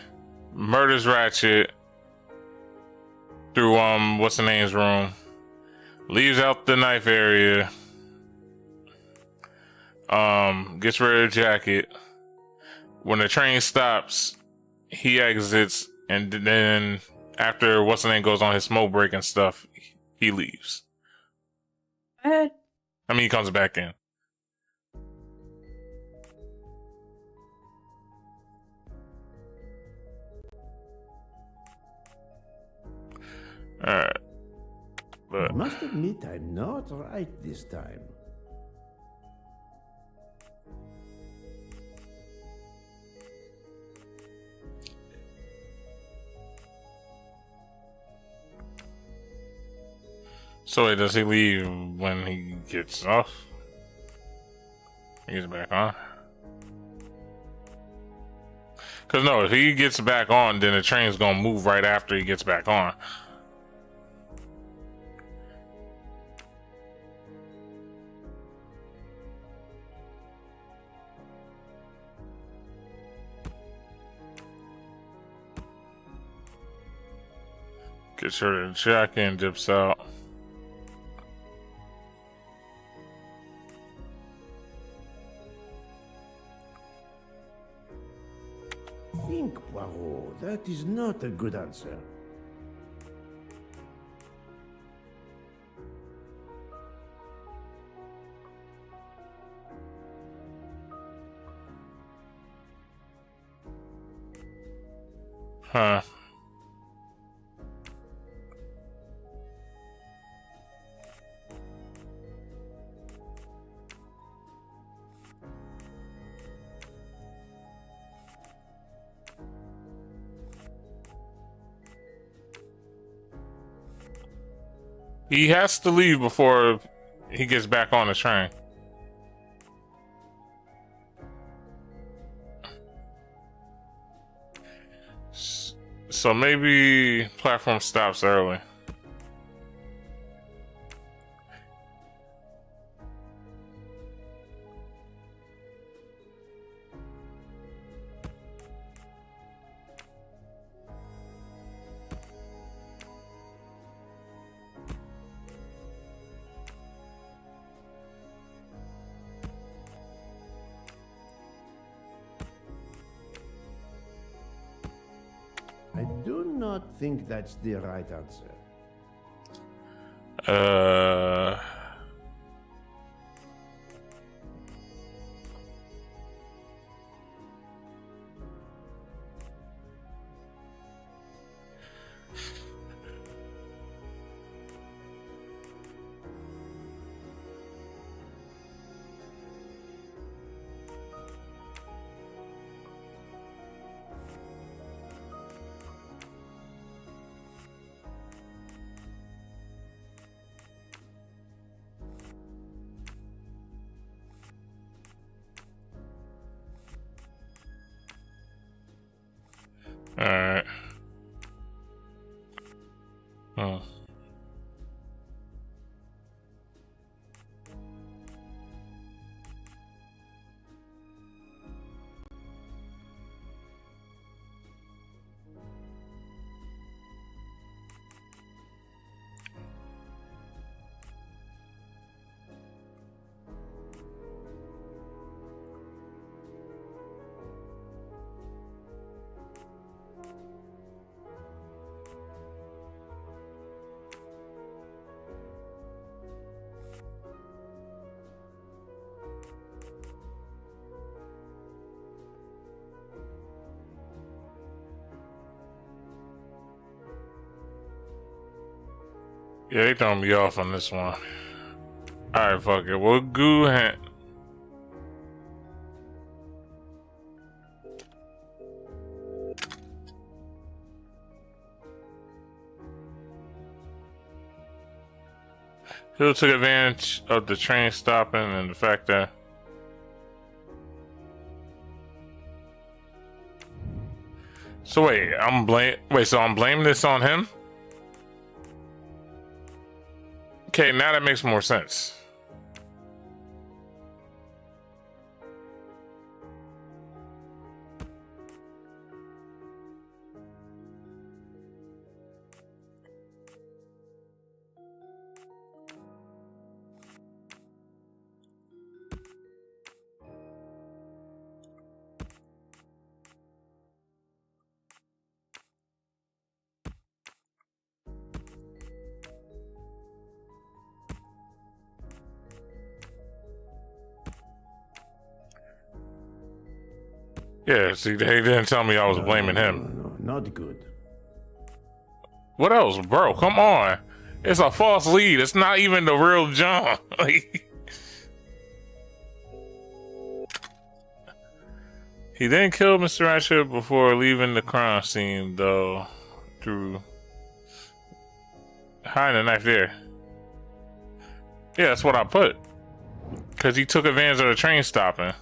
murders Ratchet through what's the name's room, leaves out the knife area, gets rid of the jacket. When the train stops, he exits, and then after what's the name goes on his smoke break and stuff, he leaves. I mean, he comes back in. Alright. I must admit I'm not right this time. So wait, does he leave when he gets off? He gets back on? Because no, if he gets back on, then the train's gonna move right after he gets back on. Gets her to check in, dips out. Think, Poirot. That is not a good answer. Huh. He has to leave before he gets back on the train. So maybe platform stops early. I do not think that's the right answer. Alright. Oh. Yeah, they throwing me off on this one. Alright, fuck it. We'll go ahead. Hill took advantage of the train stopping and the fact that so wait, so I'm blaming this on him? Okay, now that makes more sense. Yeah, see, they didn't tell me I was blaming him. No, not good. What else, bro? Come on. It's a false lead. It's not even the real John. He didn't kill Mr. Ratchet before leaving the crime scene, though, through hiding a knife there. Yeah, that's what I put. Because he took advantage of the train stopping.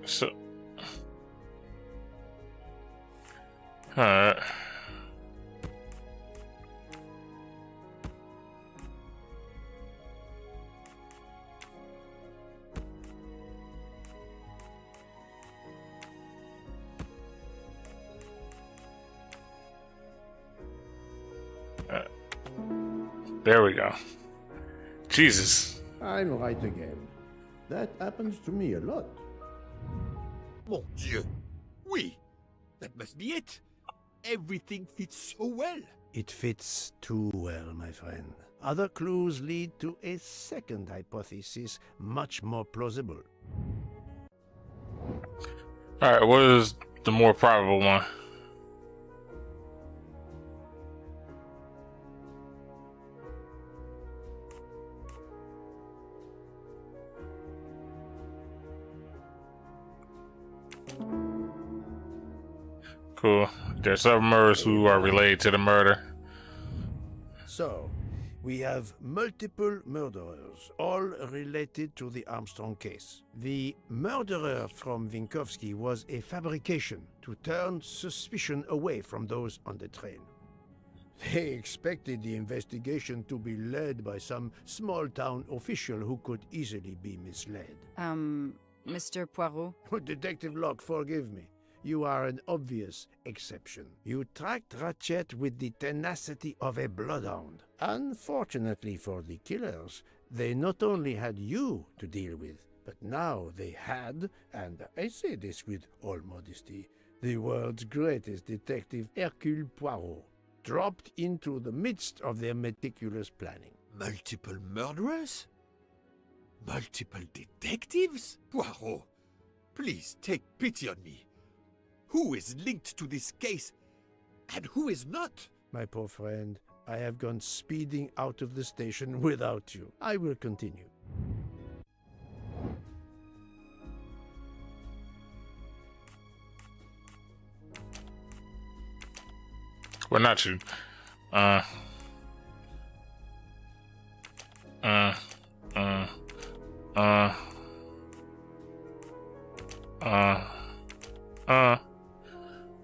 So, alright. There we go. Jesus. I'm right again. That happens to me a lot. Mon Dieu. Oui. That must be it. Everything fits so well. It fits too well, my friend. Other clues lead to a second hypothesis, much more plausible. Alright, what is the more probable one? Cool. There's several murders who are related to the murder. So, we have multiple murderers, all related to the Armstrong case. The murderer from Vinkovsky was a fabrication to turn suspicion away from those on the train. They expected the investigation to be led by some small-town official who could easily be misled. Mr. Poirot? Detective Locke, forgive me. You are an obvious exception. You tracked Ratchet with the tenacity of a bloodhound. Unfortunately for the killers, they not only had you to deal with, but now they had, and I say this with all modesty, the world's greatest detective, Hercule Poirot, dropped into the midst of their meticulous planning. Multiple murderers? Multiple detectives? Poirot, please take pity on me. Who is linked to this case, and who is not? My poor friend, I have gone speeding out of the station without you. I will continue. Well, not you.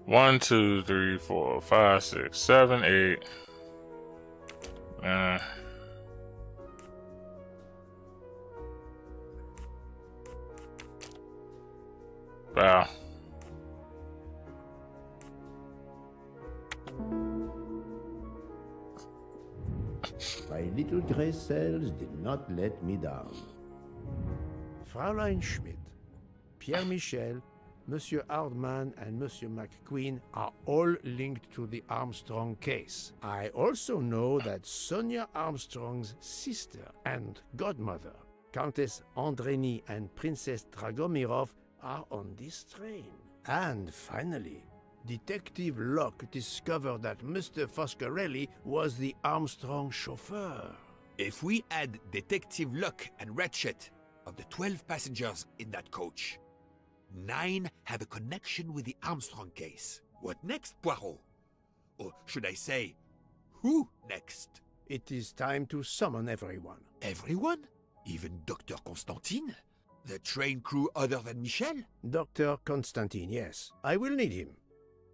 One, 2, 3, 4, 5, 6, 7, 8. Wow. My little gray cells did not let me down. Fraulein Schmidt, Pierre Michel, Monsieur Hardman and Monsieur McQueen are all linked to the Armstrong case. I also know that Sonia Armstrong's sister and godmother, Countess Andreni and Princess Dragomirov, are on this train. And finally, Detective Locke discovered that Mr. Foscarelli was the Armstrong chauffeur. If we add Detective Locke and Ratchet, of the 12 passengers in that coach, 9 have a connection with the Armstrong case. What next, Poirot? Or should I say, who next? It is time to summon everyone. Everyone? Even Dr. Constantine? The train crew other than Michel? Dr. Constantine, yes. I will need him.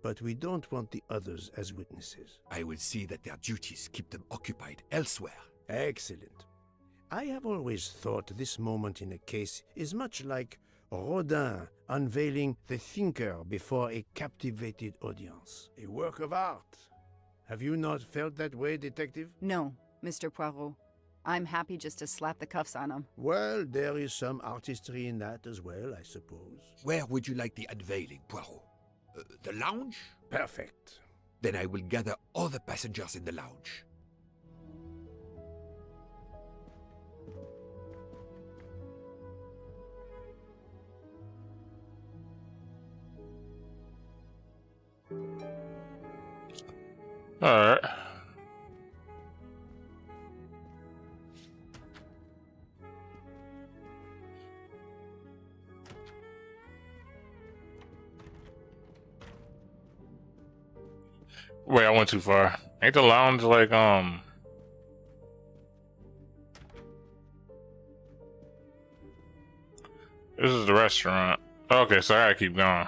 But we don't want the others as witnesses. I will see that their duties keep them occupied elsewhere. Excellent. I have always thought this moment in a case is much like Rodin unveiling the thinker before a captivated audience. A work of art. Have you not felt that way, Detective? No, Mr. Poirot. I'm happy just to slap the cuffs on him. Well, there is some artistry in that as well, I suppose. Where would you like the unveiling, Poirot? The lounge? Perfect. Then I will gather all the passengers in the lounge. Alright. Wait, I went too far. Ain't the lounge like this is the restaurant. Okay, so I gotta keep going.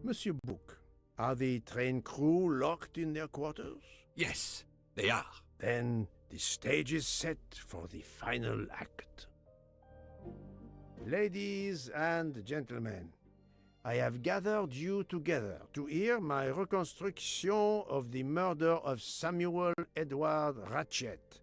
Monsieur Book, are the train crew locked in their quarters? Yes, they are. Then the stage is set for the final act. Ladies and gentlemen, I have gathered you together to hear my reconstruction of the murder of Samuel Edward Ratchet,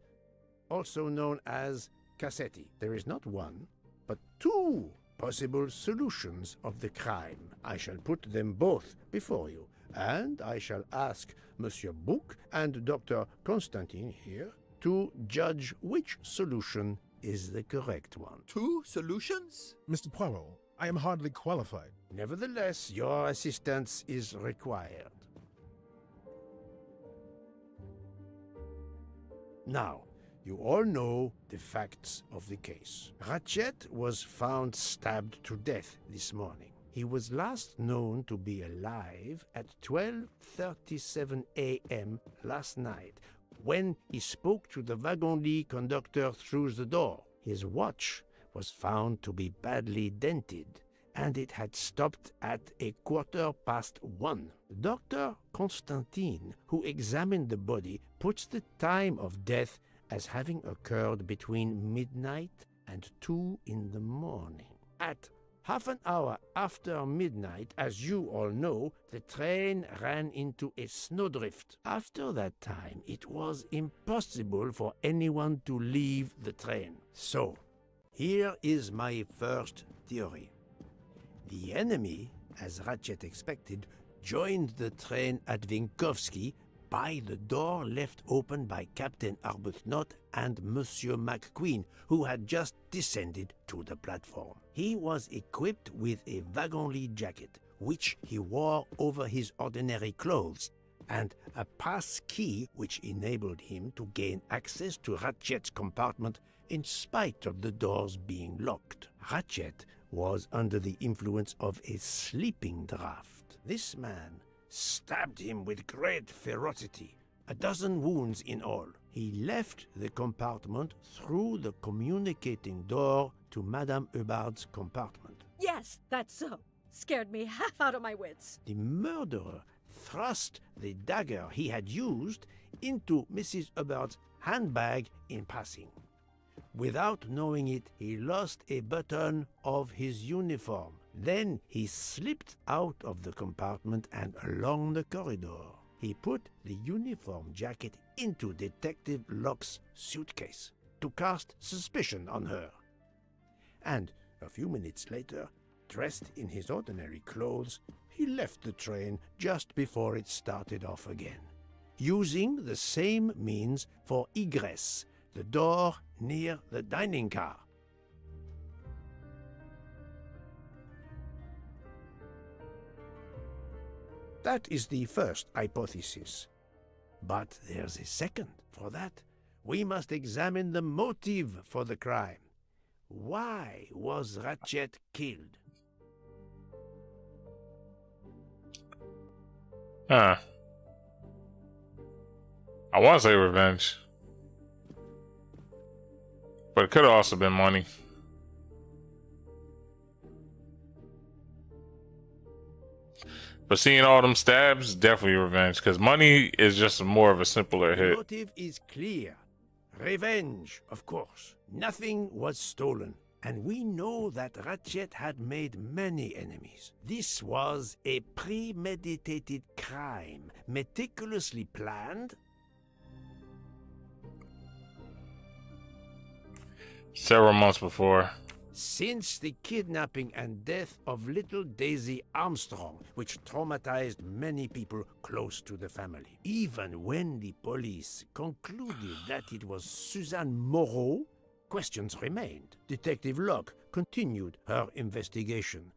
also known as Cassetti. There is not one, but two possible solutions of the crime. I shall put them both before you, and I shall ask Monsieur Book and Dr. Constantine here to judge which solution is the correct one. Two solutions? Mr. Poirot, I am hardly qualified. Nevertheless, your assistance is required. Now, you all know the facts of the case. Ratchet was found stabbed to death this morning. He was last known to be alive at 12:37 a.m. last night, when he spoke to the wagon-lit conductor through the door. His watch was found to be badly dented, and it had stopped at 1:15. Dr. Constantine, who examined the body, puts the time of death as having occurred between midnight and 2 in the morning. At half an hour after midnight, as you all know, the train ran into a snowdrift. After that time, it was impossible for anyone to leave the train. So, here is my first theory. The enemy, as Ratchet expected, joined the train at Vinkovsky by the door left open by Captain Arbuthnot and Monsieur McQueen, who had just descended to the platform. He was equipped with a wagon-lit jacket, which he wore over his ordinary clothes, and a pass key which enabled him to gain access to Ratchet's compartment in spite of the doors being locked. Ratchet was under the influence of a sleeping draught. This man stabbed him with great ferocity, 12 wounds in all. He left the compartment through the communicating door to Madame Hubbard's compartment. Yes, that's so. Scared me half out of my wits. The murderer thrust the dagger he had used into Mrs. Hubbard's handbag in passing. Without knowing it, he lost a button of his uniform. Then he slipped out of the compartment and along the corridor. He put the uniform jacket into Detective Locke's suitcase to cast suspicion on her. And a few minutes later, dressed in his ordinary clothes, he left the train just before it started off again, using the same means for egress, the door near the dining car. That is the first hypothesis. But there's a second. For that, we must examine the motive for the crime. Why was Ratchet killed? I want to say revenge. But it could have also been money. But seeing all them stabs, definitely revenge. Because money is just more of a simpler The hit. motive is clear. Revenge, of course. Nothing was stolen. And we know that Ratchet had made many enemies. This was a premeditated crime, meticulously planned. Several months before. Since the kidnapping and death of little Daisy Armstrong, which traumatized many people close to the family. Even when the police concluded that it was Suzanne Moreau, questions remained. Detective Locke continued her investigation.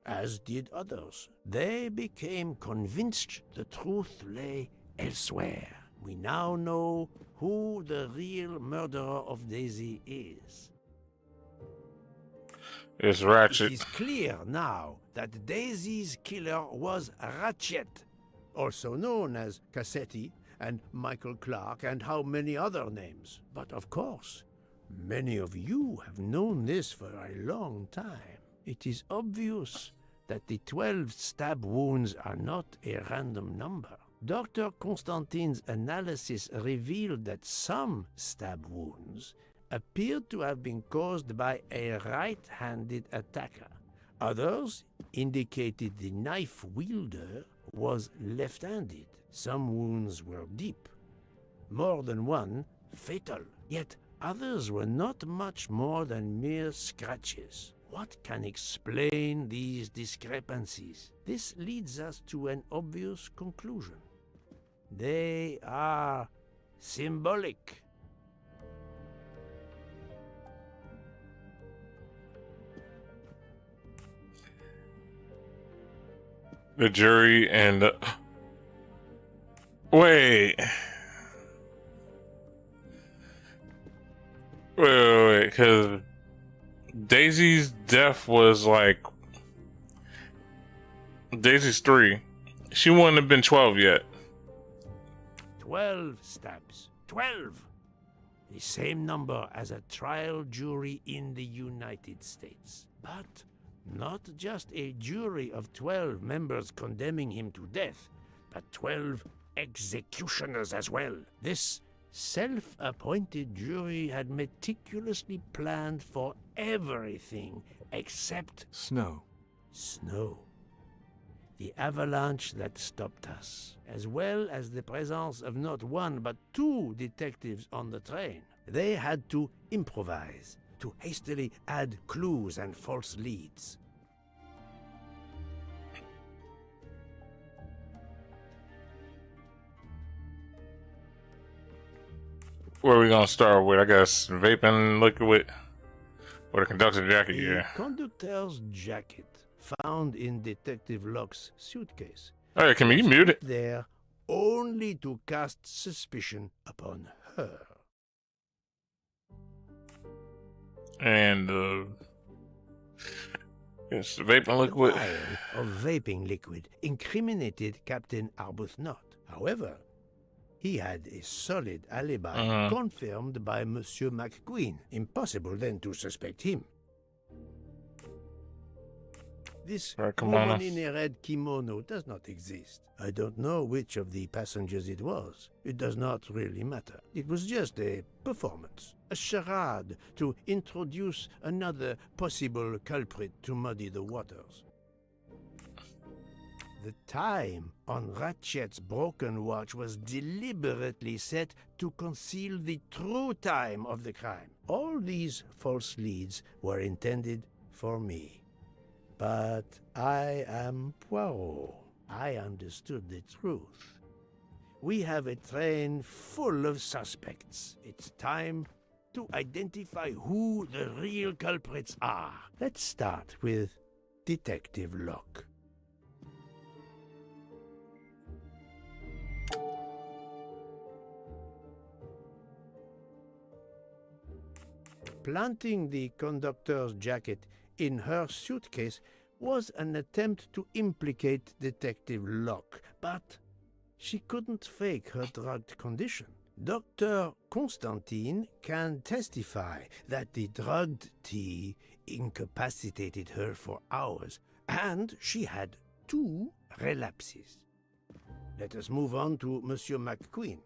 as did others. They became convinced the truth lay elsewhere. We now know who the real murderer of Daisy is. It's Ratchet. It is clear now that Daisy's killer was Ratchet, also known as Cassetti and Michael Clark and how many other names. But of course, many of you have known this for a long time. It is obvious that the 12 stab wounds are not a random number. Dr. Constantine's analysis revealed that some stab wounds appeared to have been caused by a right-handed attacker. Others indicated the knife wielder was left-handed. Some wounds were deep, more than one fatal, yet others were not much more than mere scratches. What can explain these discrepancies? This leads us to an obvious conclusion. They are symbolic. The jury and wait, because Daisy's death was like Daisy's 3. She wouldn't have been 12 yet. 12 stabs. 12! The same number as a trial jury in the United States. But not just a jury of 12 members condemning him to death, but 12 executioners as well. This self-appointed jury had meticulously planned for everything except snow. Snow. The avalanche that stopped us, as well as the presence of not one but 2 detectives on the train. They had to improvise, to hastily add clues and false leads. Where are we gonna start with? I guess vaping liquid or the conductor's jacket. The conductor's jacket found in Detective Locke's suitcase. Hey, can you mute it? There only to cast suspicion upon her. And it's vaping liquid. The vial of vaping liquid incriminated Captain Arbuthnot. However, he had a solid alibi confirmed by Monsieur McQueen. Impossible then to suspect him. This woman in a red kimono does not exist. I don't know which of the passengers it was. It does not really matter. It was just a performance, a charade to introduce another possible culprit to muddy the waters. The time on Ratchet's broken watch was deliberately set to conceal the true time of the crime. All these false leads were intended for me. But I am Poirot. I understood the truth. We have a train full of suspects. It's time to identify who the real culprits are. Let's start with Detective Locke. Planting the conductor's jacket in her suitcase was an attempt to implicate Detective Locke, but she couldn't fake her drugged condition. Dr. Constantine can testify that the drugged tea incapacitated her for hours, and she had 2 relapses. Let us move on to Monsieur McQueen.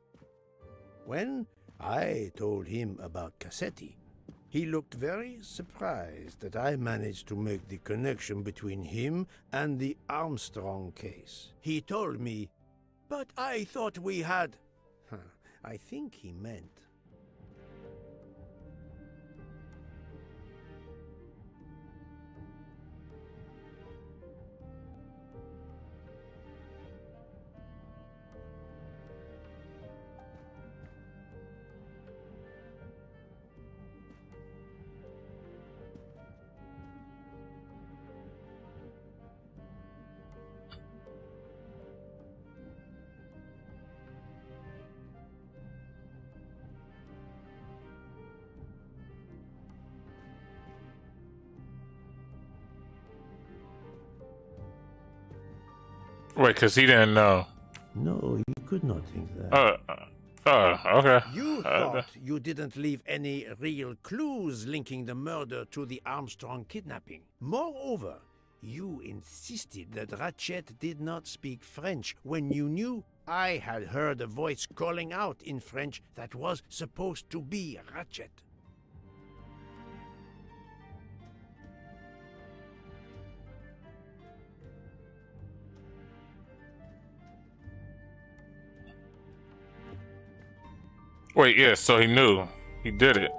When I told him about Cassetti, he looked very surprised that I managed to make the connection between him and the Armstrong case. He told me, "But I thought we had..." I think he meant... Wait, because he didn't know. No, you could not think that. Okay. You thought you didn't leave any real clues linking the murder to the Armstrong kidnapping. Moreover, you insisted that Ratchet did not speak French when you knew I had heard a voice calling out in French that was supposed to be Ratchet. Wait, yeah, so he knew. He did it.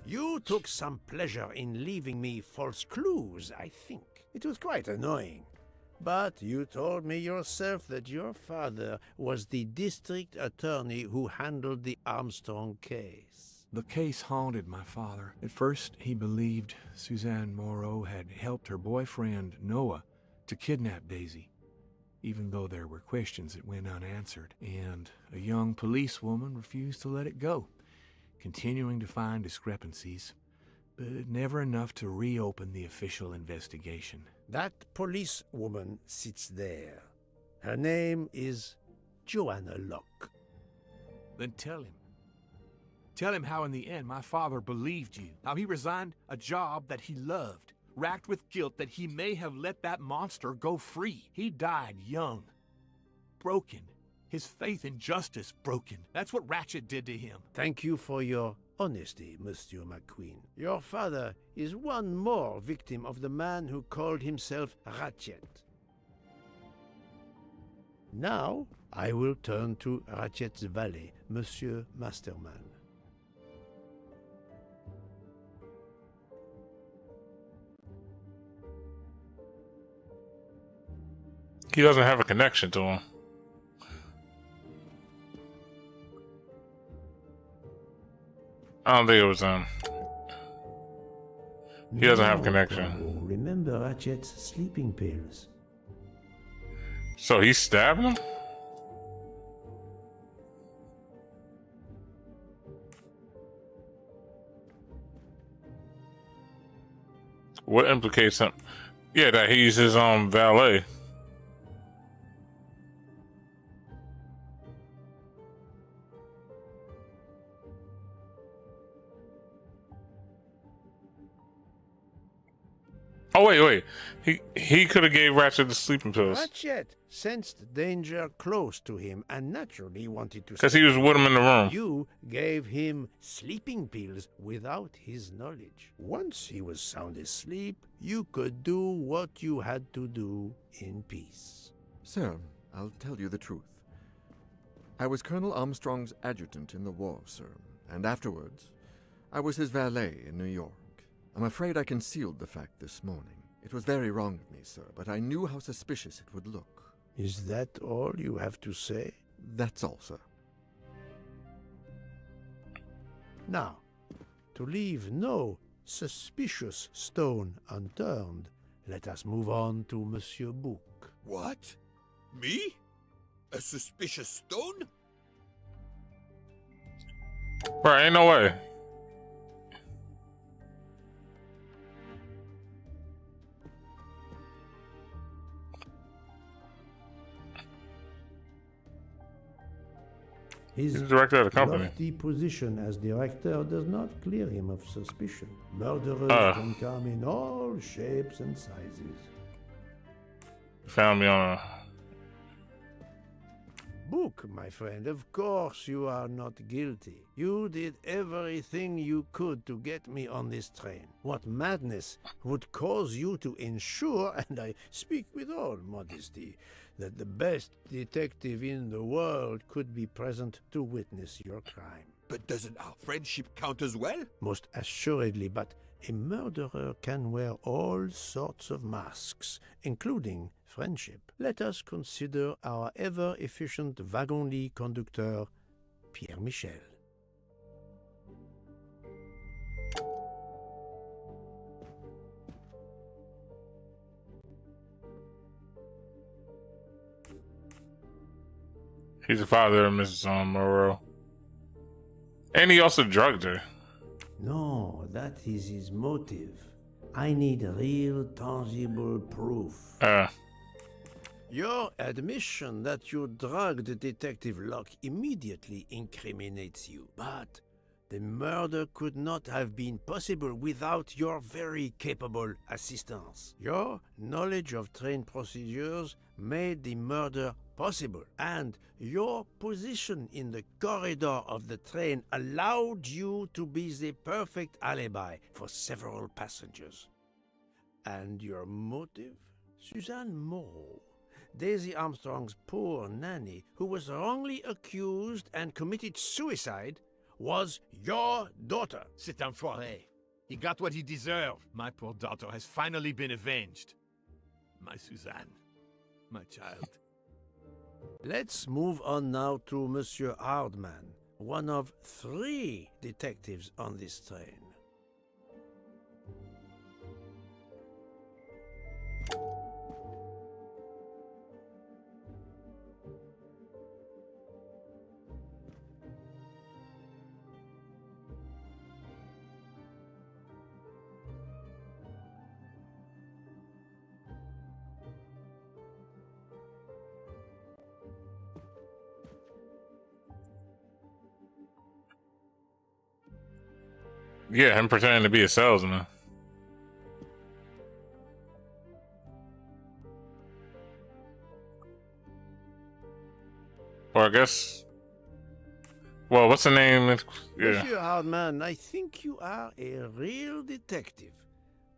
You took some pleasure in leaving me false clues, I think. It was quite annoying. But you told me yourself that your father was the district attorney who handled the Armstrong case. The case haunted my father. At first, he believed Suzanne Moreau had helped her boyfriend, Noah, to kidnap Daisy, even though there were questions that went unanswered, and a young policewoman refused to let it go, continuing to find discrepancies, but never enough to reopen the official investigation. That policewoman sits there. Her name is Joanna Locke. Then tell him. Tell him how in the end my father believed you, how he resigned a job that he loved, racked with guilt that he may have let that monster go free. He died young, broken, his faith in justice broken. That's what Ratchet did to him. Thank you for your honesty, Monsieur McQueen. Your father is one more victim of the man who called himself Ratchet. Now, I will turn to Ratchet's valet, Monsieur Masterman. He doesn't have a connection to him. I don't think it was him. He doesn't have a connection. Remember Ratchet's sleeping pills. So he stabbed him? What implicates him? Yeah, that he's his valet. Oh wait. He could have gave Ratchet the sleeping pills. Ratchet sensed danger close to him and naturally wanted to. Because he was with him in the room. You gave him sleeping pills without his knowledge. Once he was sound asleep, you could do what you had to do in peace. Sir, I'll tell you the truth. I was Colonel Armstrong's adjutant in the war, sir, and afterwards, I was his valet in New York. I'm afraid I concealed the fact this morning. It was very wrong of me, sir, but I knew how suspicious it would look. Is that all you have to say? That's all, sir. Now, to leave no suspicious stone unturned, let us move on to Monsieur Bouc. What? Me? A suspicious stone? Bro, ain't no way. His He's the director of the company. lofty position as director does not clear him of suspicion. Murderers can come in all shapes and sizes. Found me on a... Bouc, my friend, of course you are not guilty. You did everything you could to get me on this train. What madness would cause you to ensure, and I speak with all modesty, that the best detective in the world could be present to witness your crime? But doesn't our friendship count as well? Most assuredly, but a murderer can wear all sorts of masks, including friendship. Let us consider our ever-efficient wagon-lit conductor, Pierre Michel. He's the father of Mrs. Moreau. And he also drugged her. No, that is his motive. I need real, tangible proof. Your admission that you drugged Detective Locke immediately incriminates you, but the murder could not have been possible without your very capable assistance. Your knowledge of train procedures made the murder possible, and your position in the corridor of the train allowed you to be the perfect alibi for several passengers. And your motive? Suzanne Moreau, Daisy Armstrong's poor nanny, who was wrongly accused and committed suicide, was your daughter. C'est un foiré. He got what he deserved. My poor daughter has finally been avenged. My Suzanne. My child. Let's move on now to Monsieur Hardman, one of 3 detectives on this train. Yeah, him pretending to be a salesman. Or I guess... Well, what's the name? Yeah. Monsieur Hardman, I think you are a real detective,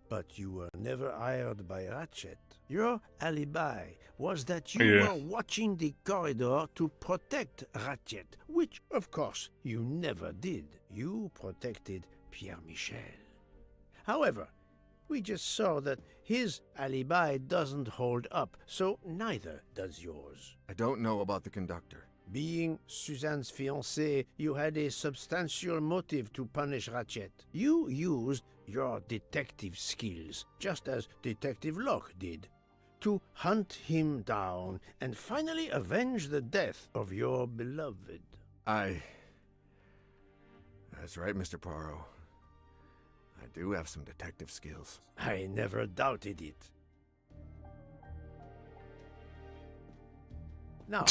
but you were never hired by Ratchet. Your alibi was that you were watching the corridor to protect Ratchet, which, of course, you never did. You protected Pierre Michel. However, we just saw that his alibi doesn't hold up, so neither does yours. I don't know about the conductor. Being Suzanne's fiancé, you had a substantial motive to punish Ratchet. You used your detective skills, just as Detective Locke did, to hunt him down and finally avenge the death of your beloved. That's right, Mr. Poirot. I do have some detective skills. I never doubted it. Now,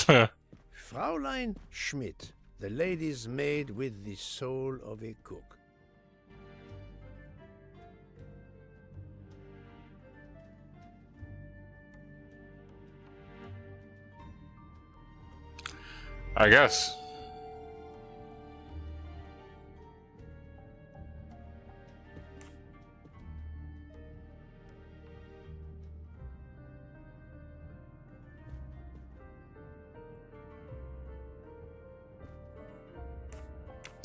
Fraulein Schmidt, the lady's maid with the soul of a cook. I guess.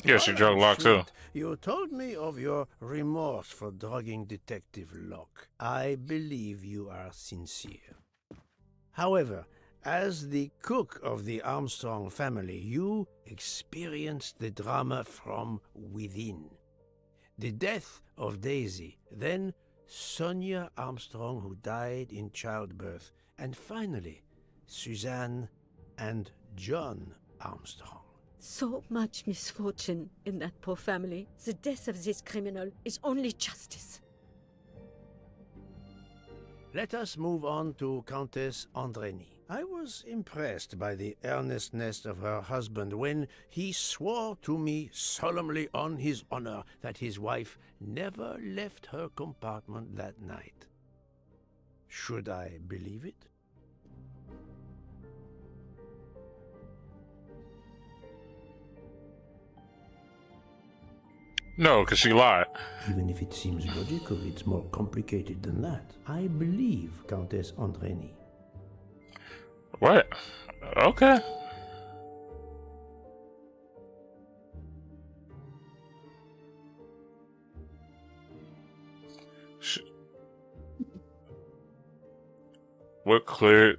Yes, you drug Locke too. You told me of your remorse for drugging Detective Locke. I believe you are sincere. However, as the cook of the Armstrong family, you experienced the drama from within. The death of Daisy, then Sonia Armstrong, who died in childbirth, and finally, Suzanne and John Armstrong. So much misfortune in that poor family. The death of this criminal is only justice. Let us move on to Countess Andreni. I was impressed by the earnestness of her husband when he swore to me solemnly on his honor that his wife never left her compartment that night. Should I believe it? No, because she lied. Even if it seems logical, it's more complicated than that. I believe Countess Andreni. What? Okay. What cleared?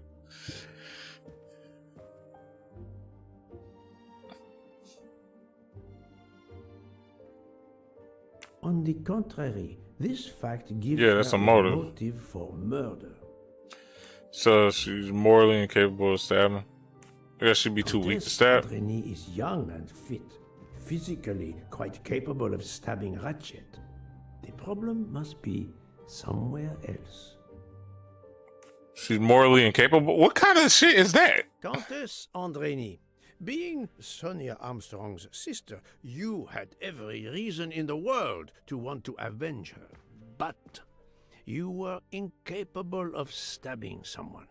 On the contrary, this fact gives that's her a motive. motive for murder. So she's morally incapable of stabbing. I guess she'd be too weak to stab. Andreni is young and fit, physically quite capable of stabbing Ratchet. The problem must be somewhere else. She's morally incapable? What kind of shit is that? Countess Andreni, being Sonia Armstrong's sister, you had every reason in the world to want to avenge her. But you were incapable of stabbing someone,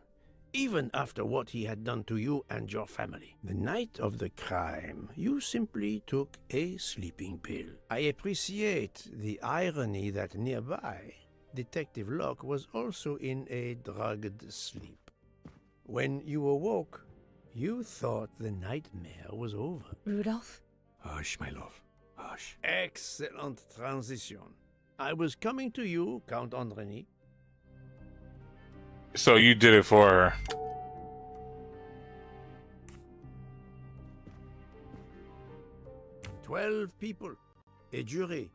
even after what he had done to you and your family. The night of the crime, you simply took a sleeping pill. I appreciate the irony that nearby, Detective Locke was also in a drugged sleep. When you awoke, you thought the nightmare was over. Rudolph? Hush, my love. Hush. Excellent transition. I was coming to you, Count Andreni. So you did it for her. "12 people, a jury.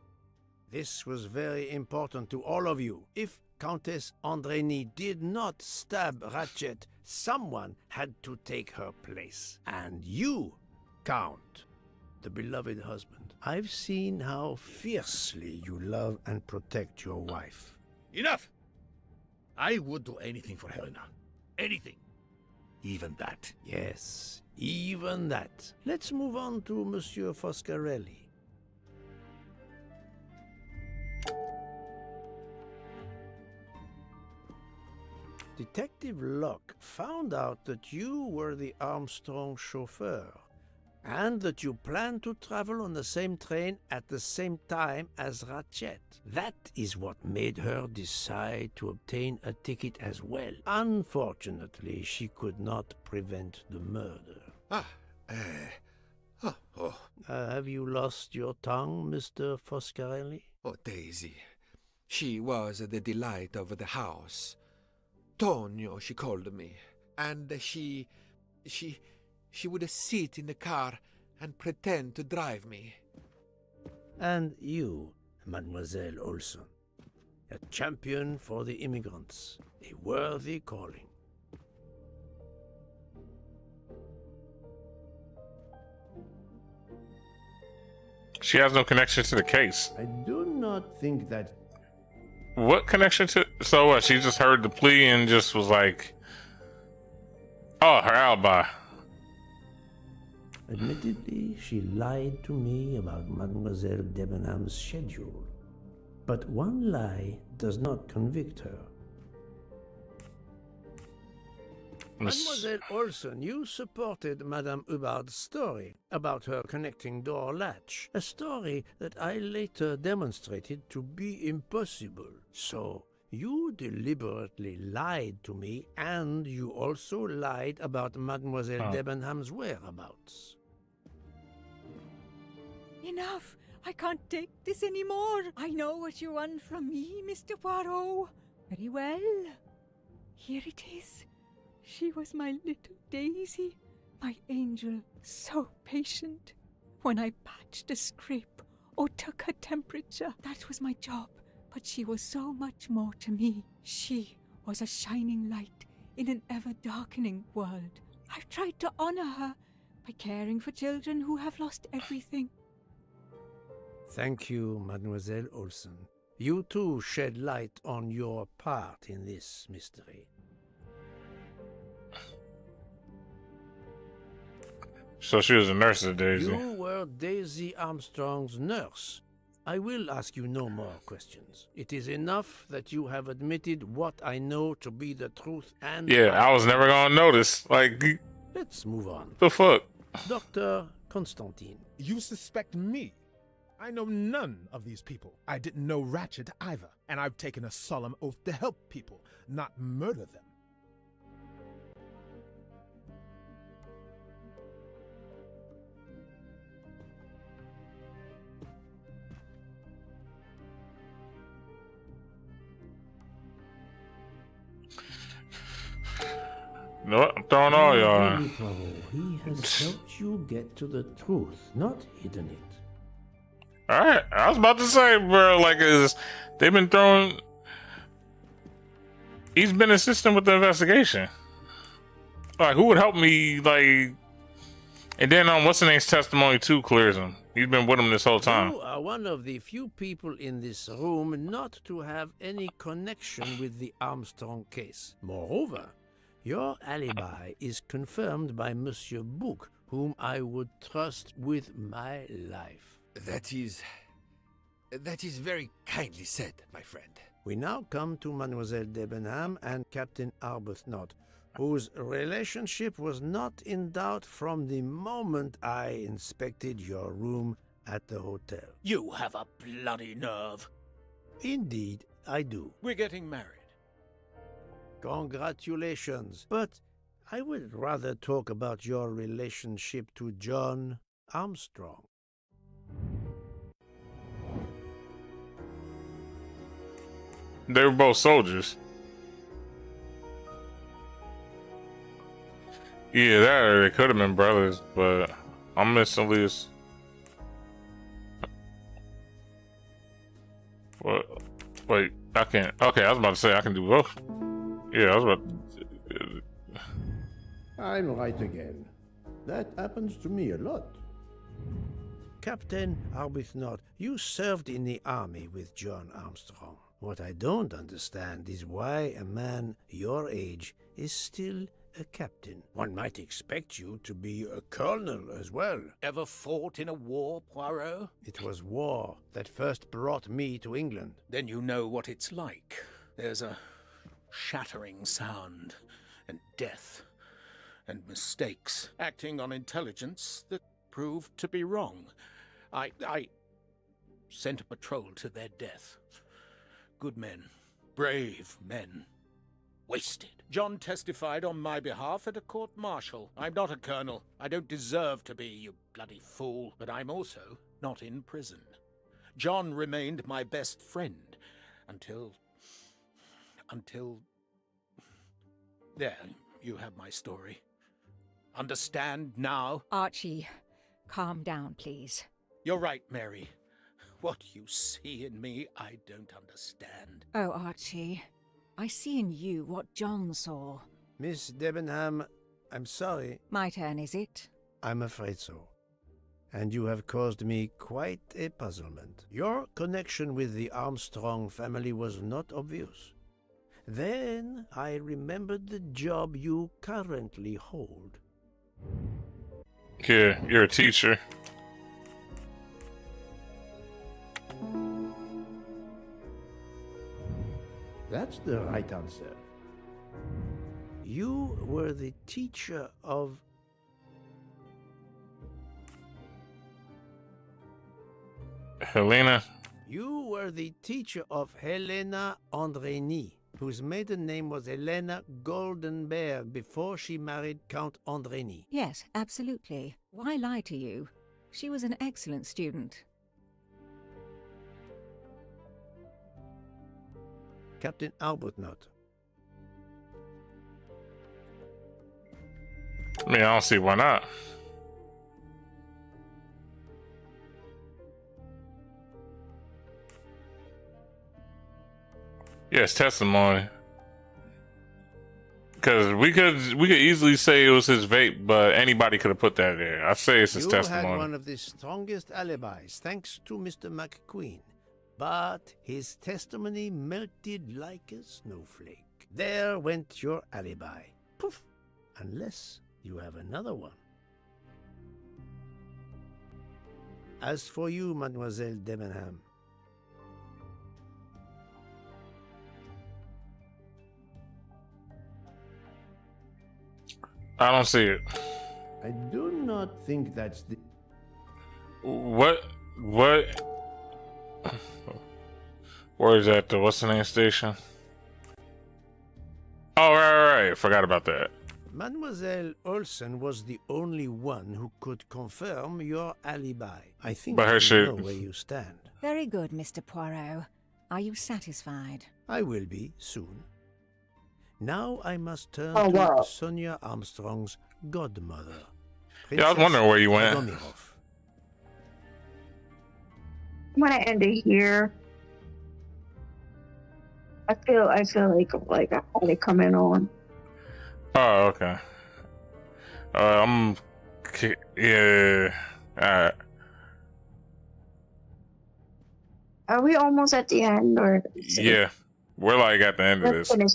This was very important to all of you. If Countess Andreni did not stab Ratchet, someone had to take her place. And you, Count, the beloved husband. I've seen how fiercely you love and protect your wife." Enough! I would do anything for Helena. Anything. Even that. Yes, even that. Let's move on to Monsieur Foscarelli. Detective Locke found out that you were the Armstrong chauffeur, and that you planned to travel on the same train at the same time as Ratchet. That is what made her decide to obtain a ticket as well. Unfortunately, she could not prevent the murder. Have you lost your tongue, Mr. Foscarelli? Oh, Daisy. She was the delight of the house. Tonio, she called me. And she would sit in the car and pretend to drive me. And you, Mademoiselle Olson, a champion for the immigrants, a worthy calling. She has no connection to the case. I do not think that... What connection to... So what, she just heard the plea and just was like... Oh, her alibi. Admittedly, she lied to me about Mademoiselle Debenham's schedule. But one lie does not convict her. Mademoiselle Olson, you supported Madame Hubbard's story about her connecting door latch, a story that I later demonstrated to be impossible. So, you deliberately lied to me, and you also lied about Mademoiselle Debenham's whereabouts. Enough! I can't take this anymore! I know what you want from me, Mr. Poirot. Very well. Here it is. She was my little Daisy, my angel, so patient. When I patched a scrape or took her temperature, that was my job. But she was so much more to me. She was a shining light in an ever-darkening world. I've tried to honor her by caring for children who have lost everything. Thank you, Mademoiselle Olson. You too shed light on your part in this mystery. So she was a nurse at Daisy. You were Daisy Armstrong's nurse. I will ask you no more questions. It is enough that you have admitted what I know to be the truth and... Yeah, I was never gonna notice. Like... Let's move on. The fuck? Dr. Constantine. You suspect me? I know none of these people. I didn't know Ratchet either. And I've taken a solemn oath to help people, not murder them. No, I'm throwing all y'all. He has helped you get to the truth, not hidden it. All right, I was about to say, bro, like, they've been throwing. He's been assisting with the investigation. Like, who would help me, like, And then what's the name's testimony too clears him. He's been with him this whole time. You are one of the few people in this room not to have any connection with the Armstrong case. Moreover, your alibi is confirmed by Monsieur Bouc, whom I would trust with my life. That is very kindly said, my friend. We now come to Mademoiselle Debenham and Captain Arbuthnot, whose relationship was not in doubt from the moment I inspected your room at the hotel. You have a bloody nerve. Indeed, I do. We're getting married. Congratulations. But I would rather talk about your relationship to John Armstrong. They were both soldiers. Yeah, that or they could have been brothers, but I'm missing Leah's. What? Wait, I can't. Okay, I was about to say I can do both. Yeah, I was about to... I'm right again. That happens to me a lot. Captain Arbuthnot, you served in the army with John Armstrong. What I don't understand is why a man your age is still a captain. One might expect you to be a colonel as well. Ever fought in a war, Poirot? It was war that first brought me to England. Then you know what it's like. There's a shattering sound, and death, and mistakes, acting on intelligence that proved to be wrong. I sent a patrol to their death. Good men, brave men, wasted. John testified on my behalf at a court-martial. I'm not a colonel. I don't deserve to be, you bloody fool. But I'm also not in prison. John remained my best friend until... There, you have my story. Understand now? Archie, calm down, please. You're right, Mary. What you see in me, I don't understand. Oh, Archie, I see in you what John saw. Miss Debenham, I'm sorry. My turn, is it? I'm afraid so. And you have caused me quite a puzzlement. Your connection with the Armstrong family was not obvious. Then I remembered the job you currently hold. Yeah, you're a teacher. That's the right answer. You were the teacher of... Helena? You were the teacher of Helena Andrény, whose maiden name was Helena Goldenberg before she married Count Andrény. Yes, absolutely. Why lie to you? She was an excellent student. Captain Arbuthnot. I mean, I don't see why not. Yes, testimony. Because we could easily say it was his vape, but anybody could have put that there. I say it's his testimony. You had one of the strongest alibis, thanks to Mr. McQueen. But his testimony melted like a snowflake. There went your alibi. Poof! Unless you have another one. As for you, Mademoiselle Debenham, I don't see it. I do not think that's the... What? Where is that? The what's the name station? Oh, right. Forgot about that. Mademoiselle Olsen was the only one who could confirm your alibi. I think but her you know where you stand. Very good, Mr. Poirot. Are you satisfied? I will be soon. Now I must turn to Sonia Armstrong's godmother. Yeah, I was wondering where you went. I'm gonna end it here. I feel like I only coming on. Oh, okay. I'm Yeah. Alright. Are we almost at the end, or? Yeah. We're like at the end of this. Finish.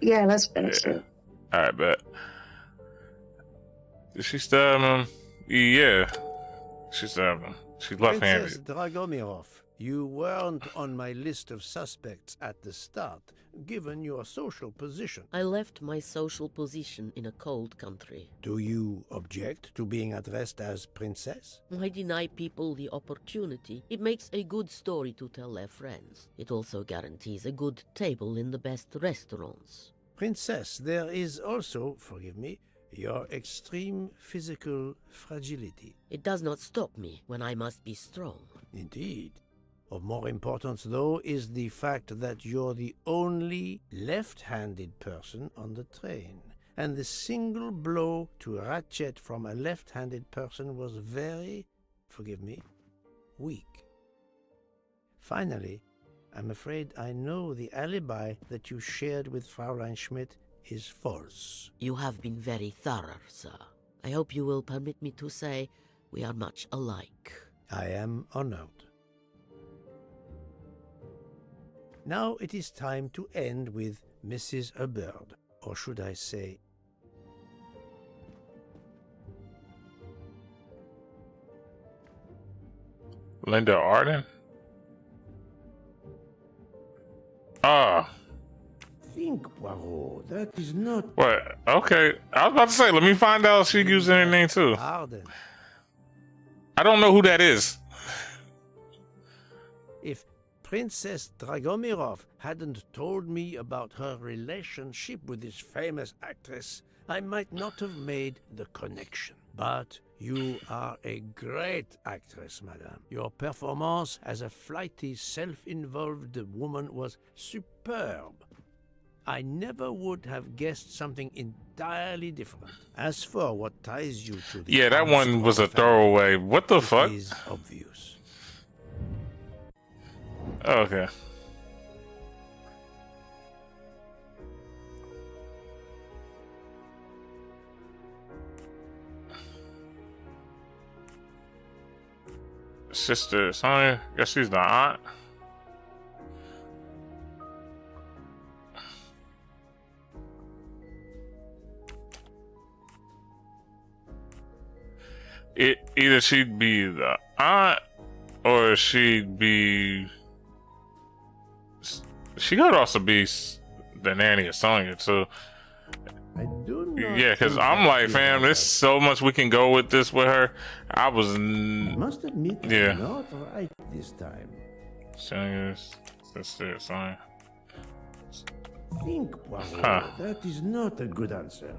Yeah, let's finish it. Alright, bet. Did she stab him? Yeah. She stabbed him. She's left-handed. Princess Dragomirov, you weren't on my list of suspects at the start, given your social position. I left my social position in a cold country. Do you object to being addressed as Princess? I deny people the opportunity. It makes a good story to tell their friends. It also guarantees a good table in the best restaurants. Princess, there is also, forgive me, your extreme physical fragility. It does not stop me when I must be strong. Indeed. Of more importance, though, is the fact that you're the only left-handed person on the train. And the single blow to Ratchet from a left-handed person was very, forgive me, weak. Finally, I'm afraid I know the alibi that you shared with Fraulein Schmidt is false. You have been very thorough, sir. I hope you will permit me to say we are much alike. I am honored. Now it is time to end with Mrs. Hubbard, or should I say... Linda Arden? Ah. Think, Poirot, that is not... What? Okay. I was about to say, let me find out if she using her name too. Arden. I don't know who that is. If Princess Dragomirov hadn't told me about her relationship with this famous actress, I might not have made the connection. But you are a great actress, madame. Your performance as a flighty, self-involved woman was superb. I never would have guessed something entirely different. As for what ties you to the... Yeah, that one was a throwaway. What the fuck? It is obvious. Okay. Sister, son, guess she's the aunt. Either she'd be the aunt or she'd be... She could also be the nanny of Sonya too. I do not... Yeah, because I'm like, fam, there's so much we can go with this with her. I was... must admit, yeah. not right this time. Sonya's sister, Sonya. Think, Poirot, Huh. that is not a good answer.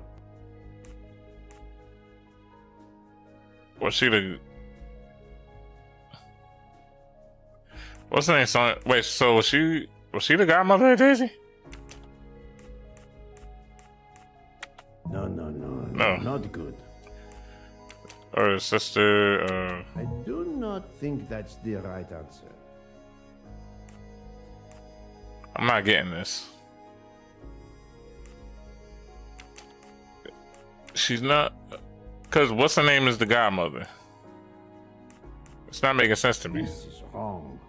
Was she the... What's the name, Sonya? Wait, so was she the godmother of Daisy? No, not good. Or her sister, I do not think that's the right answer. I'm not getting this. She's not... Because what's her name is the godmother? It's not making sense to me. This is wrong,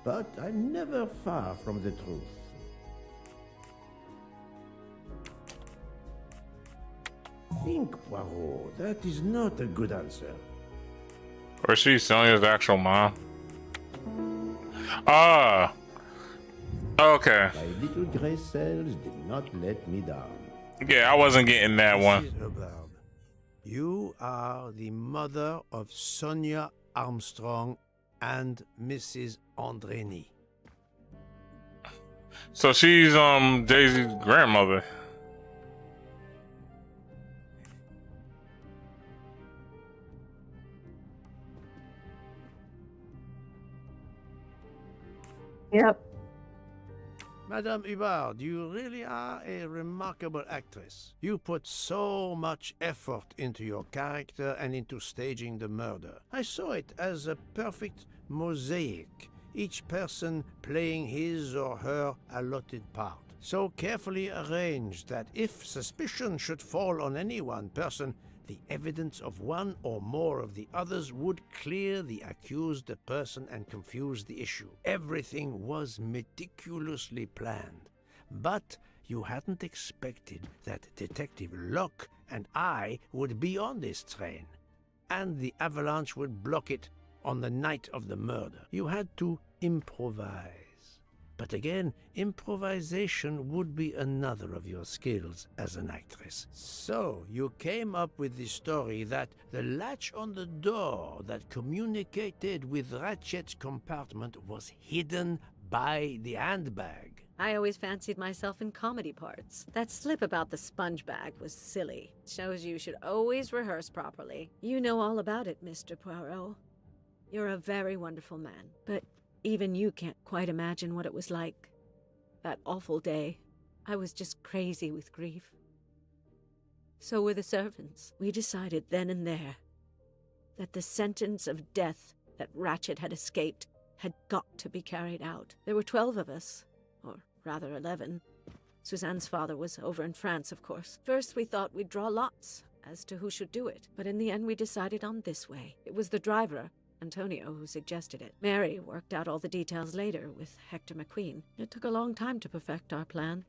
but I'm never far from the truth. Think, Poirot, that is not a good answer. Or is she Sonya's actual mom? Ah! Okay. My little gray cells did not let me down. Yeah, I wasn't getting that one. Mrs. Hubbard, you are the mother of Sonia Armstrong and Mrs. Andreni. So she's Daisy's grandmother. Yep. Madame Hubbard, you really are a remarkable actress. You put so much effort into your character and into staging the murder. I saw it as a perfect mosaic, each person playing his or her allotted part. so carefully arranged that if suspicion should fall on any one person, the evidence of one or more of the others would clear the accused person and confuse the issue. Everything was meticulously planned. But you hadn't expected that Detective Locke and I would be on this train, and the avalanche would block it on the night of the murder. You had to improvise. But again, improvisation would be another of your skills as an actress. So you came up with the story that the latch on the door that communicated with Ratchet's compartment was hidden by the handbag. I always fancied myself in comedy parts. That slip about the sponge bag was silly. Shows you should always rehearse properly. You know all about it, Mr. Poirot. You're a very wonderful man, but even you can't quite imagine what it was like. That awful day, I was just crazy with grief. So were the servants. We decided then and there that the sentence of death that Ratchet had escaped had got to be carried out. There were 12 of us, or rather 11. Suzanne's father was over in France, of course. First we thought we'd draw lots as to who should do it, but in the end we decided on this way. It was the driver, Antonio, who suggested it. Mary worked out all the details later with Hector McQueen. It took a long time to perfect our plan.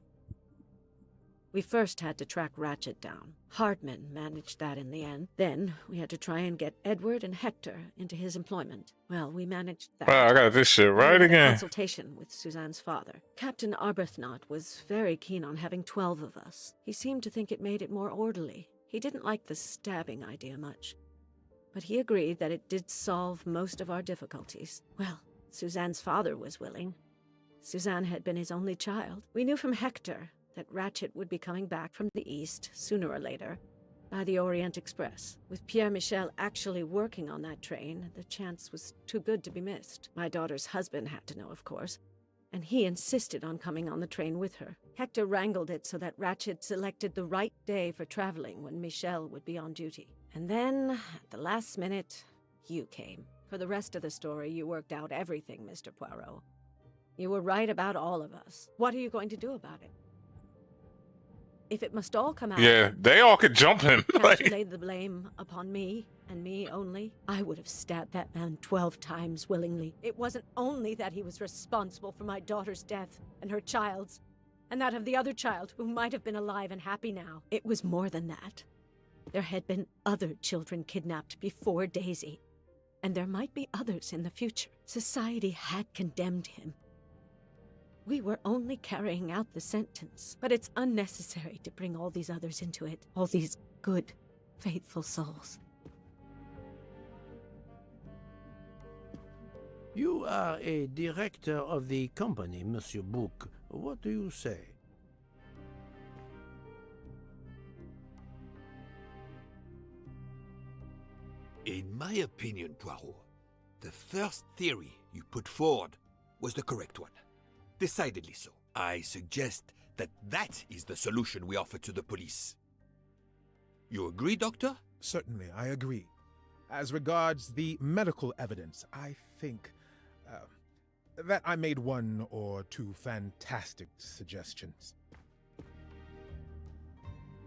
We first had to track Ratchet down. Hardman managed that in the end. Then we had to try and get Edward and Hector into his employment. Well, we managed that. Wow, I got this shit right again. Consultation with Suzanne's father. Captain Arbuthnot was very keen on having 12 of us. He seemed to think it made it more orderly. He didn't like the stabbing idea much, but he agreed that it did solve most of our difficulties. Well, Suzanne's father was willing. Suzanne had been his only child. We knew from Hector that Ratchet would be coming back from the east, sooner or later, by the Orient Express. With Pierre Michel actually working on that train, the chance was too good to be missed. My daughter's husband had to know, of course, and he insisted on coming on the train with her. Hector wrangled it so that Ratchet selected the right day for traveling when Michel would be on duty. And then, at the last minute, you came. For the rest of the story, you worked out everything, Mr. Poirot. You were right about all of us. What are you going to do about it? If it must all come out... Yeah, they all could jump him. Can't you lay the blame upon me, and me only? I would have stabbed that man 12 times willingly. It wasn't only that he was responsible for my daughter's death, and her child's, and that of the other child, who might have been alive and happy now. It was more than that. There had been other children kidnapped before Daisy, and there might be others in the future. Society had condemned him. We were only carrying out the sentence, but it's unnecessary to bring all these others into it, all these good, faithful souls. You are a director of the company, Monsieur Bouc. What do you say? In my opinion, Poirot, the first theory you put forward was the correct one. Decidedly so. I suggest that that is the solution we offer to the police. You agree, Doctor? Certainly, I agree. As regards the medical evidence, I think that I made one or two fantastic suggestions.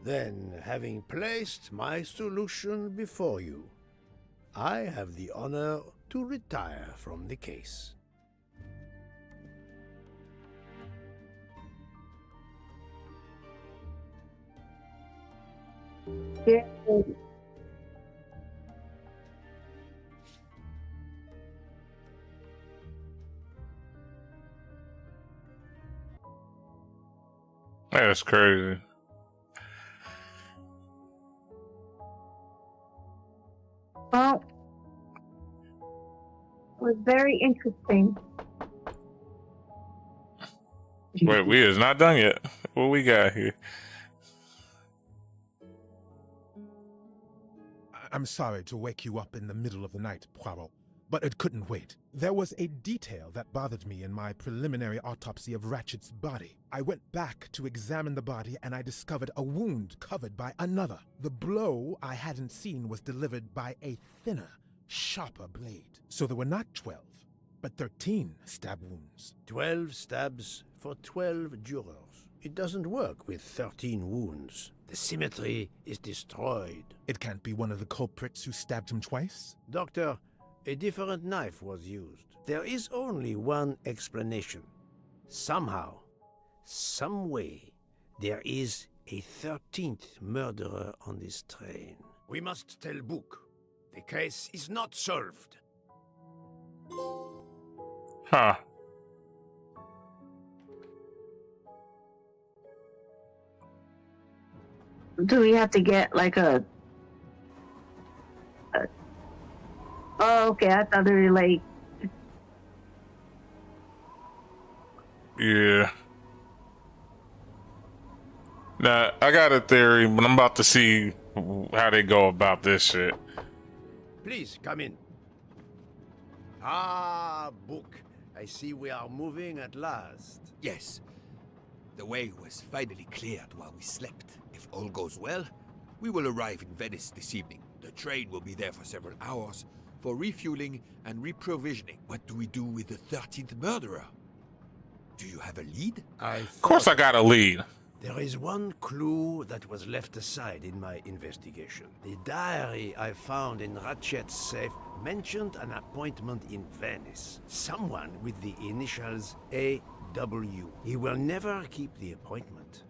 Then, having placed my solution before you, I have the honor to retire from the case. Yeah. That's crazy. Well, it was very interesting. Wait, we is not done yet. What we got here? I'm sorry to wake you up in the middle of the night, Poirot, but it couldn't wait. There was a detail that bothered me in my preliminary autopsy of Ratchet's body. I went back to examine the body and I discovered a wound covered by another. The blow I hadn't seen was delivered by a thinner, sharper blade. So there were not 12, but 13 stab wounds. 12 stabs for 12 jurors. It doesn't work with 13 wounds. The symmetry is destroyed. It can't be one of the culprits who stabbed him twice? Doctor, a different knife was used. There is only one explanation. Somehow, some way, there is a 13th murderer on this train. We must tell Book. The case is not solved. Huh. Do we have to get like a oh, okay. I thought they were like. Yeah. Now, I got a theory, but I'm about to see how they go about this shit. Please, come in. Ah, Book. I see we are moving at last. Yes. The way was finally cleared while we slept. If all goes well, we will arrive in Venice this evening. The train will be there for several hours for refueling and reprovisioning. What do we do with the 13th murderer? Do you have a lead? Of course I got a lead. There is one clue that was left aside in my investigation. The diary I found in Ratchet's safe mentioned an appointment in Venice. Someone with the initials A.W. He will never keep the appointment.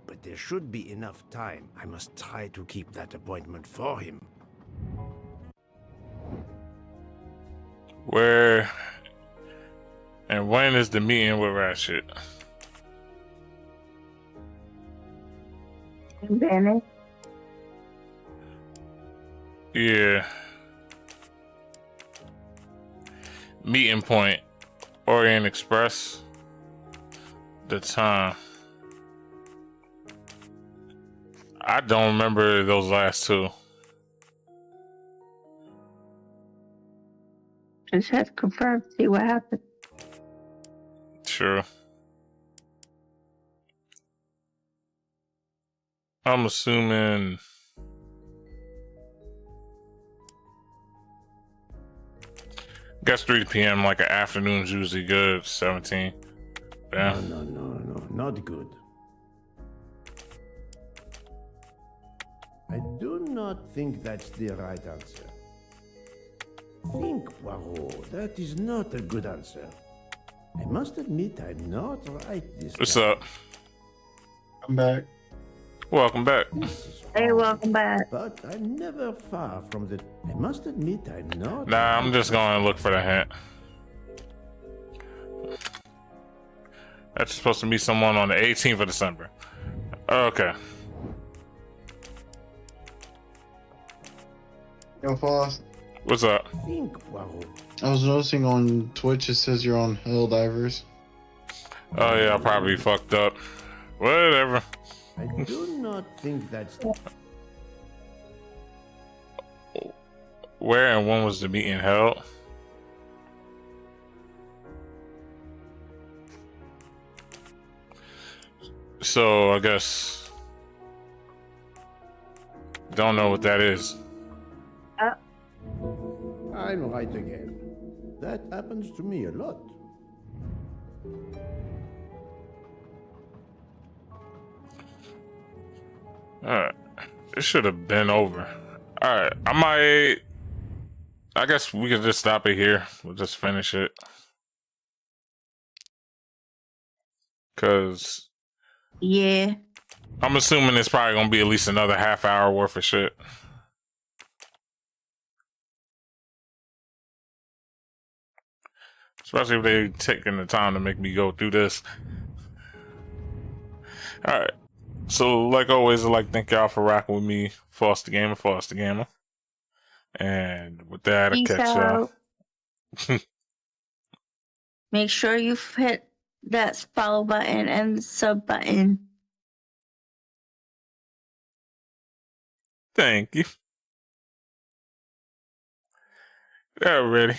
But there should be enough time. I must try to keep that appointment for him. Where and when is the meeting with Ratchet? In Venice. Yeah. Meeting point. Orient Express. The time. I don't remember those last two. Just have to confirm, see what happened. Sure. I'm assuming. Guess 3 p.m. like an afternoon's usually good. 17. Yeah. No, not good. I do not think that's the right answer. Think, Poirot. That is not a good answer. I must admit I'm not right this What's time. up? I'm back. Welcome back. Hey, welcome back. But I'm never far from the... I must admit I'm not... Nah, I'm just going to look for the hint. That's supposed to be someone on the 18th of December. Okay. Yo, Foss. What's up? Think, Poirot. I was noticing on Twitch it says you're on Helldivers. Oh yeah, I probably fucked up. Whatever. I do not think that's... Where and when was the meeting held? So I guess don't know what that is. I'm right again. That happens to me a lot. Alright. It should have been over. Alright, I guess we could just stop it here. We'll just finish it. Cause yeah, I'm assuming it's probably gonna be at least another half hour worth of shit. Especially if they're taking the time to make me go through this. Alright. So, like always, I'd like to thank y'all for rocking with me, Foster Gamer. And with that, I'll catch y'all. Make sure you hit that follow button and the sub button. Thank you. Alrighty.